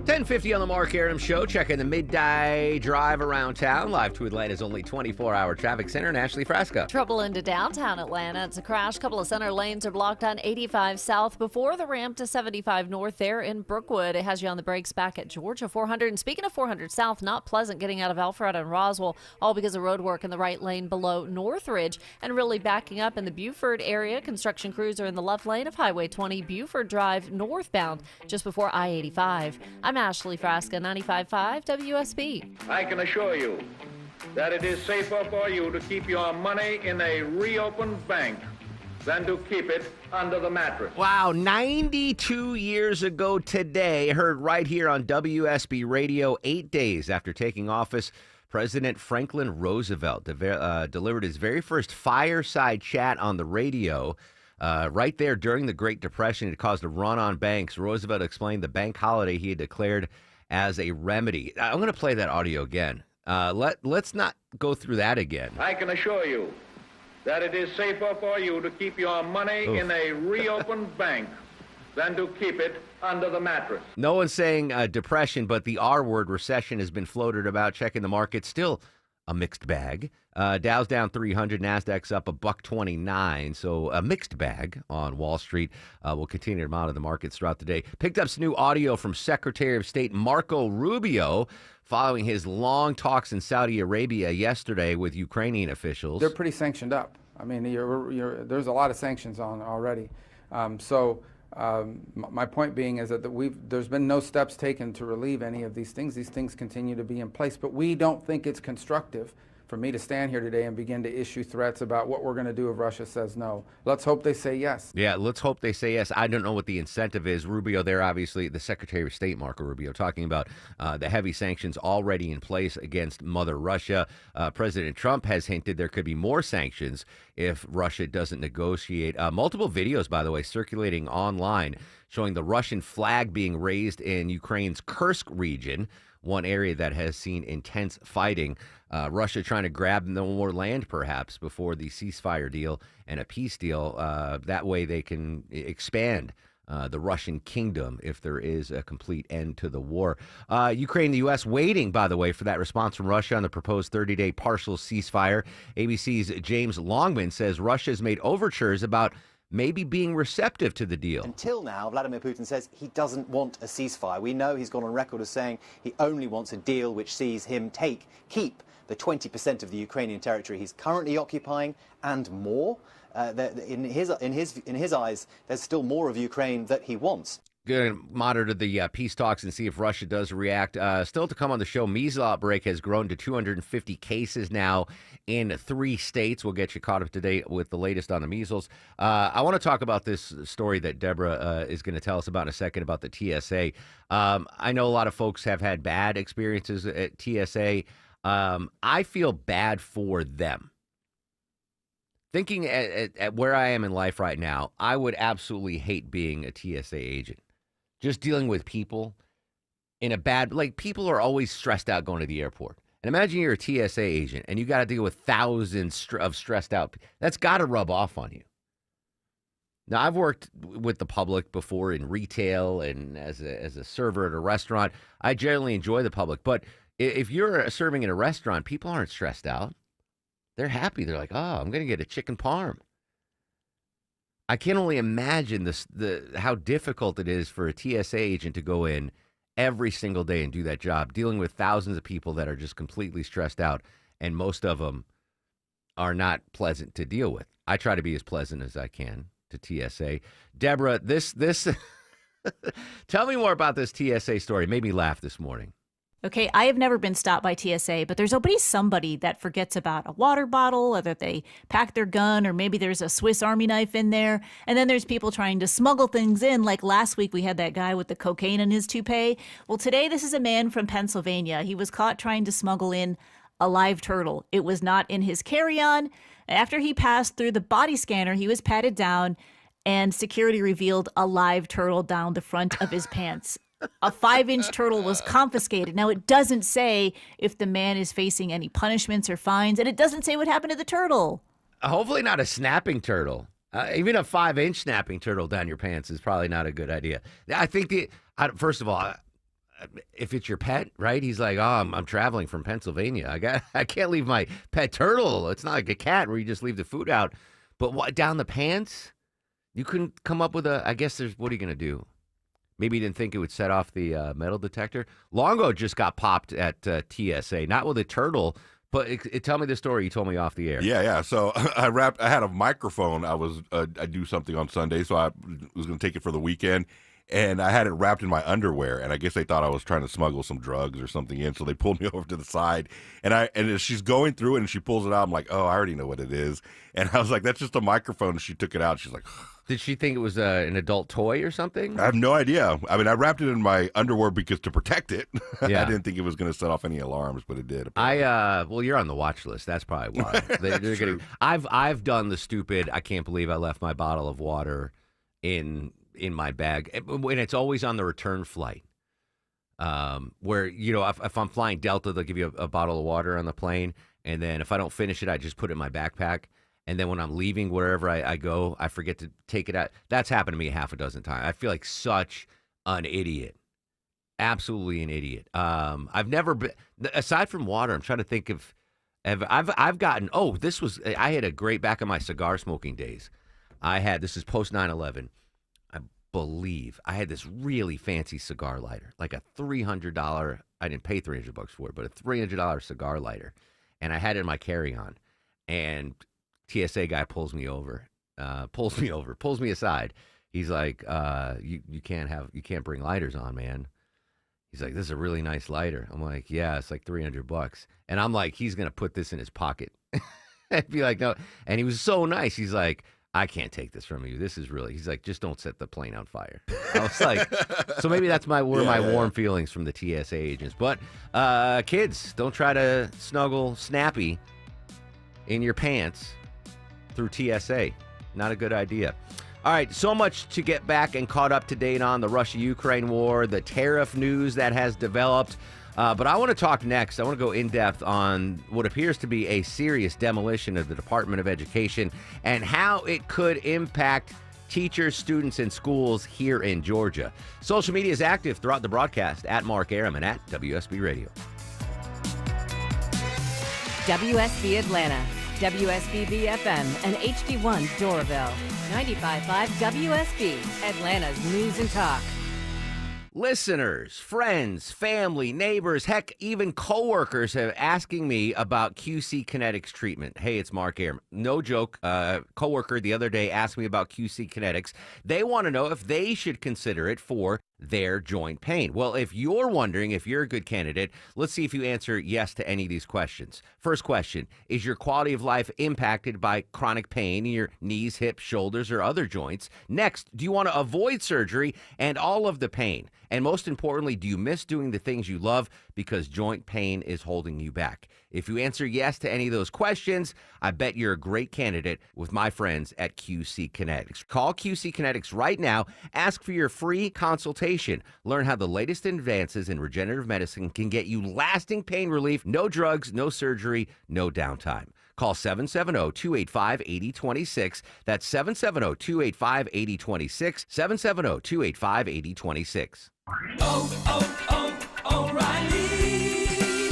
10:50 on the Mark Aram Show. Checking the midday drive around town. Live to Atlanta's only 24-hour traffic center. And Ashley Frasca. Trouble into downtown Atlanta. It's a crash. Couple of center lanes are blocked on 85 South before the ramp to 75 North there in Brookwood. It has you on the brakes back at Georgia 400. And speaking of 400 South, not pleasant getting out of Alpharetta and Roswell, all because of road work in the right lane below Northridge and really backing up in the Buford area. Construction crews are in the left lane of Highway 20 Buford Drive northbound just before I-85. I'm Ashley Frasca, 95.5 WSB. I can assure you that it is safer for you to keep your money in a reopened bank than to keep it under the mattress. Wow, 92 years ago today, heard right here on WSB Radio, 8 days after taking office, President Franklin Roosevelt delivered his very first fireside chat on the radio. Right there during the Great Depression, it caused a run on banks. Roosevelt explained the bank holiday he had declared as a remedy. I'm going to play that audio again. Let's not go through that again. I can assure you that it is safer for you to keep your money in a reopened bank than to keep it under the mattress. No one's saying depression, but the R word, recession, has been floated about. Checking the market, still a mixed bag. Dow's down 300, Nasdaq's up $129, so a mixed bag on Wall Street. We'll continue to monitor the markets throughout the day. Picked up some new audio from Secretary of State Marco Rubio following his long talks in Saudi Arabia yesterday with Ukrainian officials. They're pretty sanctioned up. I mean, there's a lot of sanctions on already. My point being is that there's been no steps taken to relieve any of these things. These things continue to be in place, but we don't think it's constructive for me to stand here today and begin to issue threats about what we're going to do if Russia says no. Let's hope they say yes. Yeah, let's hope they say yes. I don't know what the incentive is. Rubio there, obviously, the Secretary of State, Marco Rubio, talking about the heavy sanctions already in place against Mother Russia. President Trump has hinted there could be more sanctions if Russia doesn't negotiate. Multiple videos, by the way, circulating online showing the Russian flag being raised in Ukraine's Kursk region, one area that has seen intense fighting. Russia trying to grab no more land, perhaps, before the ceasefire deal and a peace deal. That way they can expand the Russian kingdom if there is a complete end to the war. Ukraine and the U.S. waiting, by the way, for that response from Russia on the proposed 30-day partial ceasefire. ABC's James Longman says Russia has made overtures about maybe being receptive to the deal. Until now, Vladimir Putin says he doesn't want a ceasefire. We know he's gone on record as saying he only wants a deal which sees him keep the 20% of the Ukrainian territory he's currently occupying and more. In his eyes, there's still more of Ukraine that he wants. Going to monitor the peace talks and see if Russia does react. Still to come on the show, measles outbreak has grown to 250 cases now in 3 states. We'll get you caught up to date with the latest on the measles. I want to talk about this story that Deborah is going to tell us about in a second about the TSA. I know a lot of folks have had bad experiences at TSA. I feel bad for them. Thinking at where I am in life right now, I would absolutely hate being a TSA agent. Just dealing with people in a bad, like people are always stressed out going to the airport. And imagine you're a TSA agent and you got to deal with thousands of stressed out people. That's got to rub off on you. Now, I've worked with the public before in retail and as a server at a restaurant. I generally enjoy the public. But if you're serving in a restaurant, people aren't stressed out. They're happy. They're like, oh, I'm going to get a chicken parm. I can only imagine how difficult it is for a TSA agent to go in every single day and do that job, dealing with thousands of people that are just completely stressed out, and most of them are not pleasant to deal with. I try to be as pleasant as I can to TSA. Deborah, this tell me more about this TSA story. It made me laugh this morning. Okay, I have never been stopped by TSA, but there's always somebody that forgets about a water bottle, or that they pack their gun, or maybe there's a Swiss Army knife in there. And then there's people trying to smuggle things in. Like last week, we had that guy with the cocaine in his toupee. Well, today, this is a man from Pennsylvania. He was caught trying to smuggle in a live turtle. It was not in his carry-on. After he passed through the body scanner, he was patted down, and security revealed a live turtle down the front of his pants. A 5-inch turtle was confiscated. Now, it doesn't say if the man is facing any punishments or fines, and it doesn't say what happened to the turtle. Hopefully not a snapping turtle. Even a 5-inch snapping turtle down your pants is probably not a good idea. I think first of all, if it's your pet, right? He's like, oh, I'm traveling from Pennsylvania. I can't leave my pet turtle. It's not like a cat where you just leave the food out. But what, down the pants? You couldn't come up with I guess what are you going to do? Maybe he didn't think it would set off the metal detector. Longo just got popped at TSA, not with a turtle, but tell me the story you told me off the air. Yeah. So I had a microphone. I do something on Sunday, so I was going to take it for the weekend, and I had it wrapped in my underwear, and I guess they thought I was trying to smuggle some drugs or something in, so they pulled me over to the side, and as she's going through it and she pulls it out, I'm like, oh, I already know what it is, and I was like, that's just a microphone, and she took it out. She's like, did she think it was an adult toy or something? I have no idea. I mean, I wrapped it in my underwear because to protect it. Yeah. I didn't think it was going to set off any alarms, but it did. Well, you're on the watch list. That's probably why. They're gonna, I've done the stupid. I can't believe I left my bottle of water in my bag, and it's always on the return flight. Where if I'm flying Delta, they'll give you a bottle of water on the plane, and then if I don't finish it, I just put it in my backpack. And then when I'm leaving wherever I go, I forget to take it out. That's happened to me half a dozen times. I feel like such an idiot. Absolutely an idiot. I've never been, aside from water, I'm trying to think of, I've gotten, I had a great, back in my cigar smoking days. This is post 9/11. I believe I had this really fancy cigar lighter, like a $300, I didn't pay $300 for it, but a $300 cigar lighter. And I had it in my carry-on. And TSA guy pulls me aside. He's like, you can't bring lighters on, man. He's like, this is a really nice lighter. I'm like, yeah, it's like $300. And I'm like, he's going to put this in his pocket. I'd be like, no. And he was so nice. He's like, I can't take this from you. This is really, he's like, just don't set the plane on fire. I was like, so maybe that's my warm feelings from the TSA agents. But kids, don't try to snuggle Snappy in your pants through TSA. Not a good idea. All right, so much to get back and caught up to date on: the Russia-Ukraine war, the tariff news that has developed. But I want to talk next. I want to go in depth on what appears to be a serious demolition of the Department of Education and how it could impact teachers, students, and schools here in Georgia. Social media is active throughout the broadcast at Mark Arum and at WSB Radio. WSB Atlanta, WSB FM, and HD1 Doraville. 95.5 WSB, Atlanta's News and Talk. Listeners, friends, family, neighbors, heck, even coworkers have asking me about QC Kinetics treatment. Hey, it's Mark Arum. No joke. Coworker the other day asked me about QC Kinetics. They want to know if they should consider it for their joint pain. Well, if you're wondering if you're a good candidate, let's see if you answer yes to any of these questions. First question, is your quality of life impacted by chronic pain in your knees, hips, shoulders, or other joints? Next, do you want to avoid surgery and all of the pain? And most importantly, do you miss doing the things you love because joint pain is holding you back? If you answer yes to any of those questions, I bet you're a great candidate with my friends at QC Kinetics. Call QC Kinetics right now. Ask for your free consultation. Learn how the latest advances in regenerative medicine can get you lasting pain relief. No drugs, no surgery, no downtime. Call 770-285-8026. That's 770-285-8026. 770-285-8026. O'Reilly.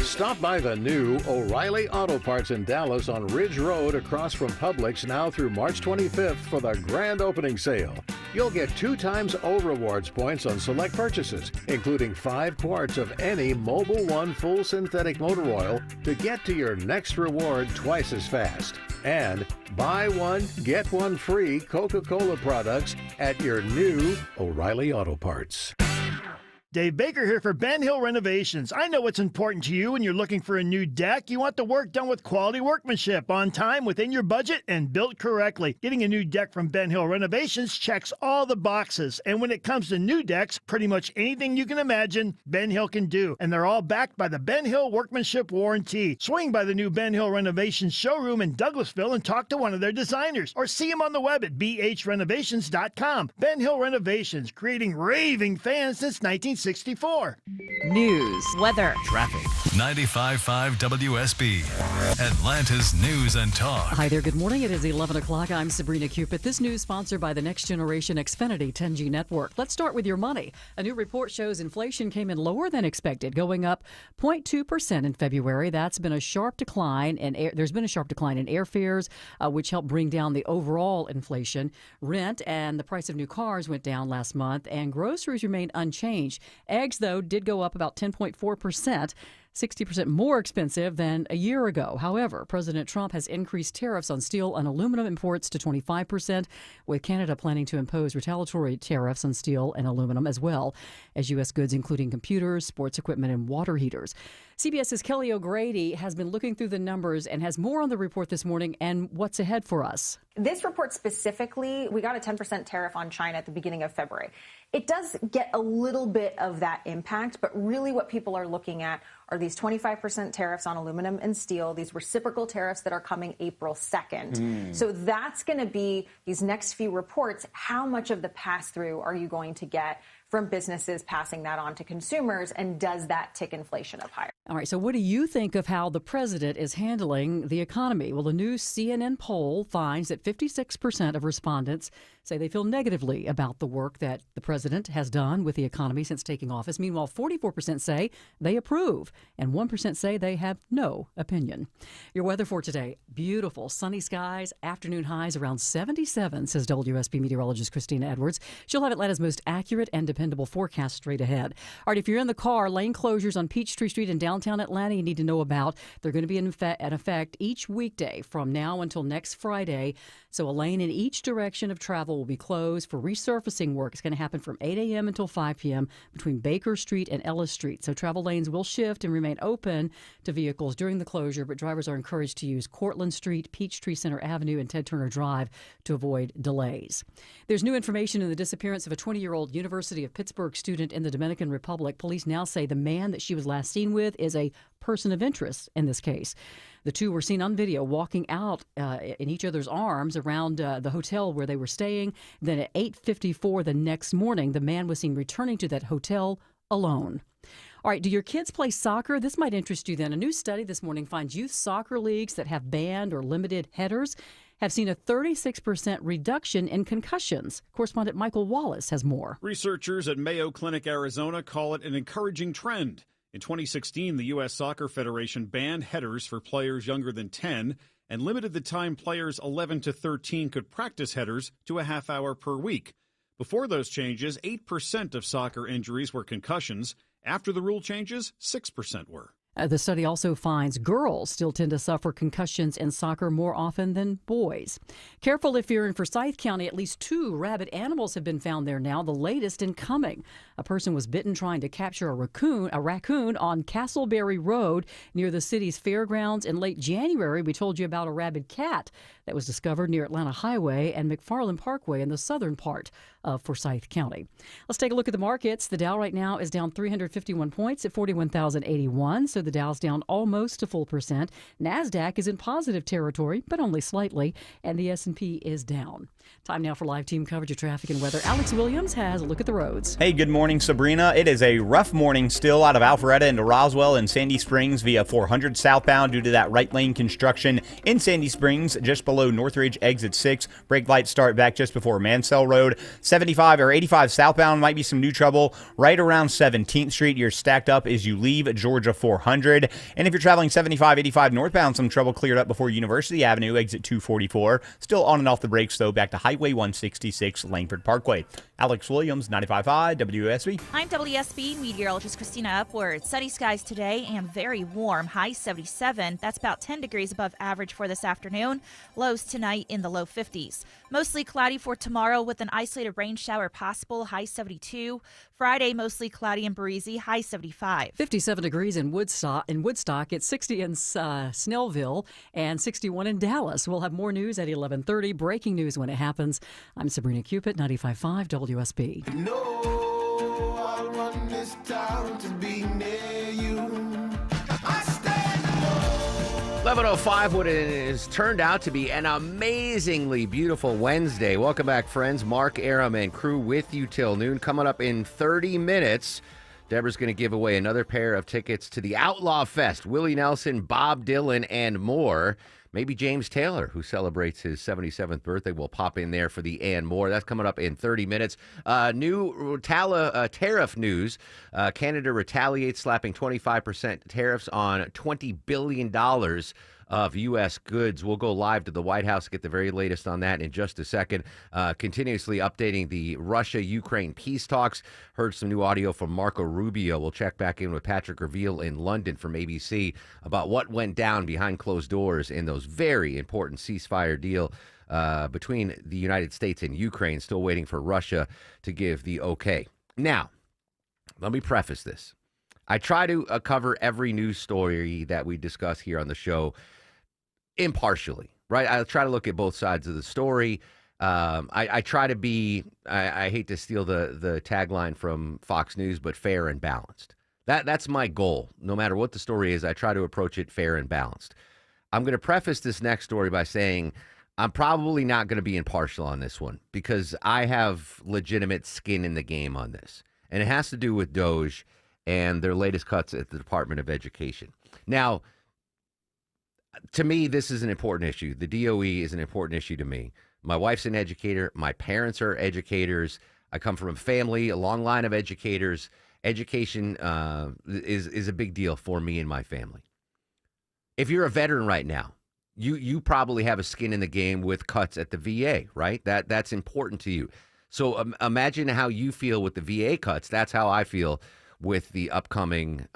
Stop by the new O'Reilly Auto Parts in Dallas on Ridge Road across from Publix now through March 25th for the grand opening sale. You'll get 2 times O Rewards points on select purchases, including 5 quarts of any Mobil 1 full synthetic motor oil to get to your next reward twice as fast. And buy one, get one free Coca-Cola products at your new O'Reilly Auto Parts. Dave Baker here for Ben Hill Renovations. I know what's important to you when you're looking for a new deck. You want the work done with quality workmanship, on time, within your budget, and built correctly. Getting a new deck from Ben Hill Renovations checks all the boxes. And when it comes to new decks, pretty much anything you can imagine, Ben Hill can do. And they're all backed by the Ben Hill Workmanship Warranty. Swing by the new Ben Hill Renovations showroom in Douglasville and talk to one of their designers. Or see them on the web at bhrenovations.com. Ben Hill Renovations, creating raving fans since 1964. News, weather, traffic. 95.5 WSB, Atlanta's News and Talk. Hi there, good morning. It is 11 o'clock. I'm Sabrina Cupid. This news sponsored by the next generation Xfinity 10G network. Let's start with your money. A new report shows inflation came in lower than expected, going up 0.2% in February. That's been a sharp decline, and there's been a sharp decline in airfares, which helped bring down the overall inflation. Rent and the price of new cars went down last month, and groceries remained unchanged. Eggs, though, did go up about 10.4%. 60% more expensive than a year ago. However, President Trump has increased tariffs on steel and aluminum imports to 25%, with Canada planning to impose retaliatory tariffs on steel and aluminum as well as U.S. goods, including computers, sports equipment, and water heaters. CBS's Kelly O'Grady has been looking through the numbers and has more on the report this morning and what's ahead for us. This report specifically, we got a 10% tariff on China at the beginning of February. It does get a little bit of that impact, but really what people are looking at are these 25% tariffs on aluminum and steel, these reciprocal tariffs that are coming April 2nd. So that's going to be these next few reports. How much of the pass-through are you going to get from businesses passing that on to consumers, and does that tick inflation up higher? All right, so what do you think of how the president is handling the economy? Well, a new CNN poll finds that 56% of respondents say they feel negatively about the work that the president has done with the economy since taking office. Meanwhile, 44% say they approve, and 1% say they have no opinion. Your weather for today, beautiful sunny skies, afternoon highs around 77, says WSB meteorologist Christina Edwards. She'll have Atlanta's most accurate and dependable forecast straight ahead. All right, if you're in the car, lane closures on Peachtree Street in downtown Atlanta you need to know about. They're going to be in effect each weekday from now until next Friday. So a lane in each direction of travel will be closed for resurfacing work. It's going to happen from 8 a.m. until 5 p.m. between Baker Street and Ellis Street. So travel lanes will shift and remain open to vehicles during the closure, but drivers are encouraged to use Cortlandt Street, Peachtree Center Avenue, and Ted Turner Drive to avoid delays. There's new information in the disappearance of a 20-year-old University of Pittsburgh student in the Dominican Republic. Police now say the man that she was last seen with is a person of interest in this case. The two were seen on video walking out in each other's arms around the hotel where they were staying. Then at 8:54 the next morning, the man was seen returning to that hotel alone. All right, do your kids play soccer? This might interest you then. A new study this morning finds youth soccer leagues that have banned or limited headers have seen a 36% reduction in concussions. Correspondent Michael Wallace has more. Researchers at Mayo Clinic, Arizona call it an encouraging trend. In 2016, the U.S. Soccer Federation banned headers for players younger than 10 and limited the time players 11 to 13 could practice headers to a half hour per week. Before those changes, 8% of soccer injuries were concussions. After the rule changes, 6% were. The study also finds girls still tend to suffer concussions in soccer more often than boys. Careful if you're in Forsyth County. At least 2 rabid animals have been found there now, the latest incoming. A person was bitten trying to capture a raccoon on Castleberry Road near the city's fairgrounds in late January. We told you about a rabid cat that was discovered near Atlanta Highway and McFarland Parkway in the southern part of Forsyth County. Let's take a look at the markets. The Dow right now is down 351 points at 41,081. So the Dow's down almost a full percent. NASDAQ is in positive territory, but only slightly, and the S&P is down. Time now for live team coverage of traffic and weather. Alex Williams has a look at the roads. Hey, good morning, Sabrina. It is a rough morning still out of Alpharetta into Roswell and Sandy Springs via 400 southbound due to that right lane construction in Sandy Springs just below Northridge exit 6. Brake lights start back just before Mansell Road. 75 or 85 southbound might be some new trouble right around 17th Street. You're stacked up as you leave Georgia 400. And if you're traveling 75, 85 northbound, some trouble cleared up before University Avenue, exit 244. Still on and off the brakes, though, back to Highway 166, Langford Parkway. Alex Williams, 95.5 WSB. I'm WSB meteorologist Christina Upward. Sunny skies today and very warm, high 77. That's about 10 degrees above average for this afternoon. Lows tonight in the low 50s. Mostly cloudy for tomorrow with an isolated rain shower possible, high 72. Friday, mostly cloudy and breezy, high 75. 57 degrees in Woodstock. It's 60 in Snellville and 61 in Dallas. We'll have more news at 11:30. Breaking news when it happens. I'm Sabrina Cupid, 95.5 WSB. I'll run this town to be near you. 11:05, what it has turned out to be an amazingly beautiful Wednesday. Welcome back, friends. Mark Aram and crew with you till noon. Coming up in 30 minutes, Deborah's going to give away another pair of tickets to the Outlaw Fest. Willie Nelson, Bob Dylan, and more. Maybe James Taylor, who celebrates his 77th birthday, will pop in there for the and more. That's coming up in 30 minutes. New tariff news. Canada retaliates, slapping 25% tariffs on $20 billion of U.S. goods. We'll go live to the White House to get the very latest on that in just a second. Continuously updating the Russia-Ukraine peace talks. Heard some new audio from Marco Rubio. We'll check back in with Patrick Reveal in London from ABC about what went down behind closed doors in those very important ceasefire deal between the United States and Ukraine. Still waiting for Russia to give the okay. Now, let me preface this. I try to cover every news story that we discuss here on the show impartially, right? I try to look at both sides of the story. I try to be, I hate to steal the tagline from Fox News, but fair and balanced. That's my goal. No matter what the story is, I try to approach it fair and balanced. I'm going to preface this next story by saying I'm probably not going to be impartial on this one because I have legitimate skin in the game on this. And it has to do with DOGE and their latest cuts at the Department of Education. Now, to me, this is an important issue. The DOE is an important issue to me. My wife's an educator. My parents are educators. I come from a family, a long line of educators. Education is a big deal for me and my family. If you're a veteran right now, you probably have a skin in the game with cuts at the VA, right? That's important to you. So imagine how you feel with the VA cuts. That's how I feel with the upcoming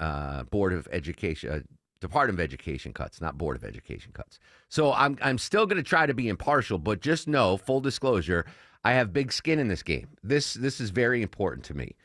Board of Education, Department of Education cuts, not Board of Education cuts. So I'm still going to try to be impartial, but just know, full disclosure, I have big skin in this game. This is very important to me.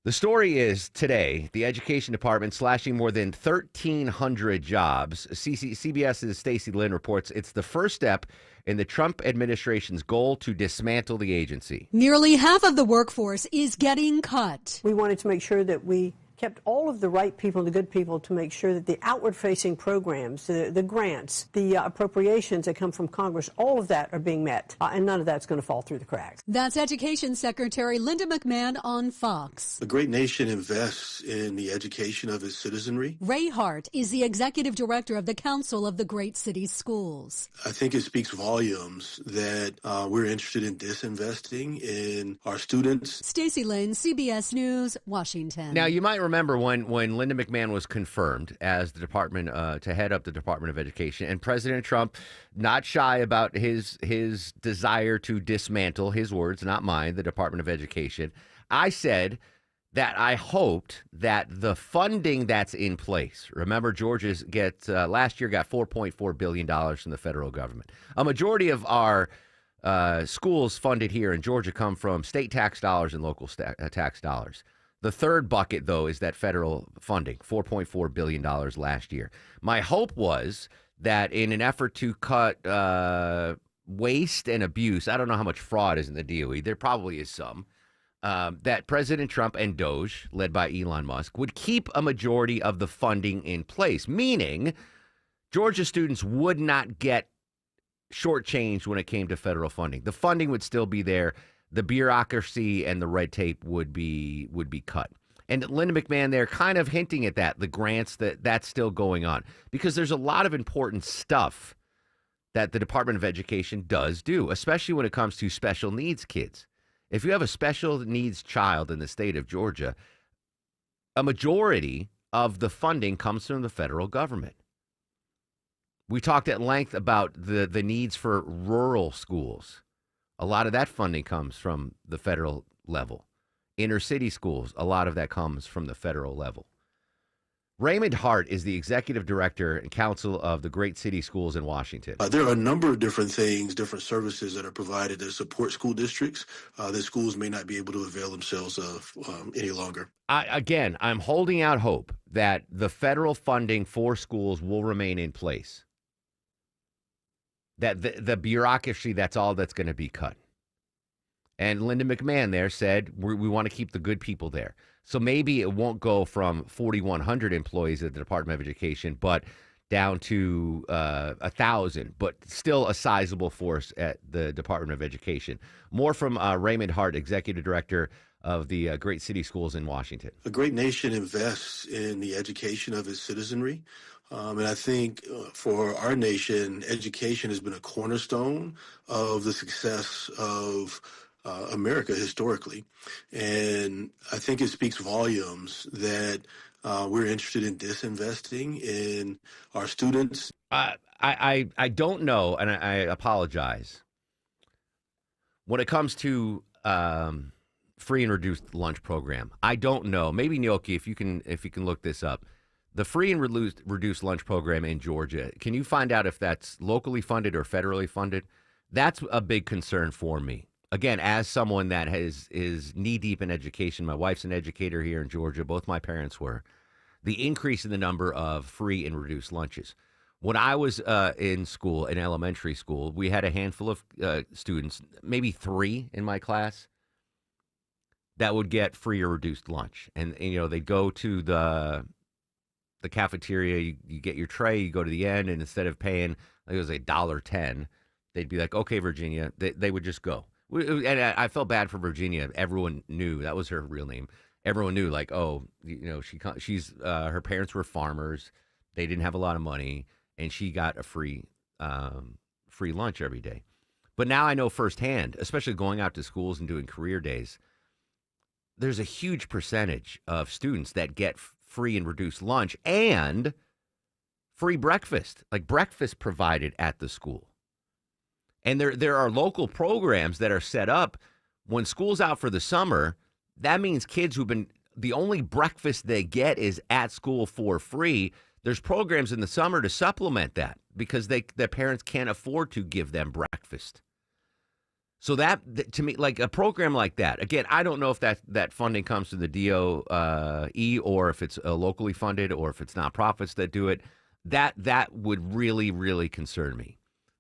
The story is today, the Education Department slashing more than 1,300 jobs. CBS's Stacey Lynn reports it's the first step in the Trump administration's goal to dismantle the agency. Nearly half of the workforce is getting cut. We wanted to make sure that we kept all of the right people, the good people, to make sure that the outward-facing programs, the grants, the appropriations that come from Congress, all of that are being met, and none of that's going to fall through the cracks. That's Education Secretary Linda McMahon on Fox. The great nation invests in the education of its citizenry. Ray Hart is the executive director of the Council of the Great Cities Schools. I think it speaks volumes that we're interested in disinvesting in our students. Stacey Lynn, CBS News, Washington. Now, you might remember remember when Linda McMahon was confirmed as the department to head up the Department of Education, and President Trump, not shy about his desire to dismantle, his words, not mine, the Department of Education. I said that I hoped that the funding that's in place. Remember, Georgia's last year got $4.4 billion from the federal government. A majority of our schools funded here in Georgia come from state tax dollars and local tax dollars. The third bucket, though, is that federal funding, $4.4 billion last year. My hope was that in an effort to cut waste and abuse, I don't know how much fraud is in the DOE, there probably is some, that President Trump and DOGE, led by Elon Musk, would keep a majority of the funding in place, meaning Georgia students would not get shortchanged when it came to federal funding. The funding would still be there. The bureaucracy and the red tape would be cut. And Linda McMahon there kind of hinting at that, the grants, that's still going on. Because there's a lot of important stuff that the Department of Education does do, especially when it comes to special needs kids. If you have a special needs child in the state of Georgia, a majority of the funding comes from the federal government. We talked at length about the needs for rural schools. A lot of that funding comes from the federal level. Inner city schools, a lot of that comes from the federal level. Raymond Hart is the executive director and counsel of the Great City Schools in Washington. There are a number of different things, different services that are provided that support school districts that schools may not be able to avail themselves of any longer. I'm holding out hope that the federal funding for schools will remain in place. That the bureaucracy, that's all that's going to be cut. And Linda McMahon there said, we want to keep the good people there. So maybe it won't go from 4,100 employees at the Department of Education, but down to 1,000, but still a sizable force at the Department of Education. More from Raymond Hart, Executive Director of the Great City Schools in Washington. A great nation invests in the education of its citizenry. And I think for our nation, education has been a cornerstone of the success of America historically. And I think it speaks volumes that we're interested in disinvesting in our students. I don't know, and I apologize. When it comes to free and reduced lunch program, I don't know. Maybe Nyoki, if you can look this up. The free and reduced lunch program in Georgia, can you find out if that's locally funded or federally funded? That's a big concern for me. Again, as someone that is knee-deep in education, my wife's an educator here in Georgia. Both my parents were. The increase in the number of free and reduced lunches. When I was in school, in elementary school, we had a handful of students, maybe 3 in my class, that would get free or reduced lunch. And they'd go to the cafeteria, you get your tray, you go to the end, and instead of paying, I think it was $1.10, they'd be like, okay, Virginia, they would just go. And I felt bad for Virginia. Everyone knew that was her real name. Everyone knew, like, oh, she's her parents were farmers. They didn't have a lot of money, and she got a free lunch every day. But now I know firsthand, especially going out to schools and doing career days, there's a huge percentage of students that get free and reduced lunch and free breakfast, like breakfast provided at the school. And there are local programs that are set up when school's out for the summer. That means kids who've been, the only breakfast they get is at school for free. There's programs in the summer to supplement that because their parents can't afford to give them breakfast. So that, to me, like a program like that, again, I don't know if that funding comes from the DOE or if it's locally funded or if it's nonprofits that do it. That would really, really concern me.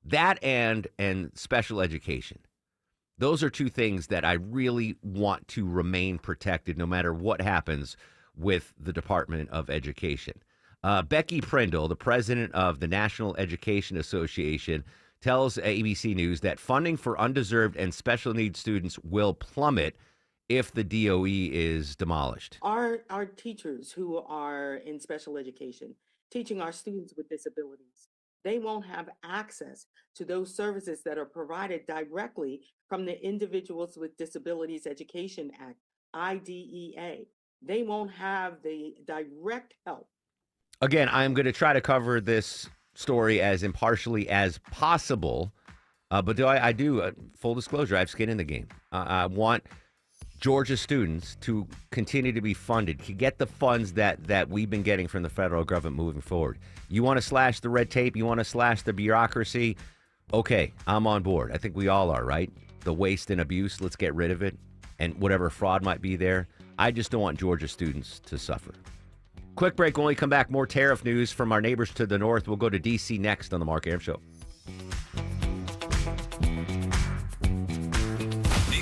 That and special education. Those are two things that I really want to remain protected no matter what happens with the Department of Education. Becky Prindle, the president of the National Education Association, tells ABC News that funding for undeserved and special needs students will plummet if the DOE is demolished. Our teachers who are in special education, teaching our students with disabilities, they won't have access to those services that are provided directly from the Individuals with Disabilities Education Act, IDEA. they won't have the direct help. Again, I'm going to try to cover this story as impartially as possible. But I do, full disclosure, I have skin in the game. I want Georgia students to continue to be funded, to get the funds that we've been getting from the federal government moving forward. You want to slash the red tape? You want to slash the bureaucracy? Okay, I'm on board. I think we all are, right? The waste and abuse, let's get rid of it. And whatever fraud might be there. I just don't want Georgia students to suffer. Quick break. When we come back, more tariff news from our neighbors to the north. We'll go to D.C. next on The Mark Arum Show.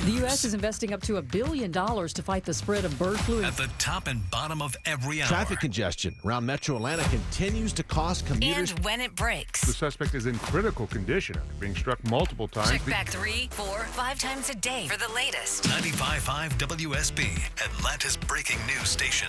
The U.S. is investing up to $1 billion to fight the spread of bird flu. At the top and bottom of every hour. Traffic congestion around Metro Atlanta continues to cost commuters. And when it breaks. The suspect is in critical condition after being struck multiple times. Check back 3, 4, 5 times a day for the latest. 95.5 WSB, Atlanta's breaking news station.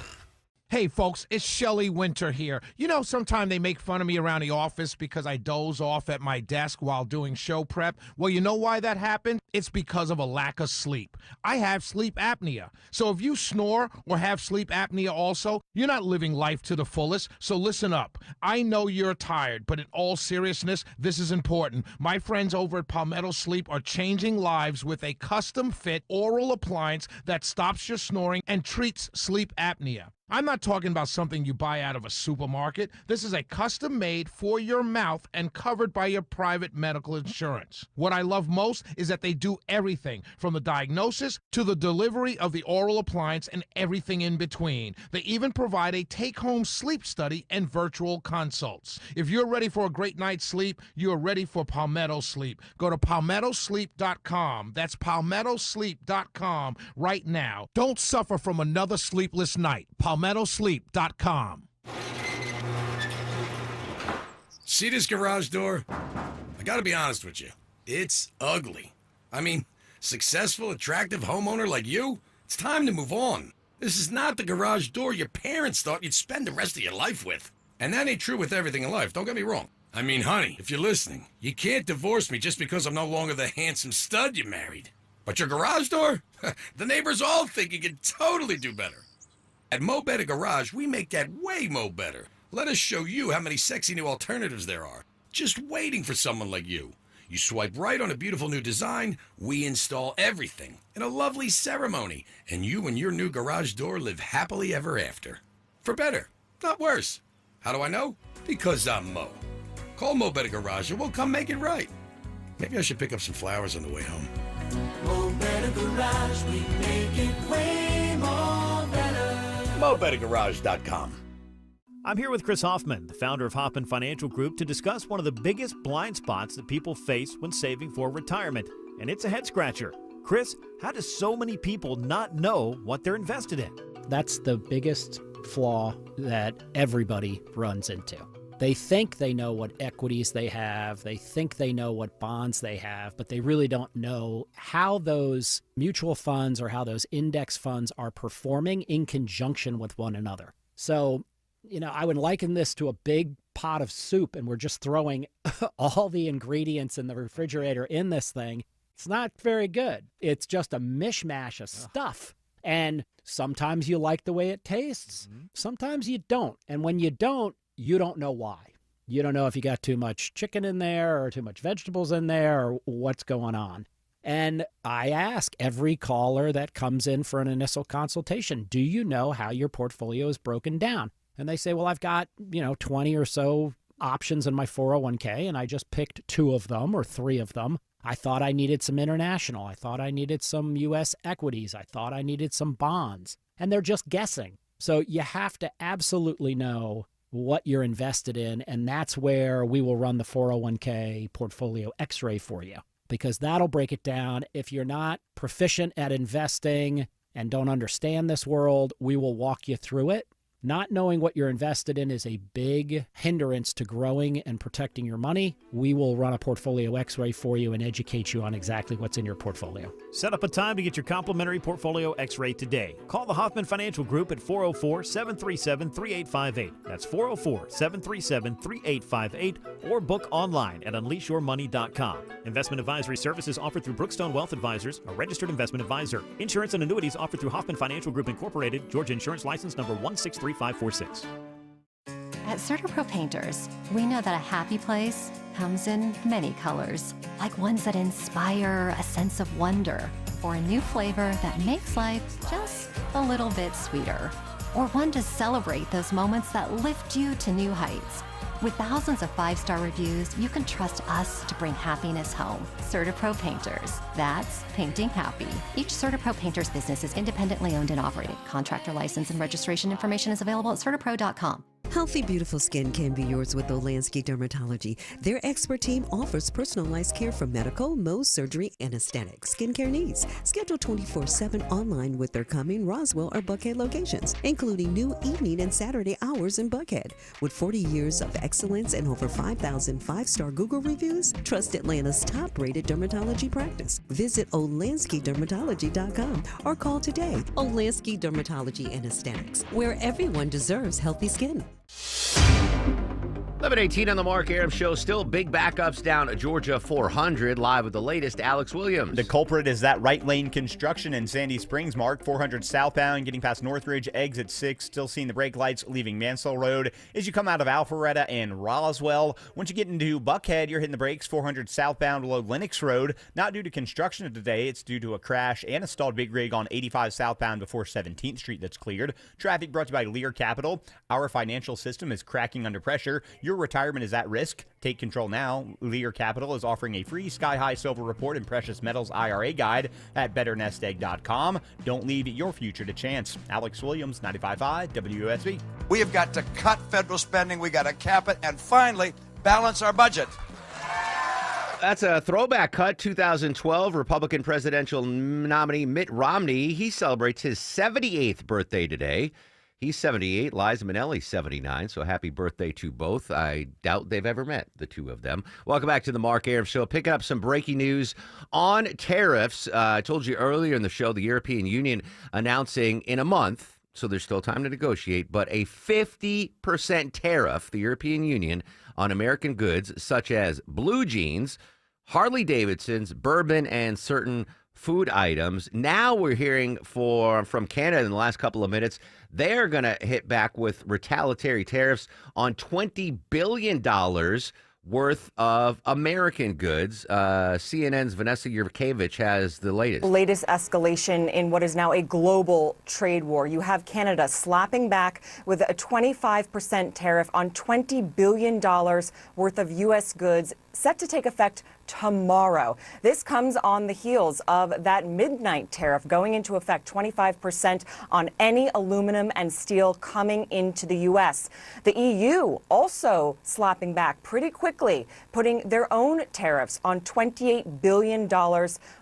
Hey, folks, it's Shelley Winter here. You know, sometimes they make fun of me around the office because I doze off at my desk while doing show prep. Well, you know why that happened? It's because of a lack of sleep. I have sleep apnea. So if you snore or have sleep apnea also, you're not living life to the fullest. So listen up. I know you're tired, but in all seriousness, this is important. My friends over at Palmetto Sleep are changing lives with a custom-fit oral appliance that stops your snoring and treats sleep apnea. I'm not talking about something you buy out of a supermarket. This is a custom-made for your mouth and covered by your private medical insurance. What I love most is that they do everything from the diagnosis to the delivery of the oral appliance and everything in between. They even provide a take-home sleep study and virtual consults. If you're ready for a great night's sleep, you're ready for Palmetto Sleep. Go to palmettosleep.com. That's palmettosleep.com right now. Don't suffer from another sleepless night. palmettosleep.com. See this garage door? I gotta be honest with you. It's ugly. I mean, successful, attractive homeowner like you, it's time to move on. This is not the garage door your parents thought you'd spend the rest of your life with. And that ain't true with everything in life, don't get me wrong. I mean, honey, if you're listening, you can't divorce me just because I'm no longer the handsome stud you married. But your garage door? The neighbors all think you can totally do better. At Mo Better Garage, we make that way mo better. Let us show you how many sexy new alternatives there are. Just waiting for someone like you. You swipe right on a beautiful new design, we install everything in a lovely ceremony, and you and your new garage door live happily ever after. For better, not worse. How do I know? Because I'm Mo. Call Mo Better Garage and we'll come make it right. Maybe I should pick up some flowers on the way home. Mo Better Garage, we make it way more better. MoBetterGarage.com. I'm here with Chris Hoffman, the founder of Hoffman Financial Group, to discuss one of the biggest blind spots that people face when saving for retirement, and it's a head scratcher. Chris, how do so many people not know what they're invested in? That's the biggest flaw that everybody runs into. They think they know what equities they have, they think they know what bonds they have, but they really don't know how those mutual funds or how those index funds are performing in conjunction with one another. So, I would liken this to a big pot of soup and we're just throwing all the ingredients in the refrigerator in this thing. It's not very good. It's just a mishmash of stuff. And sometimes you like the way it tastes. Sometimes you don't. And when you don't know why. You don't know if you got too much chicken in there or too much vegetables in there or what's going on. And I ask every caller that comes in for an initial consultation, do you know how your portfolio is broken down? And they say, well, I've got, 20 or so options in my 401k, and I just picked 2 of them or 3 of them. I thought I needed some international. I thought I needed some U.S. equities. I thought I needed some bonds. And they're just guessing. So you have to absolutely know what you're invested in, and that's where we will run the 401k portfolio x-ray for you, because that'll break it down. If you're not proficient at investing and don't understand this world, we will walk you through it. Not knowing what you're invested in is a big hindrance to growing and protecting your money. We will run a portfolio x-ray for you and educate you on exactly what's in your portfolio. Set up a time to get your complimentary portfolio x-ray today. Call the Hoffman Financial Group at 404-737-3858. That's 404-737-3858, or book online at unleashyourmoney.com. Investment advisory services offered through Brookstone Wealth Advisors, a registered investment advisor. Insurance and annuities offered through Hoffman Financial Group Incorporated, Georgia Insurance License number 163546. At CertaPro Painters, we know that a happy place comes in many colors, like ones that inspire a sense of wonder, or a new flavor that makes life just a little bit sweeter, or one to celebrate those moments that lift you to new heights. With thousands of 5-star reviews, you can trust us to bring happiness home. CertaPro Painters. That's painting happy. Each CertaPro Painters business is independently owned and operated. Contractor license and registration information is available at CertaPro.com. Healthy, beautiful skin can be yours with Olansky Dermatology. Their expert team offers personalized care for medical, Mohs, surgery, and aesthetic skincare needs. Schedule 24/7 online with their coming Roswell or Buckhead locations, including new evening and Saturday hours in Buckhead. With 40 years of excellence and over 5,000 5-star Google reviews, trust Atlanta's top-rated dermatology practice. Visit OlanskyDermatology.com or call today. Olansky Dermatology and Aesthetics, where everyone deserves healthy skin. 11:18 on the Mark Arum Show. Still big backups down at Georgia 400. Live with the latest, Alex Williams. The culprit is that right lane construction in Sandy Springs, Mark. 400 southbound, getting past Northridge, exit 6. Still seeing the brake lights leaving Mansell Road as you come out of Alpharetta and Roswell. Once you get into Buckhead, you're hitting the brakes. 400 southbound below Lennox Road. Not due to construction today. It's due to a crash and a stalled big rig on 85 southbound before 17th Street that's cleared. Traffic brought to you by Lear Capital. Our financial system is cracking under pressure. Your retirement is at risk. Take control now. Lear Capital is offering a free Sky High Silver Report and Precious Metals IRA guide at betternestegg.com. Don't leave your future to chance. Alex Williams, 95.5 WUSB. We have got to cut federal spending. We got to cap it and finally balance our budget. That's a throwback cut. 2012 Republican presidential nominee Mitt Romney. He celebrates his 78th birthday today. He's 78. Liza Minnelli's 79. So happy birthday to both. I doubt they've ever met, the two of them. Welcome back to the Mark Arum Show. Picking up some breaking news on tariffs. I told you earlier in the show, the European Union announcing in a month, so there's still time to negotiate, but a 50% tariff, the European Union, on American goods such as blue jeans, Harley Davidsons, bourbon, and certain food items. Now we're hearing from Canada in the last couple of minutes, they're going to hit back with retaliatory tariffs on $20 billion worth of American goods. CNN's Vanessa Yurkevich has the latest. Latest escalation in what is now a global trade war. You have Canada slapping back with a 25% tariff on $20 billion worth of U.S. goods set to take effect tomorrow. This comes on the heels of that midnight tariff going into effect, 25% on any aluminum and steel coming into the U.S. The EU also slapping back pretty quickly, putting their own tariffs on $28 billion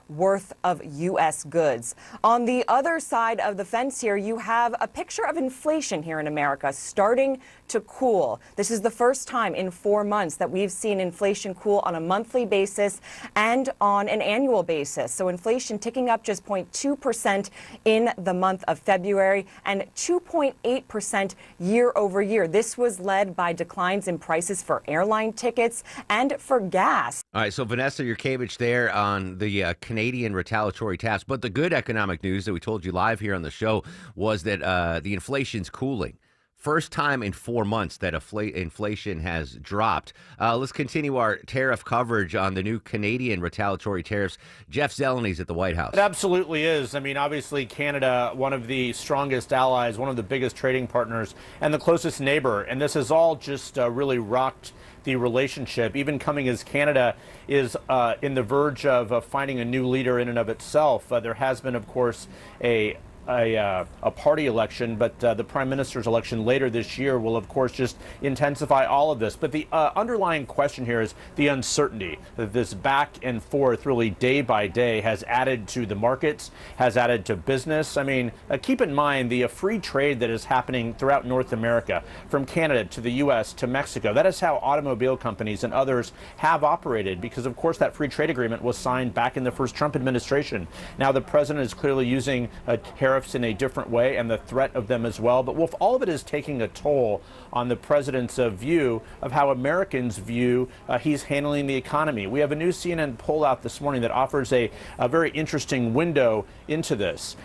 worth of U.S. goods. On the other side of the fence here, you have a picture of inflation here in America starting to cool. This is the first time in 4 months that we've seen inflation cool on a monthly basis and on an annual basis. So inflation ticking up just 0.2% in the month of February and 2.8% year over year. This was led by declines in prices for airline tickets and for gas. All right, so Vanessa Yurkevich there on the Canadian retaliatory tariffs. But the good economic news that we told you live here on the show was that the inflation's cooling. First time in 4 months that inflation has dropped. Let's continue our tariff coverage on the new Canadian retaliatory tariffs. Jeff Zeleny at the White House. It absolutely is. I mean, obviously, Canada, one of the strongest allies, one of the biggest trading partners, and the closest neighbor. And this has all just really rocked the relationship, even coming as Canada is in the verge of finding a new leader in and of itself. There has been, of course, a a party election, but the prime minister's election later this year will, of course, just intensify all of this. But the underlying question here is the uncertainty that this back and forth, really day by day, has added to the markets, has added to business. I mean, keep in mind the free trade that is happening throughout North America, from Canada to the U.S. to Mexico. That is how automobile companies and others have operated, because, of course, that free trade agreement was signed back in the first Trump administration. Now the president is clearly using tariffs in a different way, and the threat of them as well. But Wolf, all of it is taking a toll on the president's view of how Americans view he's handling the economy. We have a new CNN poll out this morning that offers a very interesting window into this.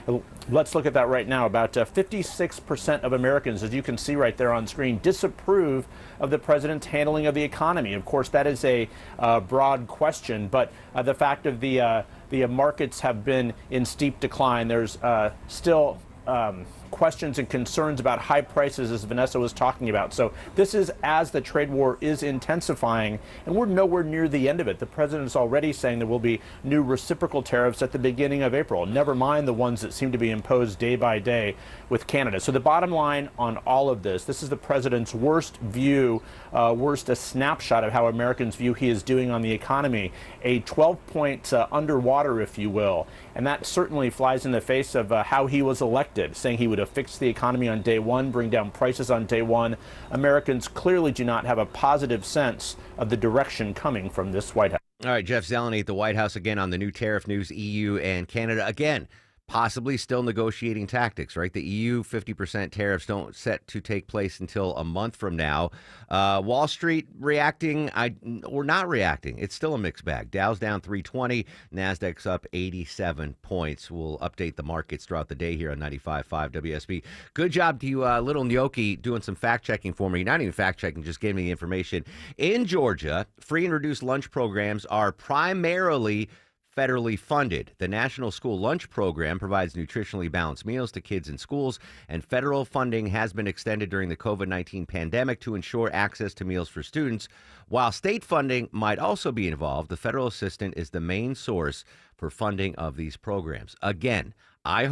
Let's look at that right now. About 56% of Americans, as you can see right there on screen, disapprove of the president's handling of the economy. Of course, that is a broad question, but the fact of the markets have been in steep decline. There's still questions and concerns about high prices, as Vanessa was talking about. So this is as the trade war is intensifying, and we're nowhere near the end of it. The president is already saying there will be new reciprocal tariffs at the beginning of April, never mind the ones that seem to be imposed day by day with Canada. So the bottom line on all of this is the president's worst view, a snapshot of how Americans view he is doing on the economy, a 12-point underwater, if you will. And that certainly flies in the face of how he was elected, saying he would fix the economy on day one, bring down prices on day one. Americans clearly do not have a positive sense of the direction coming from this White House. All right, Jeff Zeleny at the White House again on the new tariff news, EU and Canada. Again, possibly still negotiating tactics, right? The EU 50% tariffs don't set to take place until a month from now. Wall Street reacting or not reacting. It's still a mixed bag. Dow's down 320. NASDAQ's up 87 points. We'll update the markets throughout the day here on 95.5 WSB. Good job to you, Little Gnocchi, doing some fact-checking for me. Not even fact-checking, just gave me the information. In Georgia, free and reduced lunch programs are primarily federally funded. The National School Lunch Program provides nutritionally balanced meals to kids in schools, and federal funding has been extended during the COVID-19 pandemic to ensure access to meals for students. While state funding might also be involved, the federal assistance is the main source for funding of these programs. Again, I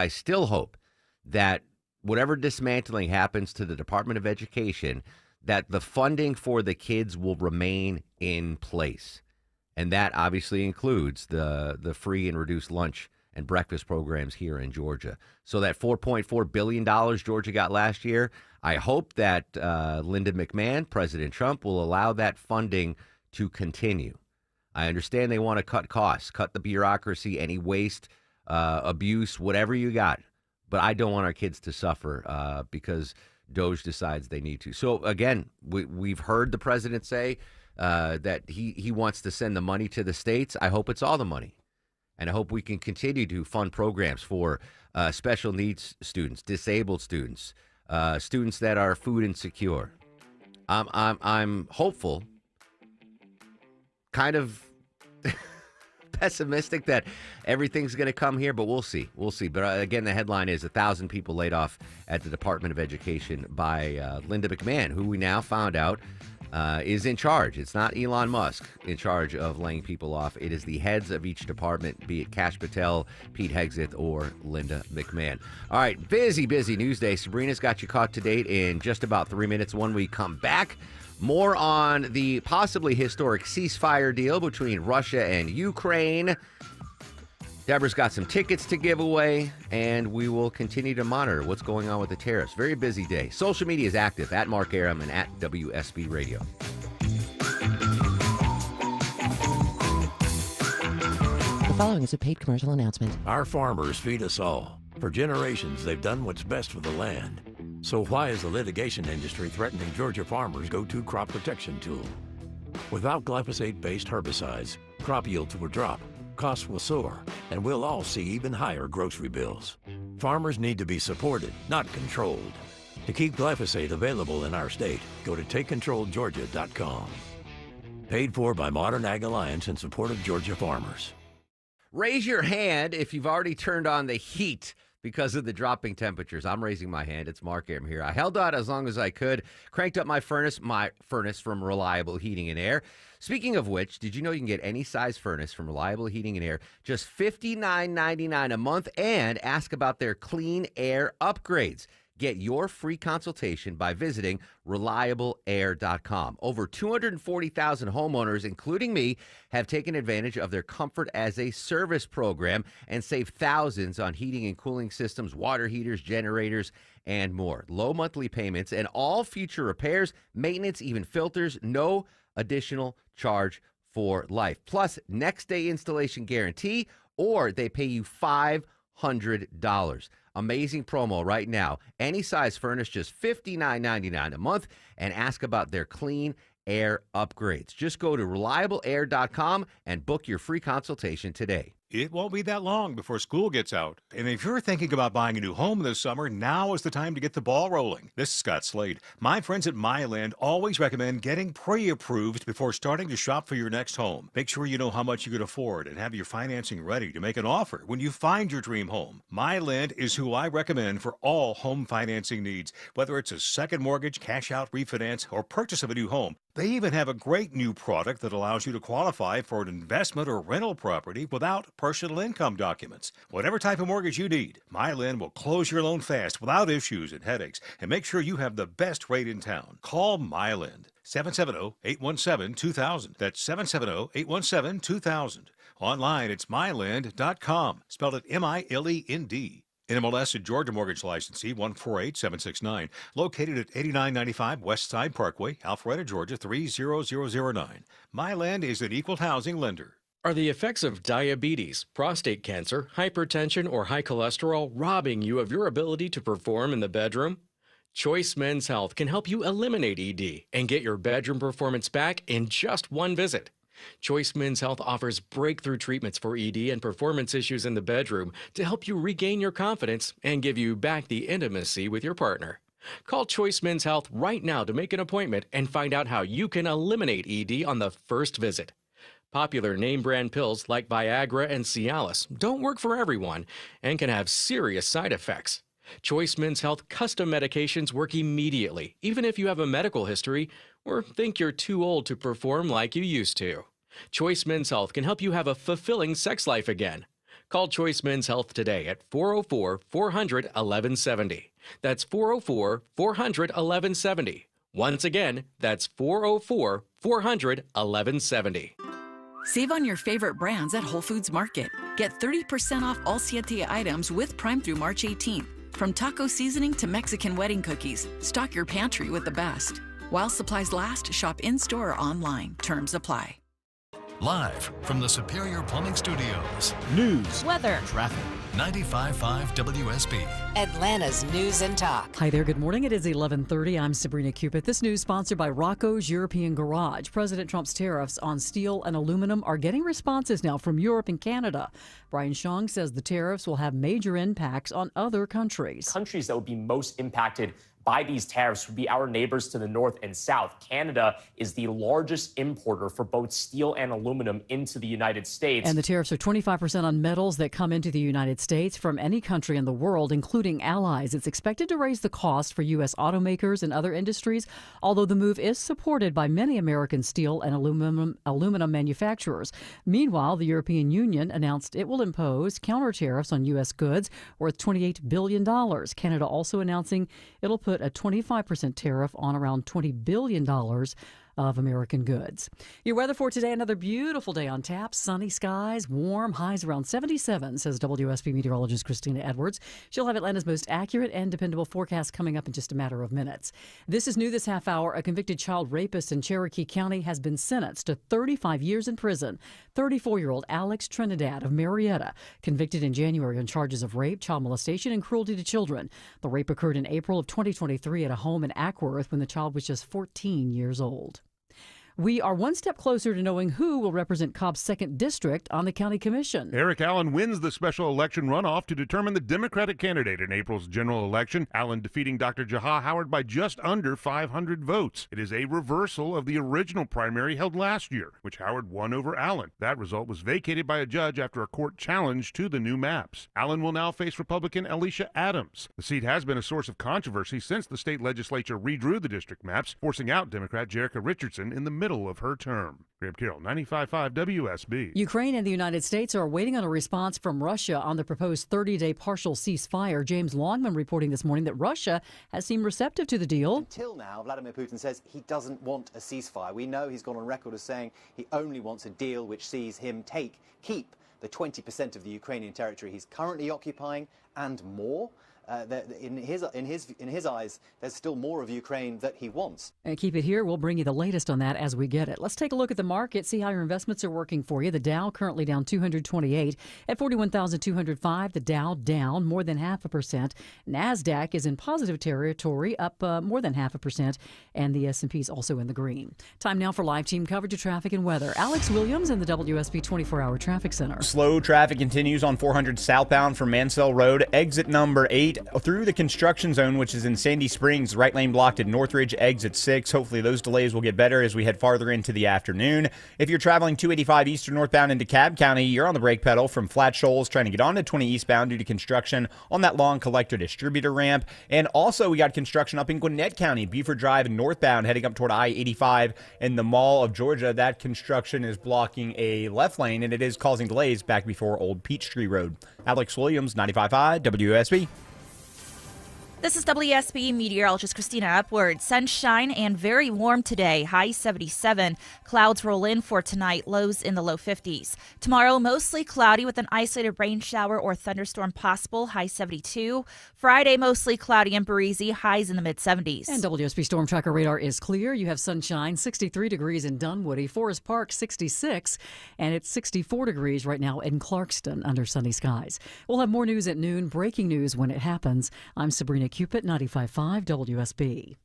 still hope that whatever dismantling happens to the Department of Education, that the funding for the kids will remain in place. And that obviously includes the free and reduced lunch and breakfast programs here in Georgia. So that $4.4 billion Georgia got last year, I hope that Linda McMahon, President Trump, will allow that funding to continue. I understand they want to cut costs, cut the bureaucracy, any waste, abuse, whatever you got. But I don't want our kids to suffer because DOJ decides they need to. So, again, we've heard the president say that he wants to send the money to the states. I hope it's all the money. And I hope we can continue to fund programs for special needs students, disabled students, students that are food insecure. I'm hopeful, kind of pessimistic that everything's going to come here, but we'll see. We'll see. But again, the headline is 1,000 people laid off at the Department of Education by Linda McMahon, who we now found out is in charge. It's not Elon Musk in charge of laying people off. It is the heads of each department, be it Kash Patel, Pete Hegseth, or Linda McMahon. All right, busy news day. Sabrina's got you caught to date in just about 3 minutes. When we come back, more on the possibly historic ceasefire deal between Russia and Ukraine. Deborah's got some tickets to give away, and we will continue to monitor what's going on with the tariffs. Very busy day. Social media is active at Mark Aram and at WSB Radio. The following is a paid commercial announcement. Our farmers feed us all. For generations, they've done what's best for the land. So why is the litigation industry threatening Georgia farmers' go-to crop protection tool? Without glyphosate-based herbicides, crop yields will drop, costs will soar, and we'll all see even higher grocery bills. Farmers need to be supported, not controlled. To keep glyphosate available in our state, go to TakeControlGeorgia.com. Paid for by Modern Ag Alliance in support of Georgia farmers. Raise your hand if you've already turned on the heat because of the dropping temperatures. I'm raising my hand. It's Mark Aram here. I held out as long as I could, cranked up my furnace from Reliable Heating and Air. Speaking of which, did you know you can get any size furnace from Reliable Heating and Air, just $59.99 a month, and ask about their clean air upgrades. Get your free consultation by visiting ReliableAir.com. Over 240,000 homeowners, including me, have taken advantage of their Comfort as a Service program and saved thousands on heating and cooling systems, water heaters, generators, and more. Low monthly payments and all future repairs, maintenance, even filters, no additional charge for life. Plus, next day installation guarantee, or they pay you $500. Amazing promo right now. Any size furnace, just $59.99 a month, and ask about their clean air upgrades. Just go to ReliableAir.com and book your free consultation today. It won't be that long before school gets out. And if you're thinking about buying a new home this summer, now is the time to get the ball rolling. This is Scott Slade. My friends at MyLand always recommend getting pre-approved before starting to shop for your next home. Make sure you know how much you can afford and have your financing ready to make an offer when you find your dream home. MyLand is who I recommend for all home financing needs, whether it's a second mortgage, cash out refinance, or purchase of a new home. They even have a great new product that allows you to qualify for an investment or rental property without personal income documents. Whatever type of mortgage you need, MyLand will close your loan fast without issues and headaches and make sure you have the best rate in town. Call MyLand, 770-817-2000. That's 770-817-2000. Online, it's myland.com. Spelled it M-I-L-E-N-D. NMLS and Georgia Mortgage Licensee 148769, located at 8995 West Side Parkway, Alpharetta, Georgia 30009. MyLand is an equal housing lender. Are the effects of diabetes, prostate cancer, hypertension, or high cholesterol robbing you of your ability to perform in the bedroom? Choice Men's Health can help you eliminate ED and get your bedroom performance back in just one visit. Choice Men's Health offers breakthrough treatments for ED and performance issues in the bedroom to help you regain your confidence and give you back the intimacy with your partner. Call Choice Men's Health right now to make an appointment and find out how you can eliminate ED on the first visit. Popular name brand pills like Viagra and Cialis don't work for everyone and can have serious side effects. Choice Men's Health custom medications work immediately, even if you have a medical history or think you're too old to perform like you used to. Choice Men's Health can help you have a fulfilling sex life again. Call Choice Men's Health today at 404-400-1170. That's 404-400-1170. Once again, that's 404-400-1170. Save on your favorite brands at Whole Foods Market. Get 30% off all Siete items with Prime through March 18th. From taco seasoning to Mexican wedding cookies, stock your pantry with the best. While supplies last, shop in-store or online. Terms apply. Live from the Superior Plumbing Studios. News, weather, traffic. 95.5 WSB. Atlanta's News and Talk. Hi there, good morning. It is 11:30. I'm Sabrina Cupid. This news sponsored by Rocco's European Garage. President Trump's tariffs on steel and aluminum are getting responses now from Europe and Canada. Brian Shong says the tariffs will have major impacts on other countries. Countries that would be most impacted by these tariffs would be our neighbors to the north and south. Canada is the largest importer for both steel and aluminum into the United States. And the tariffs are 25% on metals that come into the United States from any country in the world, including allies. It's expected to raise the cost for U.S. automakers and other industries, although the move is supported by many American steel and aluminum manufacturers. Meanwhile, the European Union announced it will impose counter tariffs on U.S. goods worth $28 billion. Canada also announcing it'll put a 25% tariff on around $20 billion of American goods. Your weather for today, another beautiful day on tap. Sunny skies, warm, highs around 77, says WSB meteorologist Christina Edwards. She'll have Atlanta's most accurate and dependable forecast coming up in just a matter of minutes. This is new this half hour. A convicted child rapist in Cherokee County has been sentenced to 35 years in prison. 34-year-old Alex Trinidad of Marietta, convicted in January on charges of rape, child molestation, and cruelty to children. The rape occurred in April of 2023 at a home in Ackworth when the child was just 14 years old. We are one step closer to knowing who will represent Cobb's 2nd District on the County Commission. Eric Allen wins the special election runoff to determine the Democratic candidate in April's general election, Allen defeating Dr. Jaha Howard by just under 500 votes. It is a reversal of the original primary held last year, which Howard won over Allen. That result was vacated by a judge after a court challenge to the new maps. Allen will now face Republican Alicia Adams. The seat has been a source of controversy since the state legislature redrew the district maps, forcing out Democrat Jerica Richardson in the middle of her term. Graham Carroll, 95.5 WSB. Ukraine and the United States are waiting on a response from Russia on the proposed 30-day partial ceasefire. James Longman reporting this morning that Russia has seemed receptive to the deal. Until now, Vladimir Putin says he doesn't want a ceasefire. We know he's gone on record as saying he only wants a deal which sees him keep the 20% of the Ukrainian territory he's currently occupying and more. In his eyes, there's still more of Ukraine that he wants. And keep it here. We'll bring you the latest on that as we get it. Let's take a look at the market, see how your investments are working for you. The Dow currently down 228 at 41,205. The Dow down more than 0.5%. NASDAQ is in positive territory, up more than 0.5%. And the S&P is also in the green. Time now for live team coverage of traffic and weather. Alex Williams in the WSB 24-hour traffic center. Slow traffic continues on 400 southbound from Mansell Road, exit number 8. Through the construction zone, which is in Sandy Springs. Right lane blocked at Northridge, exit 6. Hopefully those delays will get better as we head farther into the afternoon. If you're traveling 285 eastern northbound into Cobb County, you're on the brake pedal from Flat Shoals trying to get onto 20 eastbound due to construction on that long collector distributor ramp. And also we got construction up in Gwinnett County, Beaufort Drive northbound heading up toward I-85 in the Mall of Georgia. That construction is blocking a left lane and it is causing delays back before Old Peachtree Road. Alex Williams, 95.5 WSB. This is WSB meteorologist Christina Upward. Sunshine and very warm today, high 77. Clouds roll in for tonight, lows in the low 50s. Tomorrow, mostly cloudy with an isolated rain shower or thunderstorm possible, high 72. Friday, mostly cloudy and breezy, highs in the mid-70s. And WSB Storm Tracker radar is clear. You have sunshine, 63 degrees in Dunwoody, Forest Park, 66, and it's 64 degrees right now in Clarkston under sunny skies. We'll have more news at noon, breaking news when it happens. I'm Sabrina Cupid, 95.5 WSB.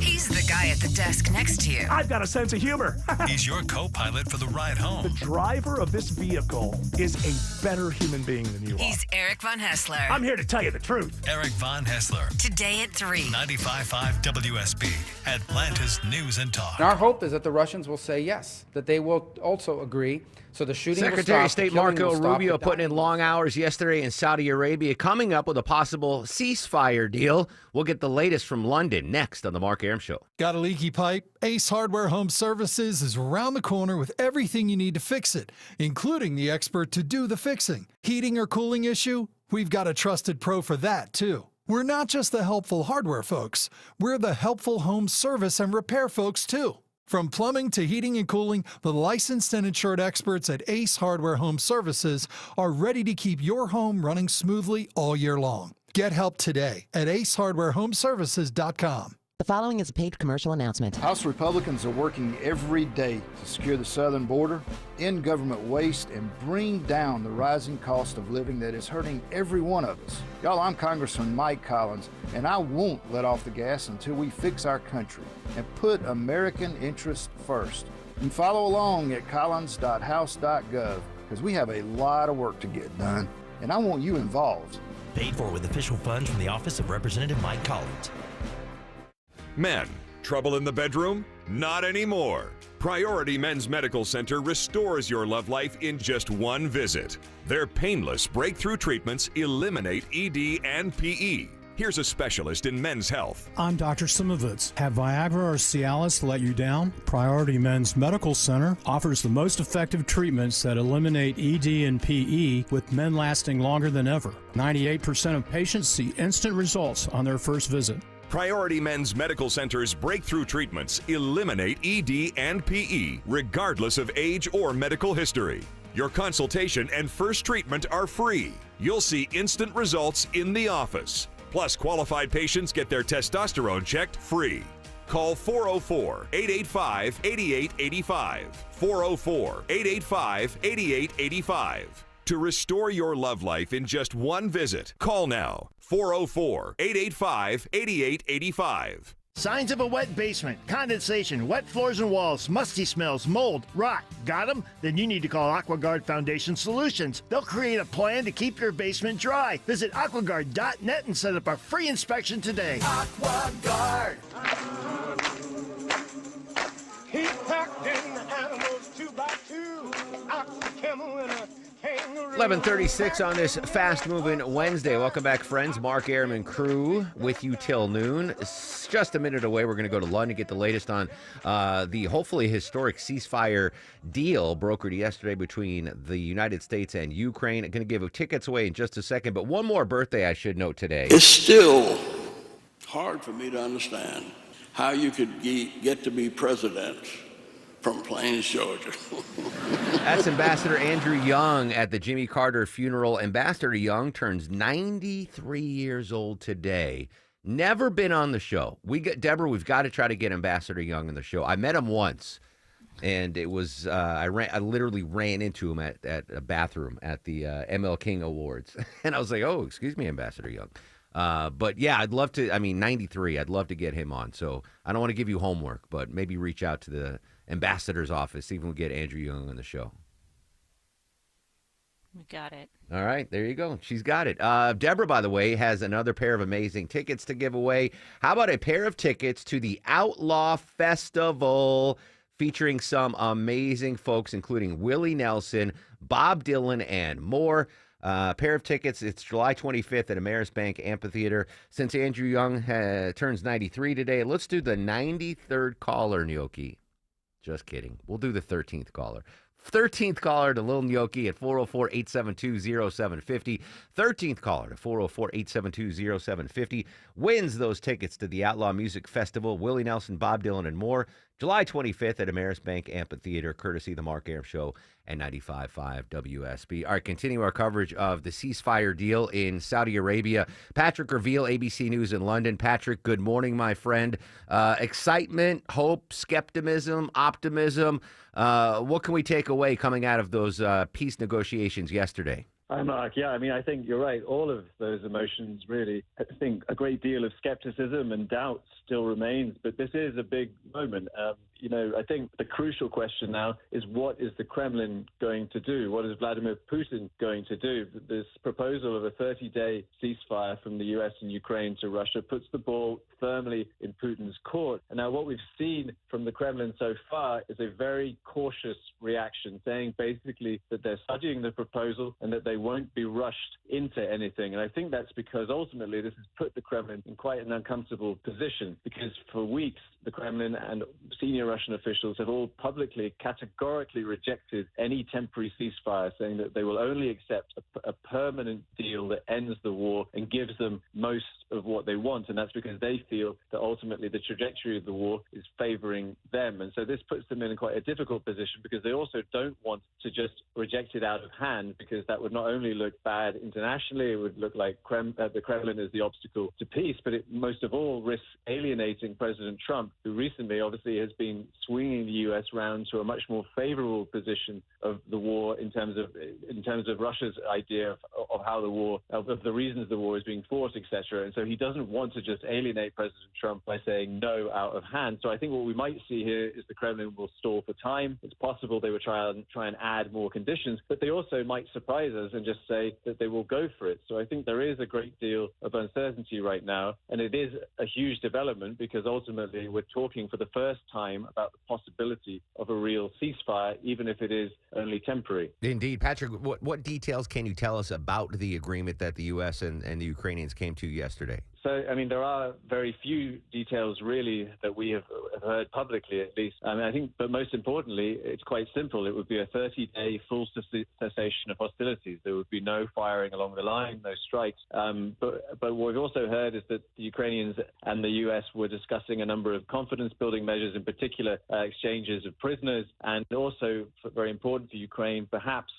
He's the guy at the desk next to you. I've got a sense of humor. He's your co-pilot for the ride home. The driver of this vehicle is a better human being than you are. He's Eric Von Hessler. I'm here to tell you the truth. Eric Von Hessler. Today at 3. 95.5 WSB, Atlanta's News and Talk. And our hope is that the Russians will say yes, that they will also agree. So the shooting Secretary will of stop, State Marco Rubio putting in long hours yesterday in Saudi Arabia, coming up with a possible ceasefire deal. We'll get the latest from London next on the Mark Arum Show. Got a leaky pipe? Ace Hardware Home Services is around the corner with everything you need to fix it, including the expert to do the fixing. Heating or cooling issue? We've got a trusted pro for that, too. We're not just the helpful hardware folks. We're the helpful home service and repair folks, too. From plumbing to heating and cooling, the licensed and insured experts at Ace Hardware Home Services are ready to keep your home running smoothly all year long. Get help today at acehardwarehomeservices.com. The following is a paid commercial announcement. House Republicans are working every day to secure the southern border, end government waste, and bring down the rising cost of living that is hurting every one of us. Y'all, I'm Congressman Mike Collins, and I won't let off the gas until we fix our country and put American interest first. And follow along at collins.house.gov, because we have a lot of work to get done, and I want you involved. Paid for with official funds from the Office of Representative Mike Collins. Men, trouble in the bedroom? Not anymore. Priority Men's Medical Center restores your love life in just one visit. Their painless breakthrough treatments eliminate ED and PE. Here's a specialist in men's health. I'm Dr. Simovitz. Have Viagra or Cialis let you down? Priority Men's Medical Center offers the most effective treatments that eliminate ED and PE, with men lasting longer than ever. 98% of patients see instant results on their first visit. Priority Men's Medical Center's breakthrough treatments eliminate ED and PE, regardless of age or medical history. Your consultation and first treatment are free. You'll see instant results in the office. Plus, qualified patients get their testosterone checked free. Call 404-885-8885. 404-885-8885. To restore your love life in just one visit, call now. 404-885-8885. Signs of a wet basement, condensation, wet floors and walls, musty smells, mold, rot. Got them? Then you need to call AquaGuard Foundation Solutions. They'll create a plan to keep your basement dry. Visit aquaguard.net and set up a free inspection today. AquaGuard. He packed in the animals 2x2. Ox, camel, and a 11:36 on this fast-moving Wednesday. Welcome back, friends. Mark Airman crew with you till noon. It's just a minute away. We're going to go to London, get the latest on the hopefully historic ceasefire deal brokered yesterday between the United States and Ukraine. I'm going to give tickets away in just a second, but one more birthday I should note today. It's still hard for me to understand how you could get to be president from Plains, Georgia. That's Ambassador Andrew Young at the Jimmy Carter funeral. Ambassador Young turns 93 years old today. Never been on the show. Deborah, we've got to try to get Ambassador Young on the show. I met him once, and it was I literally ran into him at a bathroom at the ML King Awards, and I was like, "Oh, excuse me, Ambassador Young." But yeah, I'd love to. I mean, 93. I'd love to get him on. So I don't want to give you homework, but maybe reach out to the ambassador's office, see if we can get Andrew Young on the show. We got it. All right, there you go. She's got it. Deborah, by the way, has another pair of amazing tickets to give away. How about a pair of tickets to the Outlaw Festival featuring some amazing folks, including Willie Nelson, Bob Dylan, and more. Pair of tickets. It's July 25th at Ameris Bank Amphitheater. Since Andrew Young turns 93 today, let's do the 93rd caller, Gnocchi. Just kidding. We'll do the 13th caller. 13th caller to Lil Gnocchi at 404-872-0750. 13th caller to 404-872-0750 wins those tickets to the Outlaw Music Festival. Willie Nelson, Bob Dylan, and more. July 25th at Ameris Bank Amphitheater, courtesy of the Mark Arum Show and 95.5 WSB. All right, continue our coverage of the ceasefire deal in Saudi Arabia. Patrick Reveal, ABC News in London. Patrick, good morning, my friend. Excitement, hope, skepticism, optimism. What can we take away coming out of those peace negotiations yesterday? Hi, Mark. Yeah, I mean, I think you're right. All of those emotions, really. I think a great deal of skepticism and doubt still remains, but this is a big moment. I think the crucial question now is, what is the Kremlin going to do? What is Vladimir Putin going to do? This proposal of a 30-day ceasefire from the U.S. and Ukraine to Russia puts the ball firmly in Putin's court. And now what we've seen from the Kremlin so far is a very cautious reaction, saying basically that they're studying the proposal and that they won't be rushed into anything. And I think that's because ultimately this has put the Kremlin in quite an uncomfortable position, because for weeks the Kremlin and senior Russian officials have all publicly, categorically rejected any temporary ceasefire, saying that they will only accept a permanent deal that ends the war and gives them most of what they want. And that's because they feel that ultimately the trajectory of the war is favoring them. And so this puts them in quite a difficult position, because they also don't want to just reject it out of hand, because that would not only look bad internationally, it would look like the Kremlin is the obstacle to peace, but it most of all risks alienating President Trump, who recently obviously has been swinging the U.S. round to a much more favorable position of the war in terms of Russia's idea of how the war, of the reasons the war is being fought, etc. And so he doesn't want to just alienate President Trump by saying no out of hand. So I think what we might see here is the Kremlin will stall for time. It's possible they will try and add more conditions, but they also might surprise us and just say that they will go for it. So I think there is a great deal of uncertainty right now, and it is a huge development, because ultimately we're talking for the first time about the possibility of a real ceasefire, even if it is only temporary. Indeed. Patrick, what details can you tell us about the agreement that the U.S. and the Ukrainians came to yesterday? So, I mean, there are very few details really that we have heard publicly, at least. I mean, I think, but most importantly, it's quite simple. It would be a 30-day full cessation of hostilities. There would be no firing along the line, no strikes. But what we've also heard is that the Ukrainians and the U.S. were discussing a number of confidence-building measures, in particular exchanges of prisoners, and also, very important for Ukraine, perhaps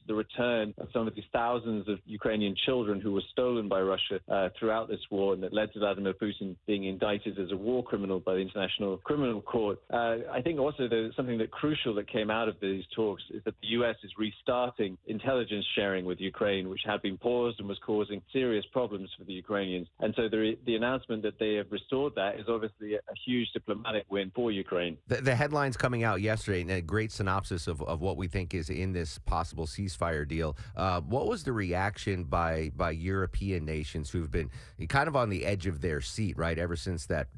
the return of some of these thousands of Ukrainian children who were stolen by Russia throughout this war war and that led to Vladimir Putin being indicted as a war criminal by the International Criminal Court. I think also there's something that crucial that came out of these talks is that the U.S. is restarting intelligence sharing with Ukraine, which had been paused and was causing serious problems for the Ukrainians. And so the announcement that they have restored that is obviously a huge diplomatic win for Ukraine. The headlines coming out yesterday, and a great synopsis of what we think is in this possible ceasefire deal. What was the reaction by European nations who've been kind of on the edge of their seat, right, ever since that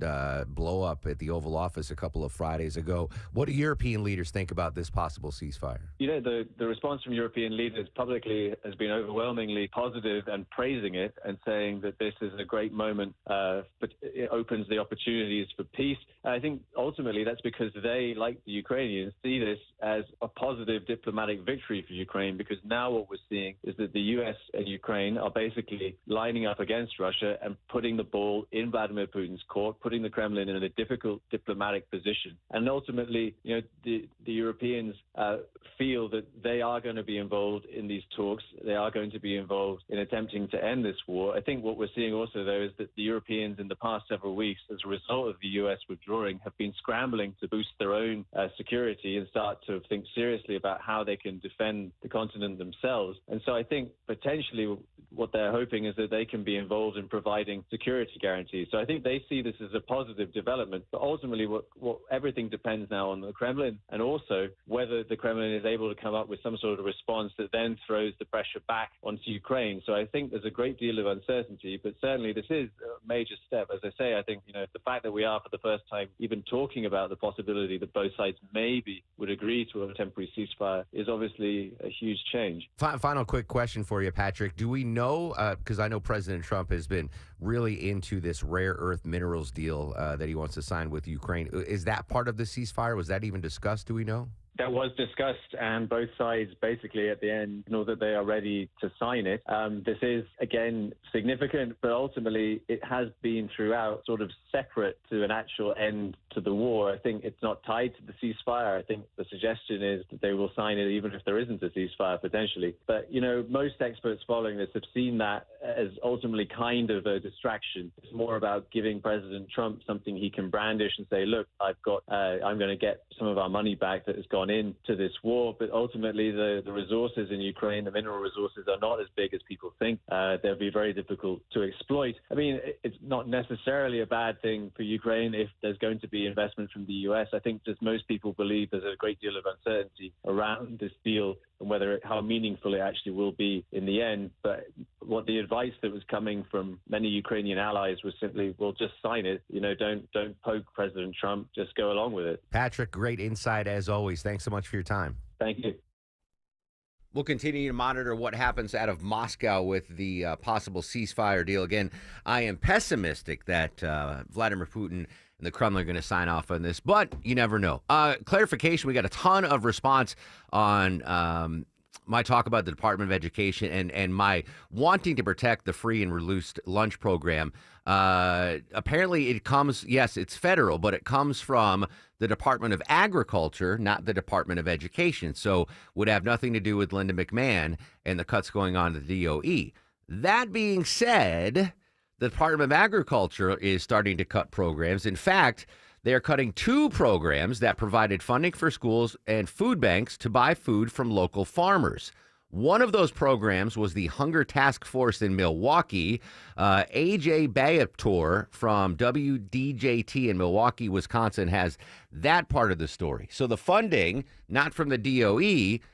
blow up at the Oval Office a couple of Fridays ago? What do European leaders think about this possible ceasefire? You know, the response from European leaders publicly has been overwhelmingly positive and praising it and saying that this is a great moment, but it opens the opportunities for peace. I think ultimately that's because they, like the Ukrainians, see this as a positive diplomatic victory for Ukraine, because now what we're seeing is that the U.S. and Ukraine are basically lining up against Russia and putting the ball in Vladimir Putin's court, putting the Kremlin in a difficult diplomatic position. And ultimately, you know, the Europeans feel that they are going to be involved in these talks. They are going to be involved in attempting to end this war. I think what we're seeing also, though, is that the Europeans in the past several weeks, as a result of the U.S. withdrawing, have been scrambling to boost their own security and start to think seriously about how they can defend the continent themselves. And so I think potentially what they're hoping is that they can be involved in providing security guarantees. So I think they see this as a positive development. But ultimately, what everything depends now on the Kremlin, and also whether the Kremlin is able to come up with some sort of response that then throws the pressure back onto Ukraine. So I think there's a great deal of uncertainty, but certainly this is a major step. As I say, I think, you know, the fact that we are for the first time even talking about the possibility that both sides maybe would agree to a temporary ceasefire is obviously a huge change. Final quick question for you, Patrick. Do we know, because I know President Trump has been really into this rare earth minerals deal that he wants to sign with Ukraine. Is that part of the ceasefire? Was that even discussed? Do we know? That was discussed, and both sides basically at the end know that they are ready to sign it. This is, again, significant, but ultimately it has been throughout sort of separate to an actual end to the war. I think it's not tied to the ceasefire. I think the suggestion is that they will sign it even if there isn't a ceasefire, potentially. But, you know, most experts following this have seen that as ultimately kind of a distraction. It's more about giving President Trump something he can brandish and say, look, I'm going to get some of our money back that has gone into this war. But ultimately, the resources in Ukraine, the mineral resources, are not as big as people think. They'll be very difficult to exploit. I mean, it's not necessarily a bad thing for Ukraine if there's going to be investment from the U.S. I think just most people believe there's a great deal of uncertainty around this deal and how meaningful it actually will be in the end. But what the advice that was coming from many Ukrainian allies was simply, well, just sign it. You know, don't poke President Trump. Just go along with it. Patrick, great insight as always. Thanks so much for your time. Thank you. We'll continue to monitor what happens out of Moscow with the possible ceasefire deal. Again, I am pessimistic that Vladimir Putin and the Kremlin are going to sign off on this, but you never know. Clarification, we got a ton of response on my talk about the Department of Education and my wanting to protect the free and reduced lunch program. Apparently it comes, yes, it's federal, but it comes from the Department of Agriculture, not the Department of Education. So would have nothing to do with Linda McMahon and the cuts going on at the DOE. That being said, the Department of Agriculture is starting to cut programs. In fact, they are cutting 2 programs that provided funding for schools and food banks to buy food from local farmers. One of those programs was the Hunger Task Force in Milwaukee. AJ Bayator from WDJT in Milwaukee, Wisconsin, has that part of the story. So the funding, not from the DOE,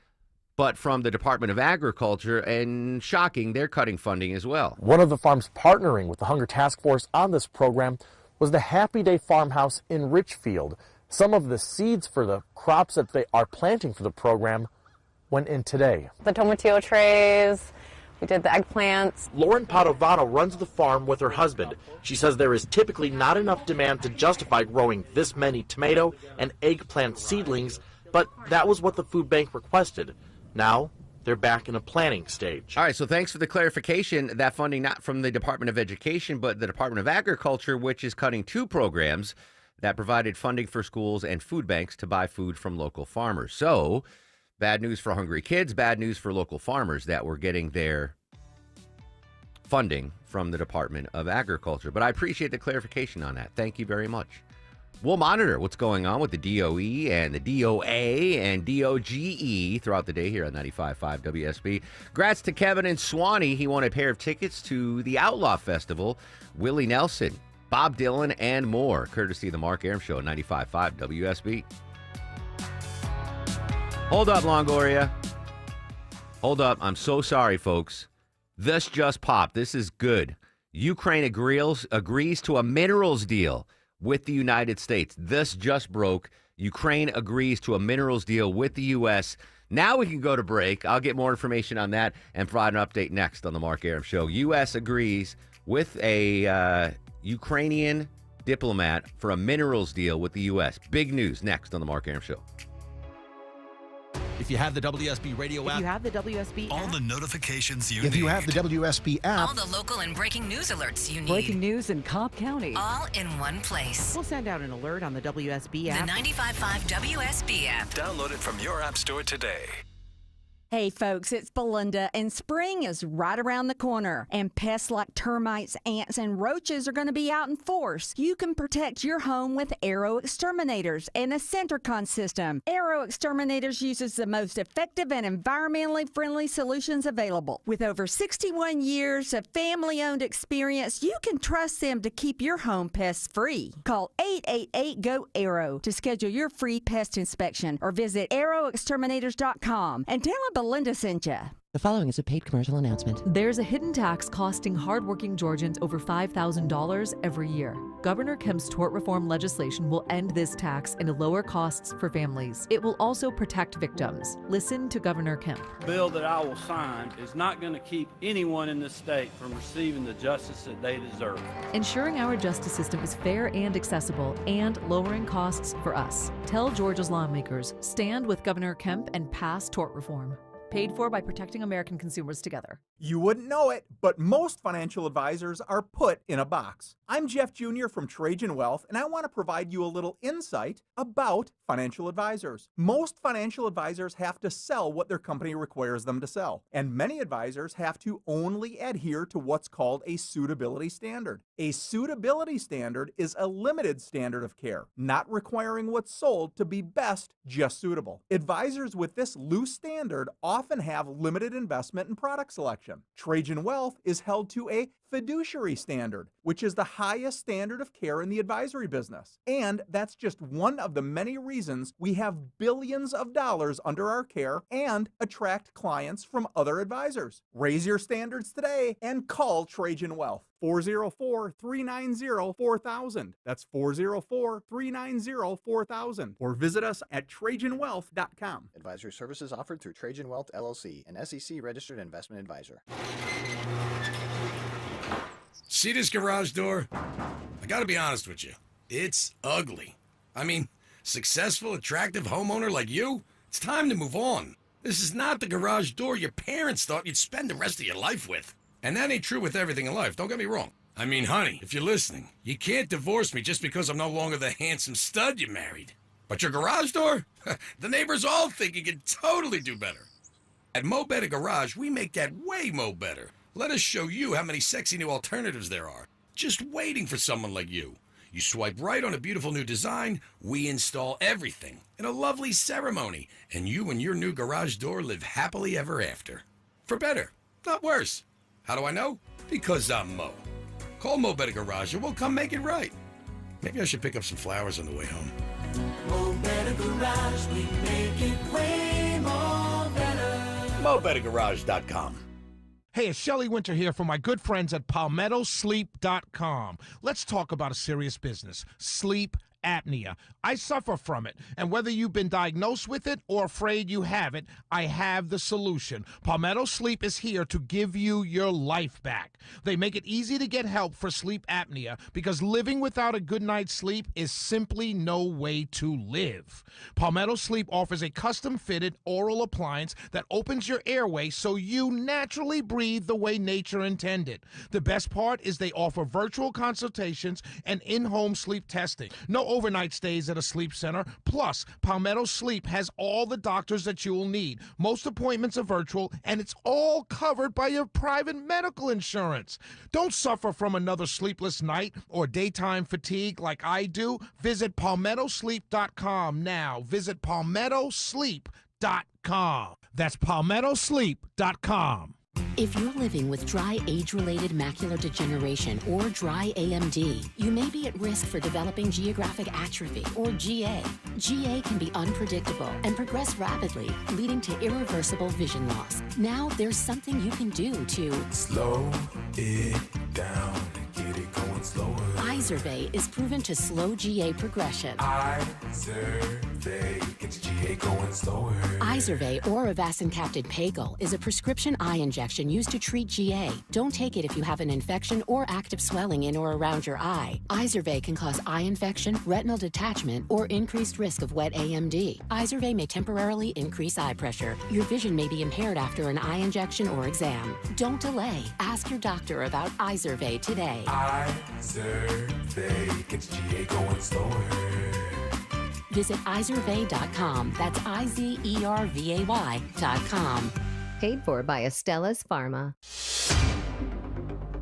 but from the Department of Agriculture, and shocking, they're cutting funding as well. One of the farms partnering with the Hunger Task Force on this program was the Happy Day Farmhouse in Richfield. Some of the seeds for the crops that they are planting for the program went in today. The tomatillo trays, we did the eggplants. Lauren Padovano runs the farm with her husband. She says there is typically not enough demand to justify growing this many tomato and eggplant seedlings, but that was what the food bank requested. Now, they're back in a planning stage. All right, so thanks for the clarification. That funding not from the Department of Education, but the Department of Agriculture, which is cutting 2 programs that provided funding for schools and food banks to buy food from local farmers. So, bad news for hungry kids, bad news for local farmers that were getting their funding from the Department of Agriculture. But I appreciate the clarification on that. Thank you very much. We'll monitor what's going on with the DOE and the DOA and DOGE throughout the day here on 95.5 WSB. Congrats to Kevin and Swanee. He won a pair of tickets to the Outlaw Festival. Willie Nelson, Bob Dylan, and more, courtesy of the Mark Arum Show at 95.5 WSB. Hold up, Longoria. Hold up. I'm so sorry, folks. This just popped. This is good. Ukraine agrees to a minerals deal with the United States. This just broke. Ukraine agrees to a minerals deal with the U.S. Now we can go to break. I'll get more information on that and provide an update next on the Mark Arum Show. U.S. agrees with a Ukrainian diplomat for a minerals deal with the U.S. Big news next on the Mark Arum Show. If you have the WSB radio app, If you have the WSB all app. the notifications you If need. you have the WSB All the local and breaking news alerts you need. Breaking news in Cobb County. All in one place. We'll send out an alert on the WSB The app. 95.5 WSB app. Download it from your app store today. Hey folks, it's Belinda, and spring is right around the corner, and pests like termites, ants, and roaches are going to be out in force. You can protect your home with Arrow Exterminators and a Centercon system. Arrow Exterminators uses the most effective and environmentally friendly solutions available. With over 61 years of family-owned experience, you can trust them to keep your home pests free. Call 888-GO-ARROW to schedule your free pest inspection or visit arrowexterminators.com and tell them Belinda sent you. The following is a paid commercial announcement. There's a hidden tax costing hardworking Georgians over $5,000 every year. Governor Kemp's tort reform legislation will end this tax and lower costs for families. It will also protect victims. Listen to Governor Kemp. The bill that I will sign is not going to keep anyone in this state from receiving the justice that they deserve. Ensuring our justice system is fair and accessible and lowering costs for us. Tell Georgia's lawmakers, stand with Governor Kemp and pass tort reform. Paid for by Protecting American Consumers Together. You wouldn't know it, but most financial advisors are put in a box. I'm Jeff Jr. from Trajan Wealth, and I want to provide you a little insight about financial advisors. Most financial advisors have to sell what their company requires them to sell, and many advisors have to only adhere to what's called a suitability standard. A suitability standard is a limited standard of care, not requiring what's sold to be best, just suitable. Advisors with this loose standard often have limited investment and product selection. Trajan Wealth is held to a fiduciary standard, which is the highest standard of care in the advisory business. And that's just one of the many reasons we have billions of dollars under our care and attract clients from other advisors. Raise your standards today and call Trajan Wealth. 404-390-4000. That's 404-390-4000. Or visit us at TrajanWealth.com. Advisory services offered through Trajan Wealth, LLC, an SEC-registered investment advisor. See this garage door? I gotta be honest with you. It's ugly. I mean, successful, attractive homeowner like you, it's time to move on. This is not the garage door your parents thought you'd spend the rest of your life with. And that ain't true with everything in life, don't get me wrong. I mean, honey, if you're listening, you can't divorce me just because I'm no longer the handsome stud you married. But your garage door? The neighbors all think you can totally do better. At Mo Better Garage, we make that way mo better. Let us show you how many sexy new alternatives there are. Just waiting for someone like you. You swipe right on a beautiful new design, we install everything in a lovely ceremony, and you and your new garage door live happily ever after. For better, not worse. How do I know? Because I'm Mo. Call Mo Better Garage and we'll come make it right. Maybe I should pick up some flowers on the way home. Mo Better Garage, we make it way more better. MoBetterGarage.com. Hey, it's Shelley Winter here from my good friends at PalmettoSleep.com. Let's talk about a serious business, sleep apnea. I suffer from it, and whether you've been diagnosed with it or afraid you have it, I have the solution. Palmetto Sleep is here to give you your life back. They make it easy to get help for sleep apnea because living without a good night's sleep is simply no way to live. Palmetto Sleep offers a custom-fitted oral appliance that opens your airway so you naturally breathe the way nature intended. The best part is they offer virtual consultations and in-home sleep testing. No overnight stays at a sleep center. Plus, Palmetto Sleep has all the doctors that you will need. Most appointments are virtual, and it's all covered by your private medical insurance. Don't suffer from another sleepless night or daytime fatigue like I do. Visit PalmettoSleep.com now. Visit PalmettoSleep.com. That's PalmettoSleep.com. If you're living with dry age-related macular degeneration or dry AMD, you may be at risk for developing geographic atrophy or GA. GA can be unpredictable and progress rapidly, leading to irreversible vision loss. Now there's something you can do to slow it down, get it going slower. Izervay is proven to slow GA progression. Izervay gets GA going slower. Izervay or avacincaptad pegol is a prescription eye injection used to treat GA. Don't take it if you have an infection or active swelling in or around your eye. Izervay can cause eye infection, retinal detachment, or increased risk of wet AMD. Izervay may temporarily increase eye pressure. Your vision may be impaired after an eye injection or exam. Don't delay. Ask your doctor about Izervay today. Izervay gets GA going slower. Visit Izervay.com. That's IZERVAY.com. Paid for by Astellas Pharma.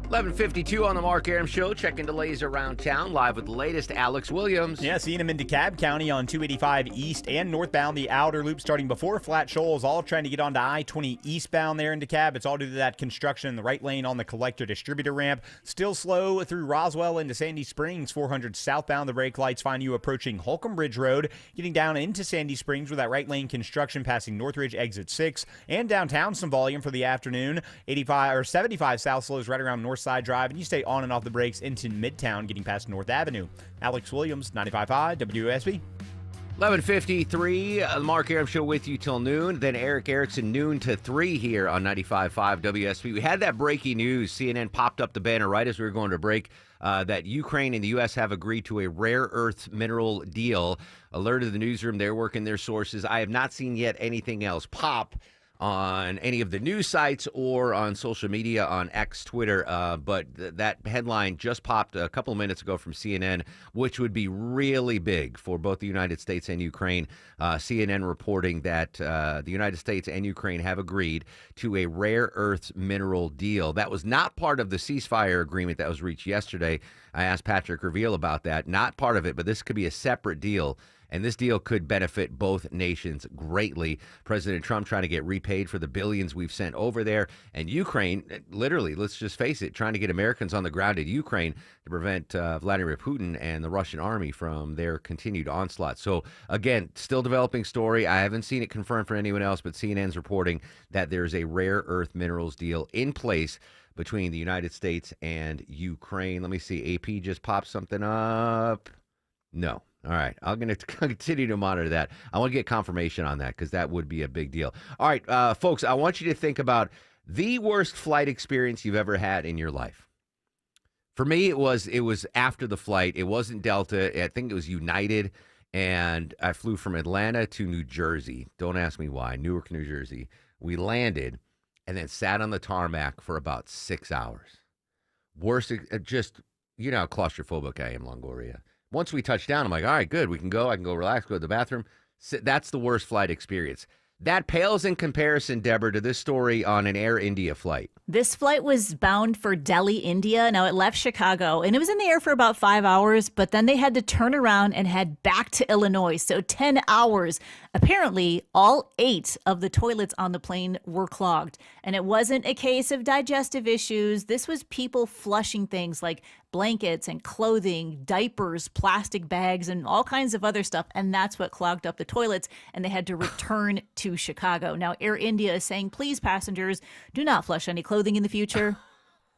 11:52 on the Mark Aram Show. Checking delays around town. Live with the latest. Alex Williams. Yeah, seeing him in DeKalb County on 285 east and northbound. The outer loop starting before Flat Shoals. All trying to get onto I-20 eastbound there in DeKalb. It's all due to that construction in the right lane on the collector distributor ramp. Still slow through Roswell into Sandy Springs. 400 southbound. The brake lights find you approaching Holcomb Bridge Road. Getting down into Sandy Springs with that right lane construction passing Northridge exit 6. And downtown some volume for the afternoon. 75 south slows right around North Side Drive, and you stay on and off the brakes into Midtown, getting past North Avenue. Alex Williams, 95.5 WSB. 11:53, the Mark Aram Show with you till noon. Then Eric Erickson, noon to 3 here on 95.5 WSB. We had that breaking news. CNN popped up the banner right as we were going to break that Ukraine and the U.S. have agreed to a rare earth mineral deal. Alerted the newsroom. They're working their sources. I have not seen yet anything else pop on any of the news sites or on social media on X, Twitter, but that headline just popped a couple of minutes ago from CNN, which would be really big for both the United States and Ukraine. CNN reporting that the United States and Ukraine have agreed to a rare earth mineral deal. That was not part of the ceasefire agreement that was reached yesterday. I asked Patrick Reveal about that. Not part of it, but this could be a separate deal. And this deal could benefit both nations greatly. President Trump trying to get repaid for the billions we've sent over there. And Ukraine, literally, let's just face it, trying to get Americans on the ground in Ukraine to prevent Vladimir Putin and the Russian army from their continued onslaught. So, again, still developing story. I haven't seen it confirmed for anyone else, but CNN's reporting that there's a rare earth minerals deal in place between the United States and Ukraine. Let me see. AP just popped something up. No. All right. I'm going to continue to monitor that. I want to get confirmation on that because that would be a big deal. All right, folks, I want you to think about the worst flight experience you've ever had in your life. For me, it was after the flight. It wasn't Delta. I think it was United, and I flew from Atlanta to New Jersey. Don't ask me why. Newark, New Jersey. We landed and then sat on the tarmac for about 6 hours. Worst, just, you know how claustrophobic I am, Longoria. Once we touched down, I'm like, all right, good. We can go. I can go relax, go to the bathroom. That's the worst flight experience. That pales in comparison, Deborah, to this story on an Air India flight. This flight was bound for Delhi, India. Now, it left Chicago, and it was in the air for about 5 hours, but then they had to turn around and head back to Illinois, so 10 hours. Apparently, all 8 of the toilets on the plane were clogged, and it wasn't a case of digestive issues. This was people flushing things like blankets and clothing, diapers, plastic bags, and all kinds of other stuff, and that's what clogged up the toilets, and they had to return to Chicago. Now, Air India is saying, please, passengers, do not flush any clothing in the future.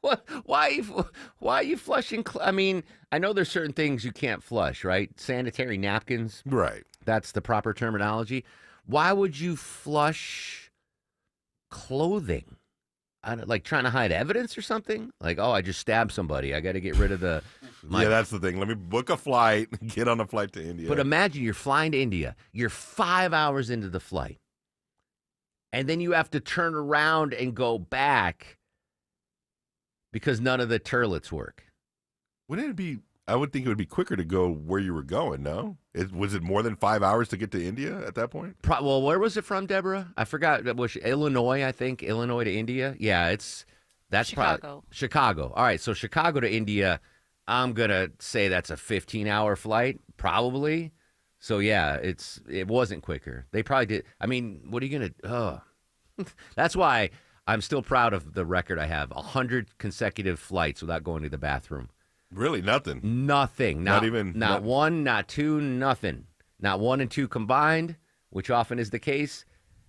What? Why are you flushing? I mean, I know there's certain things you can't flush, right? Sanitary napkins. Right. That's the proper terminology. Why would you flush clothing? Like trying to hide evidence or something? Like, oh, I just stabbed somebody. I got to get rid of the... Yeah, that's the thing. Let me book a flight, get on a flight to India. But imagine you're flying to India. You're 5 hours into the flight. And then you have to turn around and go back because none of the toilets work. Wouldn't it be... I would think it would be quicker to go where you were going, no? Was it more than 5 hours to get to India at that point? Well, where was it from, Deborah? I forgot. It was Illinois, I think. Illinois to India. Yeah, that's Chicago. Chicago. All right, so Chicago to India, I'm going to say that's a 15-hour flight, probably. So, yeah, it wasn't quicker. They probably did. I mean, what are you going to That's why I'm still proud of the record I have. 100 consecutive flights without going to the bathroom. Really? Nothing? Nothing. Not one, not two, nothing. Not 1 and 2 combined, which often is the case.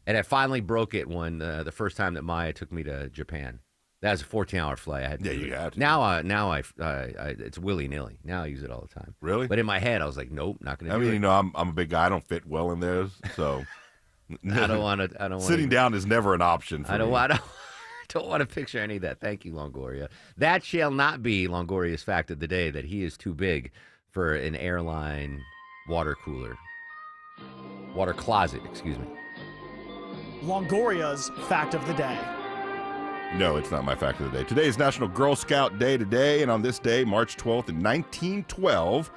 And I finally broke it when the first time that Maya took me to Japan. That was a 14-hour flight. I had to do you it. had to. Now it's willy-nilly. Now I use it all the time. Really? But in my head, I was like, nope, not going to do it. I mean, I'm a big guy. I don't fit well in those, so. I don't want to. Sitting down is never an option for me. I don't want to picture any of that. Thank you, Longoria. That shall not be Longoria's fact of the day, that he is too big for an airline water cooler. Water closet, excuse me. Longoria's fact of the day. No, it's not my fact of the day. Today is National Girl Scout Day today, and on this day, March 12th, in 1912,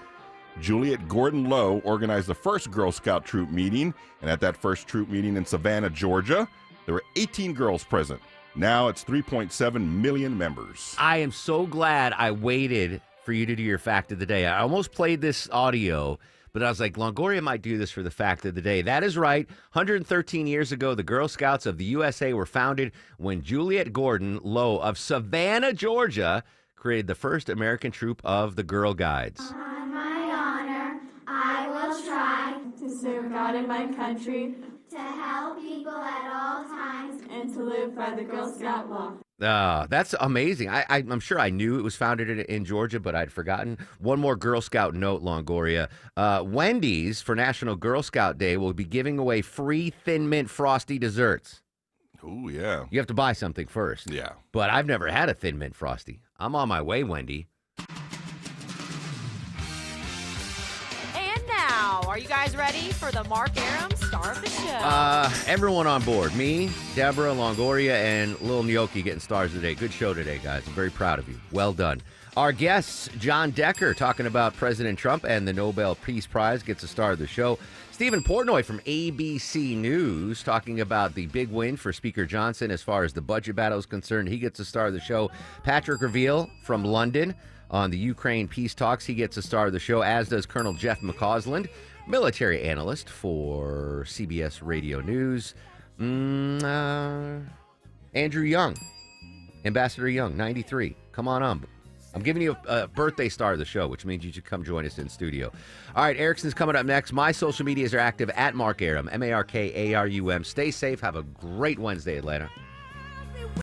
Juliet Gordon Low organized the first Girl Scout troop meeting, and at that first troop meeting in Savannah, Georgia, there were 18 girls present. Now it's 3.7 million members. I am so glad I waited for you to do your fact of the day. I almost played this audio, but I was like, Longoria might do this for the fact of the day. That is right. 113 years ago, the Girl Scouts of the USA were founded when Juliet Gordon Low of Savannah, Georgia, created the first American troop of the Girl Guides. On my honor, I will try to serve God and my country, to help people at all times, and to live by the Girl Scout law. That's amazing. I'm sure I knew it was founded in Georgia, but I'd forgotten. One more Girl Scout note, Longoria. Wendy's, for National Girl Scout Day, will be giving away free Thin Mint Frosty desserts. Ooh, yeah. You have to buy something first. Yeah. But I've never had a Thin Mint Frosty. I'm on my way, Wendy. And now, are you guys ready for the Mark Aram star of the show? Everyone on board. Me, Deborah, Longoria, and Lil Gnocchi getting stars today. Good show today, guys. I'm very proud of you. Well done. Our guests, John Decker, talking about President Trump and the Nobel Peace Prize, gets a star of the show. Stephen Portnoy from ABC News talking about the big win for Speaker Johnson as far as the budget battle is concerned. He gets a star of the show. Patrick Reveal from London on the Ukraine peace talks. He gets a star of the show, as does Colonel Jeff McCausland, military analyst for CBS Radio News. Andrew Young, Ambassador Young, 93. Come on. I'm giving you a birthday star of the show, which means you should come join us in studio. All right, Erickson's coming up next. My social medias are active at Mark Arum, MarkArum. Stay safe. Have a great Wednesday, Atlanta.